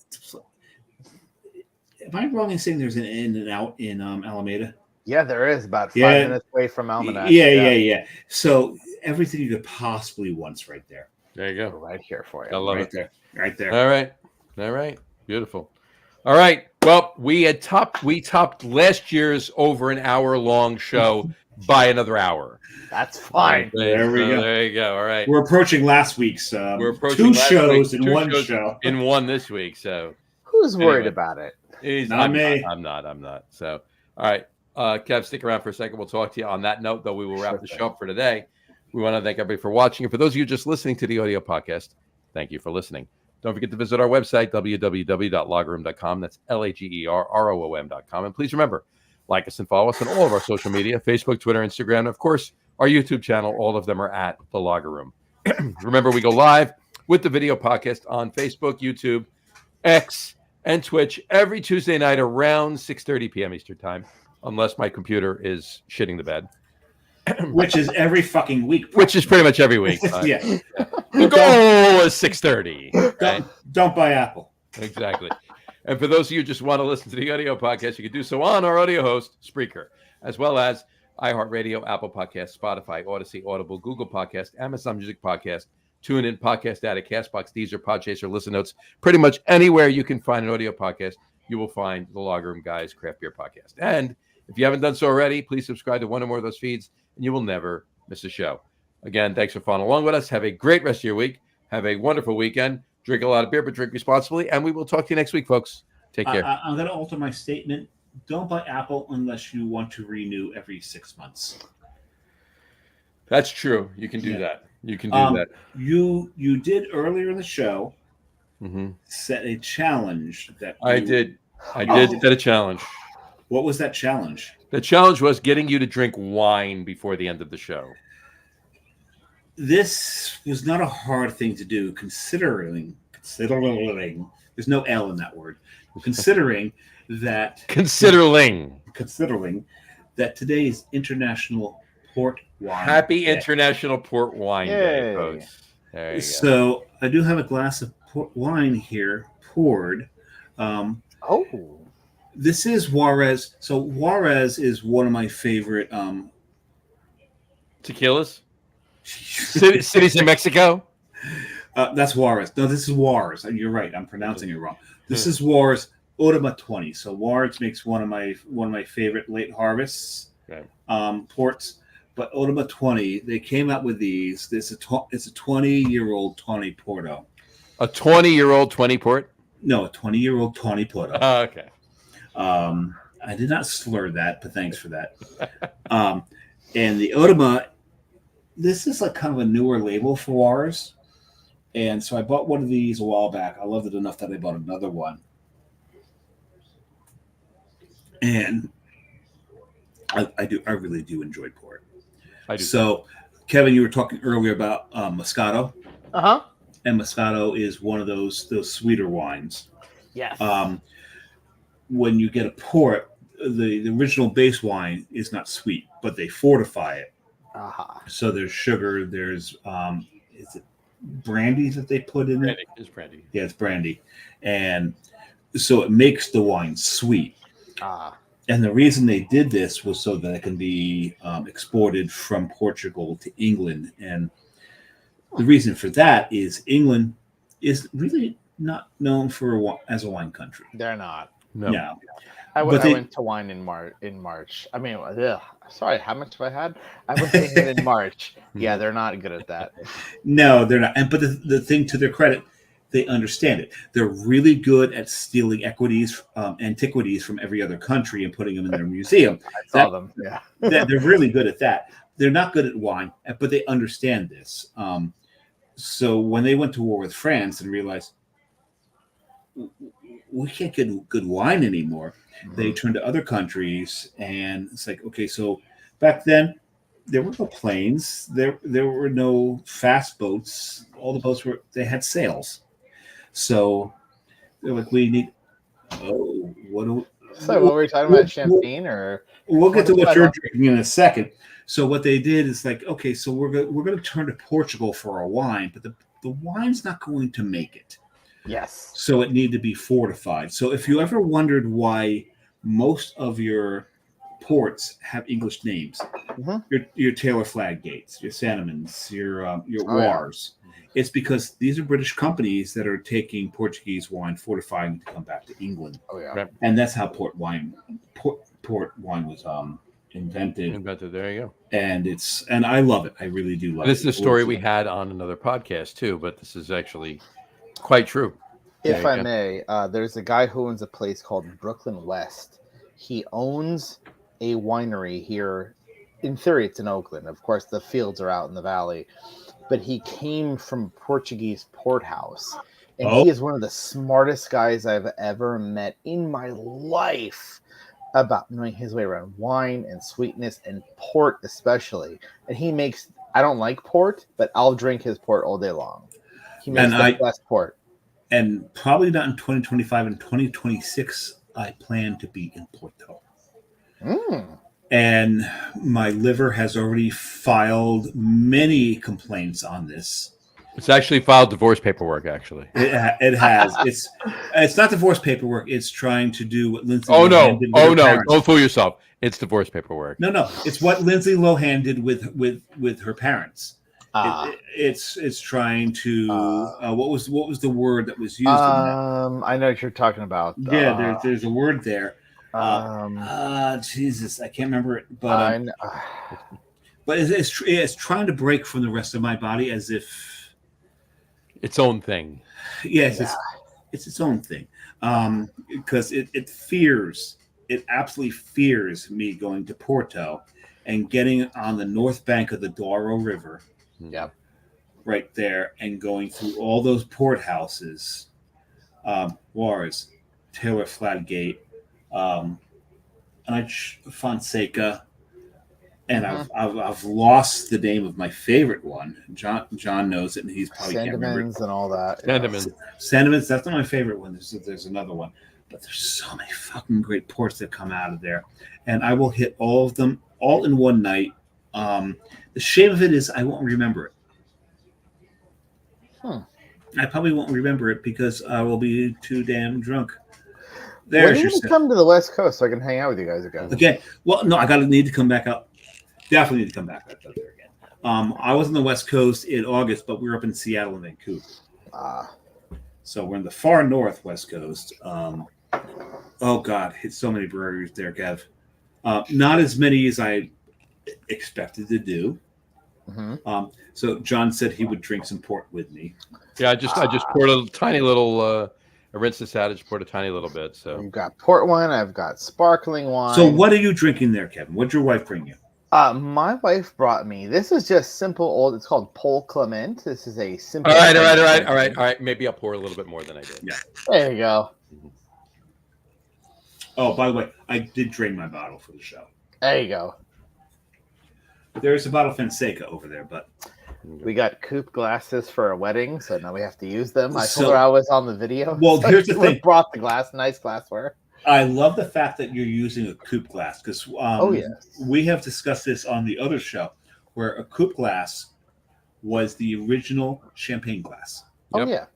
Am I wrong in saying there's an In and Out in Alameda? Yeah, there is, about 5 minutes away from Almanac. Yeah. So everything you could possibly want right there. There you go. Right here for you. I love it. Right there. All right. Beautiful. All right. Well, we topped last year's over an hour long show by another hour. That's fine. There we go. There you go. All right. We're approaching last week's. We're approaching two shows in one show. In one this week. So who's worried about it? Not me. I'm not. So all right. Kev, stick around for a second. We'll talk to you. On that note, though, we will wrap the show up for today. We want to thank everybody for watching. And for those of you just listening to the audio podcast, thank you for listening. Don't forget to visit our website, www.lagerroom.com. That's LAGERROOM.com. And please remember, like us and follow us on all of our social media, Facebook, Twitter, Instagram, and of course, our YouTube channel. All of them are at The Lager Room. Remember, we go live with the video podcast on Facebook, YouTube, X, and Twitch every Tuesday night around 6:30 p.m. Eastern Time, unless my computer is shitting the bed, Which is every fucking week. which is pretty much every week. Yeah. The goal is 6:30. Right? Don't buy Apple. Exactly. And for those of you who just want to listen to the audio podcast, you can do so on our audio host, Spreaker, as well as iHeartRadio, Apple Podcasts, Spotify, Odyssey, Audible, Google Podcast, Amazon Music Podcast, TuneIn, Podcast Addict, Castbox, Deezer, Podchaser, Listen Notes. Pretty much anywhere you can find an audio podcast, you will find the Logger Room Guys Craft Beer Podcast. And if you haven't done so already, please subscribe to one or more of those feeds, and you will never miss a show. Again, thanks for following along with us. Have a great rest of your week. Have a wonderful weekend. Drink a lot of beer, but drink responsibly. And we will talk to you next week, folks. Take care. I'm going to alter my statement. Don't buy Apple unless you want to renew every 6 months. That's true. You can do that. You can do that. You did earlier in the show Mm-hmm. set a challenge that I did set a challenge. What was that challenge? The challenge was getting you to drink wine before the end of the show. This was not a hard thing to do, considering there's no L in that word. Considering that today is International Port Wine Happy Day. International Port Wine Day, Yay. folks. There you go. So I do have a glass of port wine here poured. This is Juarez. So Juarez is one of my favorite Tequilas? Cities in Mexico? That's Juarez. No, this is Juarez. You're right. I'm pronouncing it wrong. This is Juarez Odama 20. So Juarez makes one of my favorite late harvests ports. But Odama 20, they came out with these. It's a 20-year-old 20 Porto. A 20-year-old 20 port? No, a 20-year-old 20 Porto. Okay. I did not slur that, but thanks for that. And the Odama, this is like kind of a newer label for Juarez. And so I bought one of these a while back. I loved it enough that I bought another one. And I really do enjoy port. I do. So, Kevin, you were talking earlier about Moscato. Uh-huh. And Moscato is one of those sweeter wines. Yes. When you get a port, the original base wine is not sweet, but they fortify it. Uh-huh. So there's sugar, there's is it brandy that they put in it? It's brandy. Yeah, it's brandy. And so it makes the wine sweet. And the reason they did this was so that it can be exported from Portugal to England. And the reason for that is England is really not known as a wine country. They're not. No. I went to wine in March. I mean, sorry, how much have I had? I went to it in March. Yeah, they're not good at that. No, they're not. But the thing, to their credit, they understand it. They're really good at stealing antiquities from every other country and putting them in their museum. I saw them. Yeah, they're really good at that. They're not good at wine, but they understand this. So when they went to war with France and realized we can't get good wine anymore, they turned to other countries, and it's like, okay, so back then there were no planes, there were no fast boats. All the boats they had sails. So they're like, we need. So what were we talking about? Champagne, or we'll get to what you're drinking in a second. So what they did is like, okay, so we're going to turn to Portugal for our wine, but the wine's not going to make it. Yes. So it needed to be fortified. So if you ever wondered why most of your ports have English names, your Taylor Flag Gates, your Santamans, your Wars, it's because these are British companies that are taking Portuguese wine, fortifying it to come back to England. Oh yeah. And that's how port wine was invented. There you go. And I love it. I really do love it. This is a story we had on another podcast too, but this is actually quite true. If I may, there's a guy who owns a place called Brooklyn West. He owns a winery here. In theory, it's in Oakland. Of course, the fields are out in the valley. But he came from Portuguese Port House. And he is one of the smartest guys I've ever met in my life about knowing his way around wine and sweetness and port especially. And he makes, I don't like port, but I'll drink his port all day long. He makes the best port. and probably not in 2025. In 2026, I plan to be in Porto. And my liver has already filed many complaints on this. It's actually filed divorce paperwork. Actually, it has. It's not divorce paperwork. It's trying to do what Lindsay. Oh Lohan no! did with Oh her no! parents. Don't fool yourself. It's divorce paperwork. No. It's what Lindsay Lohan did with her parents. It's trying to what was the word that was used? In that? I know what you're talking about. Yeah, there's a word there. Jesus, I can't remember it, but it's trying to break from the rest of my body as if its own thing. Yes, it's its own thing. Because it absolutely fears me going to Porto and getting on the north bank of the Douro River. Yep. Right there, and going through all those port houses, Juarez, Taylor Fladgate, Fonseca, and I've lost the name of my favorite one. John knows it, and he's probably can't remember it. And all that. Sentiments. That's not my favorite one. There's another one, but there's so many fucking great ports that come out of there, and I will hit all of them all in one night. The shame of it is I won't remember it. I probably won't remember it because I will be too damn drunk. When are you going to come to the West Coast so I can hang out with you guys again? Okay. Well, no, need to come back up. Definitely need to come back up there again. I was on the West Coast in August, but we were up in Seattle and Vancouver. So we're in the far north West Coast. Oh God, hit so many breweries there, Kev. Not as many as I expected to do. So John said he would drink some port with me. Yeah, I just poured a tiny little. I rinsed this out. I just poured a tiny little bit. So you've got port wine. I've got sparkling wine. So what are you drinking there, Kevin? What'd your wife bring you? My wife brought me. This is just simple old. It's called Paul Clement. This is a simple. All right. Maybe I'll pour a little bit more than I did. Yeah. There you go. Oh, by the way, I did drain my bottle for the show. There you go. There's a bottle of Fonseca over there, but we got coupe glasses for a wedding, so now we have to use them. I told her I was on the video. Well, so here's the thing. Brought the glass, nice glassware. I love the fact that you're using a coupe glass because yes. We have discussed this on the other show where a coupe glass was the original champagne glass. Oh, yeah.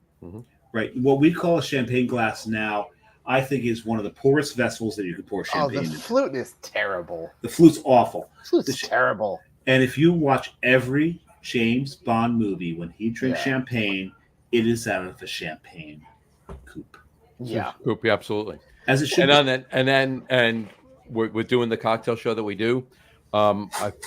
Right. What we call a champagne glass now, I think, is one of the poorest vessels that you could pour champagne in. The flute is terrible. The flute's awful. It's terrible. And if you watch every James Bond movie, when he drinks champagne, it is out of a champagne coupe. Yeah. Coupe, absolutely. As it should. And we're doing the cocktail show that we do.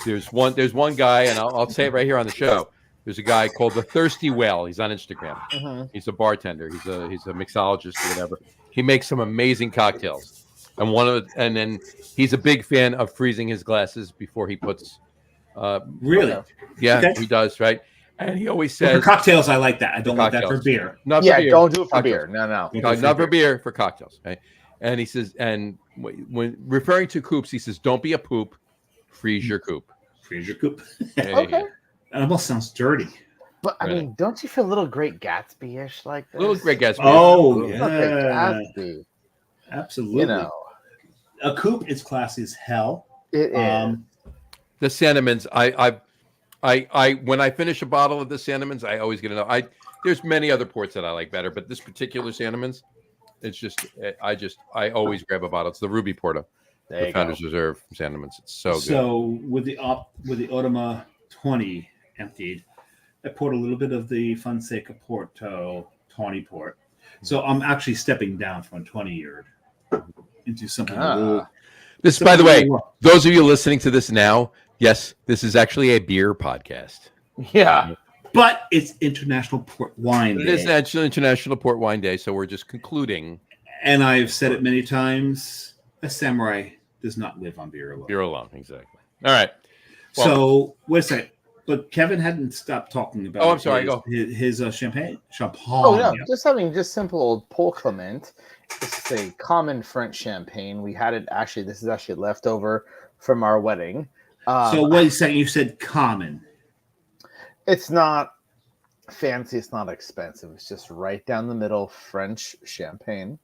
There's one guy, and I'll say it right here on the show. There's a guy called the Thirsty Whale. He's on Instagram. He's a bartender. He's a mixologist or whatever. He makes some amazing cocktails, and then he's a big fan of freezing his glasses before he puts. Really? Yeah, okay. He does, right? And he always says for cocktails, I like that. I don't like that for beer. Not for beer. Don't do it for cocktails. beer. No. Not for beer, for cocktails. Okay? And he says, and when referring to coupes, he says, "Don't be a poop, freeze your coupe." Freeze your coupe. Okay. That almost sounds dirty. But I mean, don't you feel a little Great Gatsby-ish like this? Little Great Gatsby. Oh, Great yeah. Gatsby. Absolutely. You know, a coupe is classy as hell. It is. The Sentiments. I when I finish a bottle of the Sentiments, I always get another. There's many other ports that I like better, but this particular Sentiments, it's just I always grab a bottle. It's the Ruby Porto, the Founders Reserve Sentiments. It's so good. So with the Otama 20 emptied, I poured a little bit of the Fonseca Porto 20 port. So I'm actually stepping down from a 20-year into something a little. This, by the way, those of you listening to this now, yes, this is actually a beer podcast. Yeah. But it's International Port Wine Day. It is actually International Port Wine Day, so we're just concluding. And I've said it many times, a samurai does not live on beer alone. Beer alone, exactly. All right. Well, so, wait a second. But Kevin hadn't stopped talking about I'm sorry, his champagne. Oh, no, just simple old Paul Clement. This is a common French champagne. We had it this is actually leftover from our wedding. So wait a second, you said common. It's not fancy. It's not expensive. It's just right down the middle French champagne.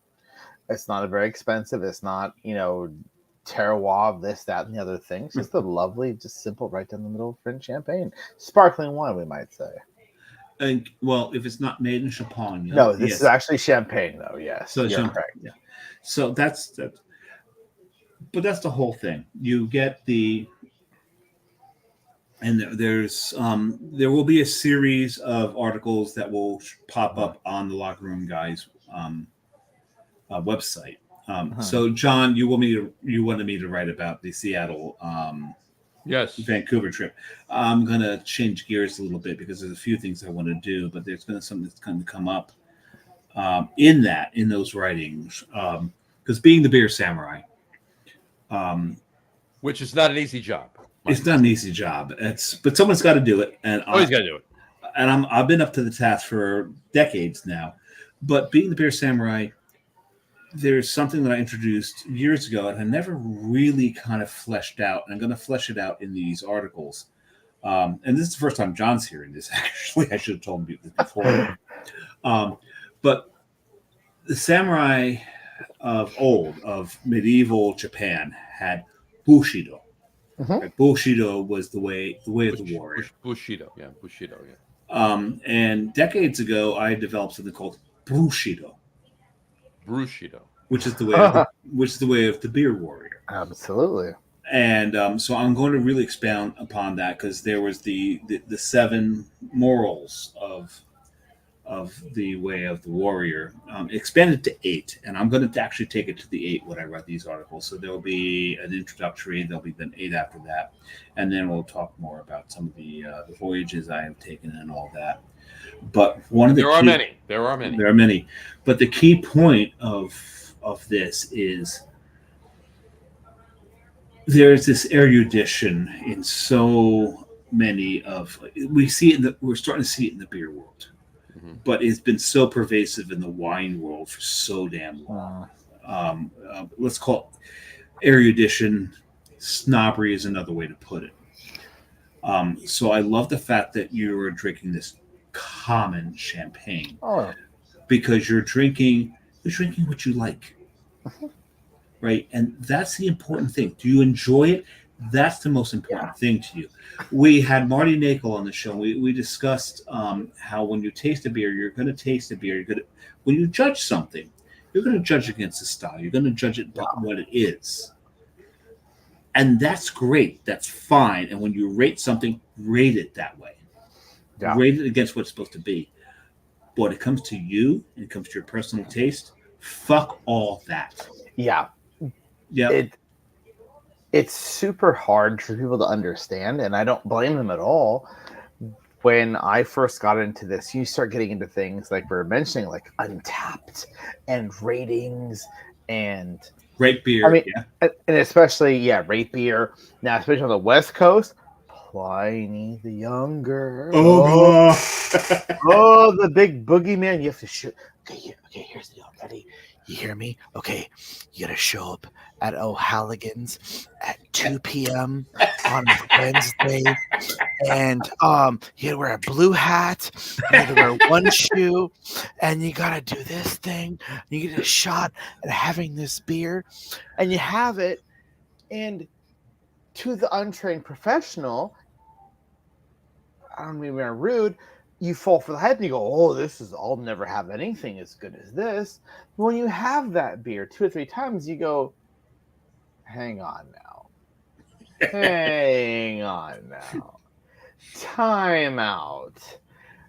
It's not very expensive. It's not, terroir, this, that, and the other thing. It's just a lovely, just simple, right down the middle French champagne. Sparkling wine, we might say. And well, if it's not made in Champagne, No, this is actually champagne, though. Yes, so you're champagne, correct. yeah. So that's that. But that's the whole thing. You get and there will be a series of articles that will pop up on the Locker Room Guys website. So, John, you wanted me to write about the Seattle, Yes, Vancouver trip. I'm gonna change gears a little bit because there's a few things I want to do, but there's going to something that's going to come up in those writings. Because being the beer samurai, which is not an easy job. it's not an easy job. But someone's got to do it, and Always got to do it. And I've been up to the task for decades now. But being the beer samurai, there's something that I introduced years ago, and I never really kind of fleshed out. And I'm going to flesh it out in these articles. And this is the first time John's hearing this. Actually, I should have told him this before. But the samurai of medieval Japan had Bushido. Mhm. Bushido was the way of the warrior. Bushido, yeah. And decades ago, I developed something called Bushido, which is the way of the beer warrior. Absolutely. And so I'm going to really expound upon that because there was the 7 morals of the way of the warrior, expanded to 8, and I'm going to actually take it to the 8 when I write these articles. So there'll be an introductory, there'll be then 8 after that, and then we'll talk more about some of the voyages I have taken and all that. But there are many. But the key point of this is there's this erudition in so many we're starting to see it in the beer world. But it's been so pervasive in the wine world for so damn long. Let's call it erudition. Snobbery is another way to put it. So I love the fact that you're drinking this common champagne because you're drinking what you like, right? And that's the important thing. Do you enjoy it? That's the most important thing to you. We had Marty Nakel on the show. We discussed how when you taste a beer, you're going to taste a beer. When you judge something, you're going to judge against the style. You're going to judge it by what it is. And that's great. That's fine. And when you rate something, rate it that way. Yeah. Rate it against what it's supposed to be. But when it comes to you, and it comes to your personal taste, fuck all that. Yeah. Yeah. It's super hard for people to understand, and I don't blame them at all. When I first got into this, you start getting into things like we're mentioning, like Untapped and ratings and rate beer. I mean, and especially, rate beer. Now, especially on the West Coast, Pliny the Younger. Oh, the big boogeyman. You have to shoot. Okay, here's the deal. Ready? You hear me? Okay, you gotta show up at O'Halligan's at 2 p.m. on Wednesday, and you gotta wear a blue hat, you gotta wear one shoe, and you gotta do this thing. You get a shot at having this beer, and you have it, and to the untrained professional, I don't mean we're rude. You fall for the hype and you go, I'll never have anything as good as this. But when you have that beer 2 or 3 times, you go, hang on now. Time out.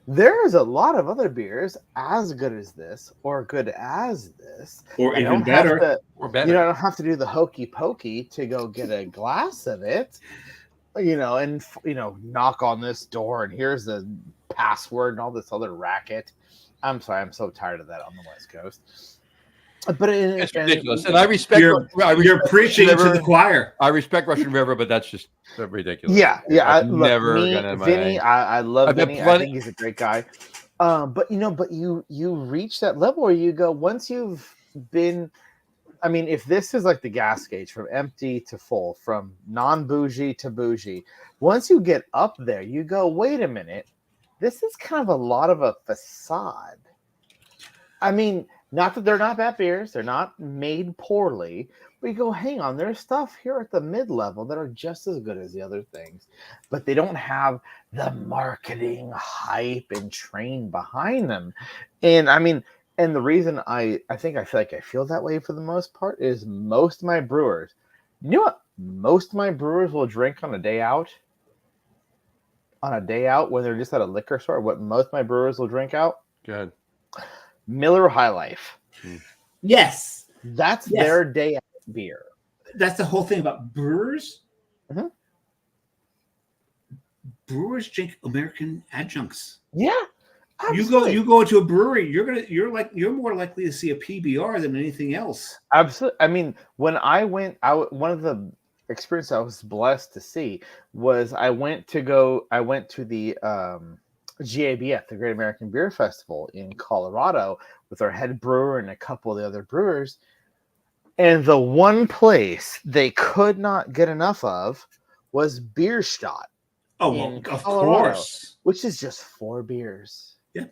There's a lot of other beers as good as this or good as this. Or even better. I don't have to do the hokey pokey to go get a glass of it, and knock on this door and here's the password and all this other racket. I'm sorry, I'm so tired of that on the West Coast. But it's ridiculous, and I respect. You're preaching to the choir. I respect Russian River, but that's just ridiculous. Yeah. I love Vinny. I think he's a great guy. But you reach that level where you go once you've been. I mean, if this is like the gas gauge from empty to full, from non-bougie to bougie, once you get up there, you go, wait a minute. this is kind of a lot of a facade. I mean, not that they're not bad beers, they're not made poorly, but you go, hang on, there's stuff here at the mid-level that are just as good as the other things, but they don't have the marketing hype and train behind them. And I mean, and the reason I feel like I feel that way for the most part is most of my brewers, you know what most of my brewers will drink on a day out? On a day out when they're just at a liquor store, what most of my brewers will drink out? Good. Miller High Life. Yes. That's Yes. their day out beer. That's the whole thing about brewers. Mhm. Brewers drink American adjuncts. Yeah. You go into a brewery, you're more likely to see a PBR than anything else. Absolutely. I mean, when I went out, one of the experiences I was blessed to see was I went to the GABF, the Great American Beer Festival in Colorado, with our head brewer and a couple of the other brewers. And the one place they could not get enough of was Bierstadt. Oh, In well, of Colorado. course. Which is just 4 beers. Yeah.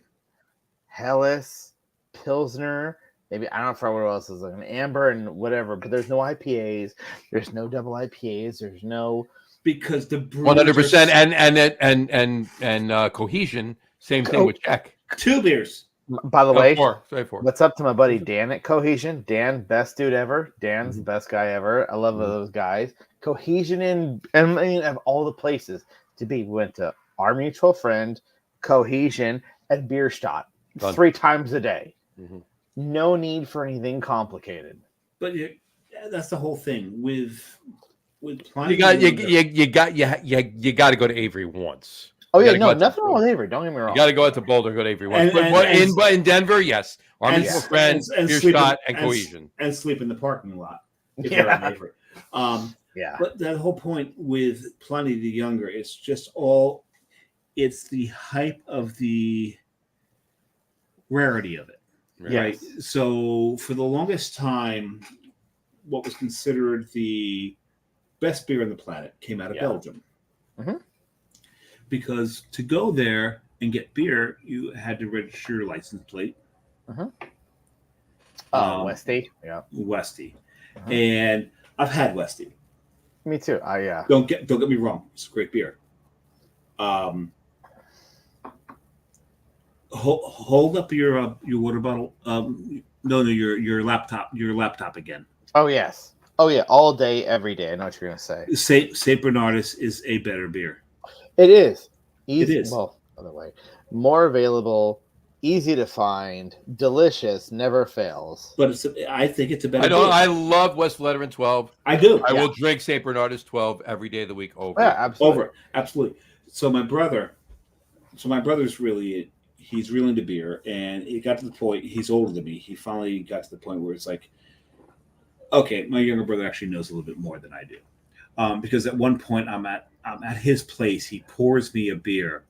Helles, Pilsner, maybe I don't know if what else is like an amber and whatever, but there's no IPAs, there's no double IPAs, there's no Because the brewers 100%, and cohesion. Same thing with Czech. 2 beers. by the way, Four. what's up to my buddy Dan at Cohesion? Dan, best dude ever. Dan's the best guy ever. I love those guys. Cohesion I mean, of all the places to be, we went to our mutual friend, Cohesion, and Bierstadt Done. 3 times a day. Mhm. No need for anything complicated. But that's the whole thing with You Pliny. got you got to go to Avery once. Oh You yeah, gotta go no, out to nothing wrong Boulder. with Avery. Don't get me wrong. You got to go out to Boulder, go to Avery once. But in Denver, yes, our and- mutual friend, and Beer sleep in- Shot, and Cohesion. and sleep in the parking lot. If Yeah. you're at Avery. Yeah. But that whole point with Pliny the Younger, it's the hype of the rarity of it. Right. Yes. So for the longest time, what was considered the best beer on the planet came out of Belgium. Mhm. Because to go there and get beer, you had to register your license plate. Westy. Yeah. Westy. Mhm. And I've had Westy. Me too. Yeah. Don't get me wrong. It's a great beer. Hold up your water bottle. Your laptop again. Oh yes. Oh yeah. All day, every day. I know what you're gonna say. Saint Bernardus is a better beer. It is. Easy. It is. Well, other way. More available, easy to find, delicious, never fails. But I think it's a better. I love West Veteran 12. I do. I will drink St. Bernardus 12 every day of the week over. Yeah, absolutely. Absolutely. So my brother's he's really into beer, and it got to the point. He's older than me. He finally got to the point where it's like, okay, my younger brother actually knows a little bit more than I do, because at one point I'm at his place. He pours me a beer,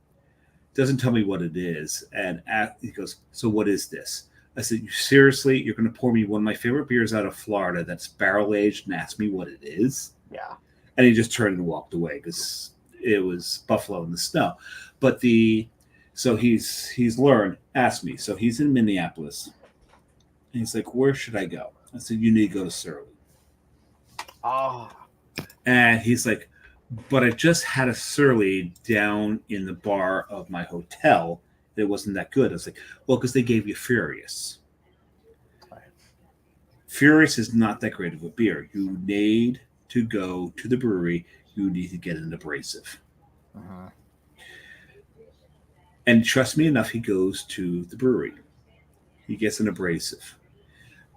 doesn't tell me what it is, and he goes, "So what is this?" I said, "Seriously, you're going to pour me one of my favorite beers out of Florida that's barrel aged and ask me what it is?" Yeah. And he just turned and walked away because it was Buffalo in the snow. But so he's learned. Ask me. So he's in Minneapolis, and he's like, "Where should I go?" I said, "You need to go to Surly." Oh. And he's like, "But I just had a Surly down in the bar of my hotel. It wasn't that good." I was like, "Well, because they gave you Furious. Furious is not that great of a beer. You need to go to the brewery. You need to get an abrasive." Uh-huh. And trust me enough, he goes to the brewery. He gets an abrasive.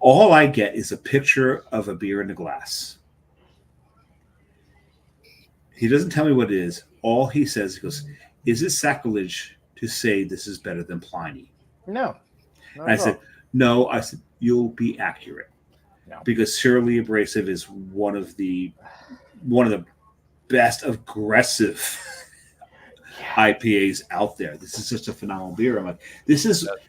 All I get is a picture of a beer in a glass. He doesn't tell me what it is. All he says, he goes, "Is it sacrilege to say this is better than Pliny?" No. And I said, "No." I said, "You'll be accurate." No. Because Shirley Abrasive is one of the best aggressive IPAs out there. This is just a phenomenal beer. I'm like,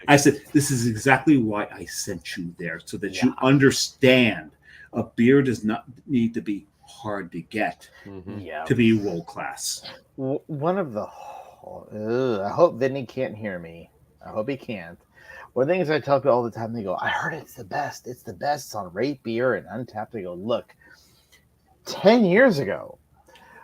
I said, this is exactly why I sent you there, so that you understand a beer does not need to be hard to get Yeah. to be world class. One of the I hope Vinny can't hear me. I hope he can't. One of the things I tell people all the time, they go, I heard it's the best. It's the best. It's on Rate Beer and Untapped. They go, look, 10 years ago,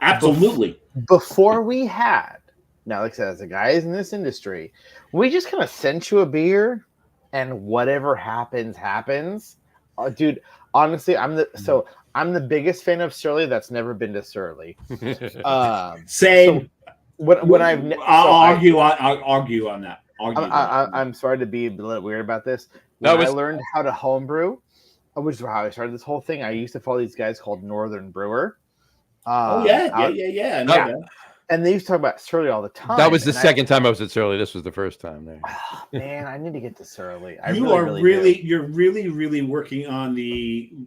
Absolutely. before we had, now like I said, as a guys in this industry, we just kind of sent you a beer and whatever happens, happens. Dude, honestly, I'm the biggest fan of Surly that's never been to Surly. Same. So when I'll argue on that. I'm sorry to be a little weird about this. When I learned how to homebrew, which is how I started this whole thing, I used to follow these guys called Northern Brewer. Yeah. I know that. And they used to talk about Surly all the time. That was the second time I was at Surly. This was the first time there. Oh, man, I need to get to Surly. You're really working on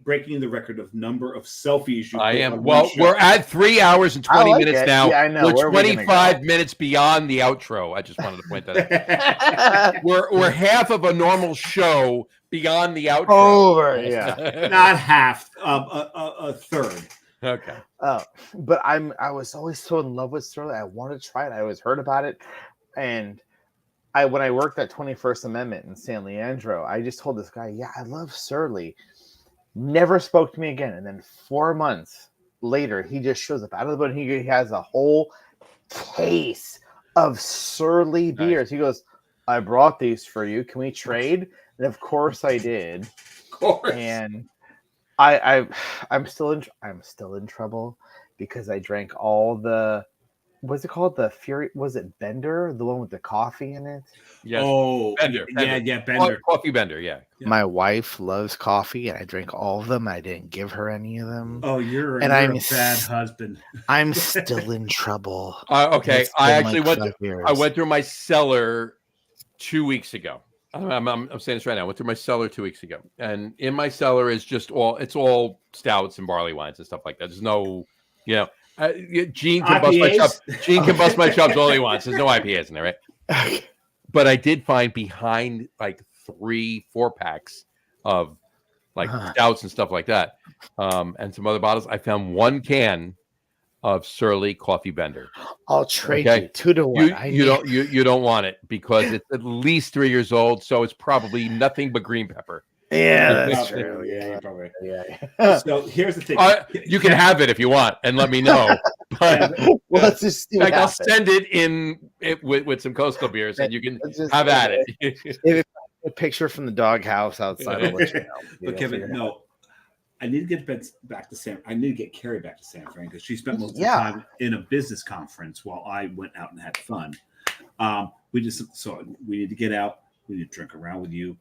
breaking the record of number of selfies. I am. Well, we're at 3 hours and 20 minutes now. Yeah, I know. We're 25 minutes beyond the outro. I just wanted to point that out. we're half of a normal show beyond the outro. Over, yeah. Not half, a third. Okay. But I was always so in love with Surly. I wanted to try it. I always heard about it. And when I worked at 21st Amendment in San Leandro, I just told this guy, yeah, I love Surly. Never spoke to me again. And then 4 months later, he just shows up out of the blue. He has a whole case of Surly beers. He goes, I brought these for you. Can we trade? And of course I did. Of course. And I'm still in trouble because I drank all the, what's it called? The Fury, was it Bender? The one with the coffee in it? Yes. Oh, Bender. Yeah, Bender. Coffee Bender, yeah. My wife loves coffee and I drank all of them. I didn't give her any of them. Oh, you're a bad husband. I'm still in trouble. Okay. I actually went through my cellar 2 weeks ago. I'm saying this right now. I went through my cellar 2 weeks ago, and in my cellar is just all stouts and barley wines and stuff like that. There's no, Gene can bust my chops. Gene can bust my chops all he wants. There's no IPAs in there, right? But I did find behind like 3-4 packs of like stouts and stuff like that, and some other bottles. I found one can of Surly Coffee Bender. I'll trade you 2 to 1. You don't want it because it's at least 3 years old, so it's probably nothing but green pepper. Yeah, that's true. Yeah, probably. Yeah. So here's the thing: you can have it if you want, and let me know. But let's just see. I'll send it in with some Coastal beers, and you can have at it. If a picture from the doghouse outside, I'll let you know. But Kevin, no. I need to get back to I need to get Carrie back to San Fran because she spent most of the time in a business conference while I went out and had fun. We need to get out. We need to drink around with you,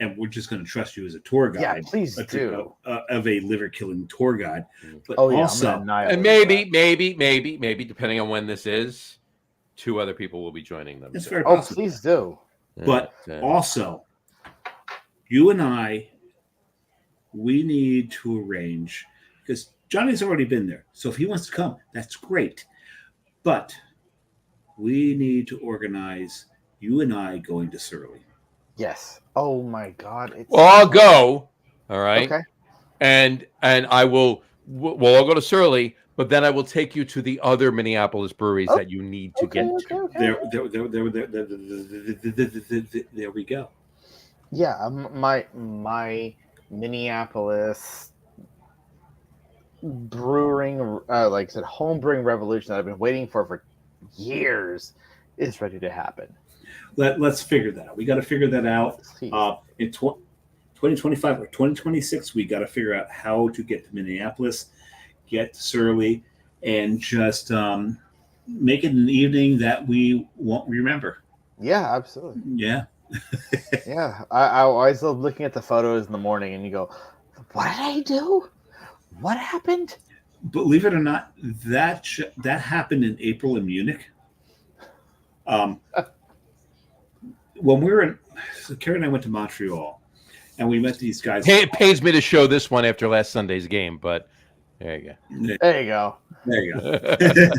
and we're just going to trust you as a tour guide. Yeah, please do. Of a liver killing tour guide. But also, and maybe, depending on when this is, 2 other people will be joining them. It's very possible. Please do. But also, you and I. We need to arrange because Johnny's already been there. So if he wants to come, that's great. But we need to organize you and I going to Surly. Yes. Oh my God. I'll go. All right. Okay. And I will. We'll all go to Surly, but then I will take you to the other Minneapolis breweries that you need to get to. There we go. Yeah. My Minneapolis brewing, like I said, home brewing revolution that I've been waiting for years is ready to happen. Let's figure that out. We got to figure that out. In 2025 or 2026, we got to figure out how to get to Minneapolis, get to Surly, and just make it an evening that we won't remember. Yeah, absolutely. Yeah. Yeah, I always love looking at the photos in the morning, and you go, "What did I do? What happened?" Believe it or not, that happened in April in Munich. When we were Carrie and I went to Montreal, and we met these guys. It pains me to show this one after last Sunday's game, but there you go. There you go. There you go.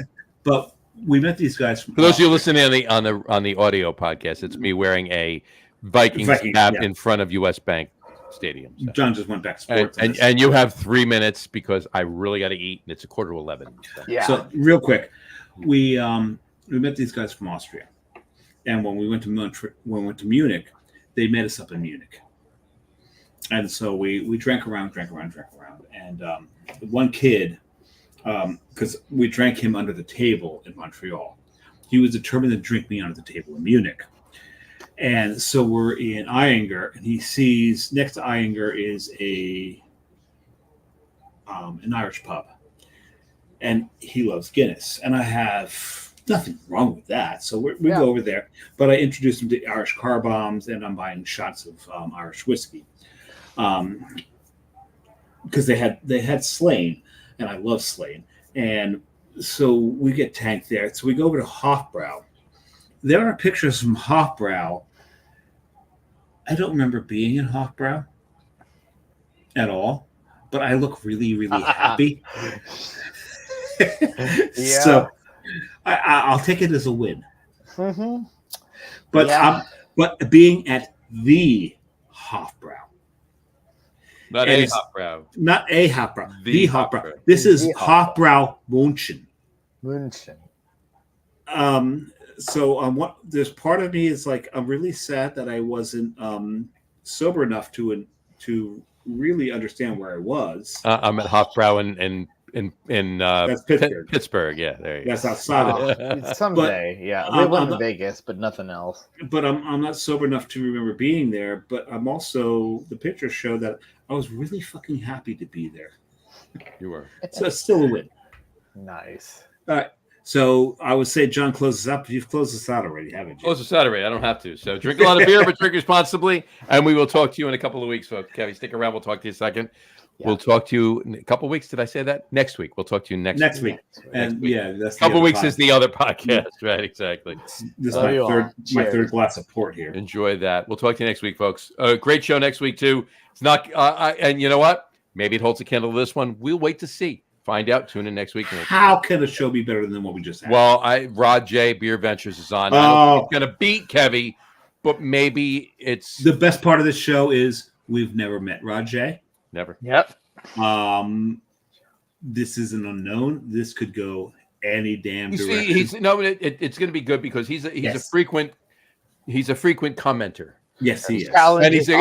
But we met these guys. For those of you listening on the audio podcast, it's me wearing a Vikings cap in front of US Bank Stadium. So. John just went back to sports. And you have 3 minutes because I really got to eat, and it's 10:45. So. Yeah. So real quick, we we met these guys from Austria, and when we went to Munich, they met us up in Munich, and so we drank around, and one kid, because we drank him under the table in Montreal, he was determined to drink me under the table in Munich. And so we're in Eyinger, and he sees next to Eyinger is an Irish pub, and he loves Guinness, and I have nothing wrong with that. So we go over there, but I introduced him to Irish car bombs, and I'm buying shots of Irish whiskey, because they had Slane, and I love Slane, and so we get tanked there. So we go over to Hofbrau. There are pictures from Hofbrau. I don't remember being in Hofbrau at all, but I look really, really happy. So I'll take it as a win. Mm-hmm. But being at the Hofbrau. Not a Hofbrau. Not a Hofbrau. The Hofbrau. This is Hofbrau München. So there's part of me is like, I'm really sad that I wasn't sober enough to really understand where I was. I'm at Hofbrau in that's Pittsburgh. Pittsburgh, yeah, there you go. That's outside. Someday, we went to Vegas, but nothing else. But I'm not sober enough to remember being there. But I'm also, the pictures show that I was really fucking happy to be there. You were. So it's still a win. Nice. All right. So I would say John closes up. You've closed us out already, haven't you? Close us out already. I don't have to. So drink a lot of beer, but drink responsibly. And we will talk to you in a couple of weeks, folks. Kevin, stick around. We'll talk to you in a second. Yeah. We'll talk to you in a couple of weeks. Did I say that? Next week. We'll talk to you next week. And that's a couple of weeks is the other podcast, right? Exactly. This is my third glass of port here. Enjoy that. We'll talk to you next week, folks. Great show next week too. It's not, and you know what? Maybe it holds a candle to this one. We'll wait to see. Find out. Tune in next week. How can a show be better than what we just had? Well, Rod J. Beer Ventures is on. It's going to beat Kevy, but maybe it's the best part of this show is we've never met Rod J. Never. Yep. This is an unknown. This could go any damn direction. It's going to be good because he's a frequent commenter. Yes, he is. And he's a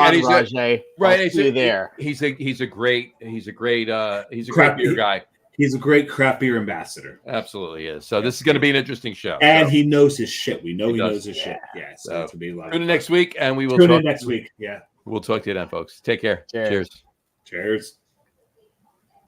great beer guy. He's a great craft beer ambassador. Absolutely is. So this is going to be an interesting show. And he knows his shit. We know he knows his shit. Yeah. So to be a lot. Tune in next week, and we will tune in next week. Yeah. We'll talk to you then, folks. Take care. Cheers. Cheers.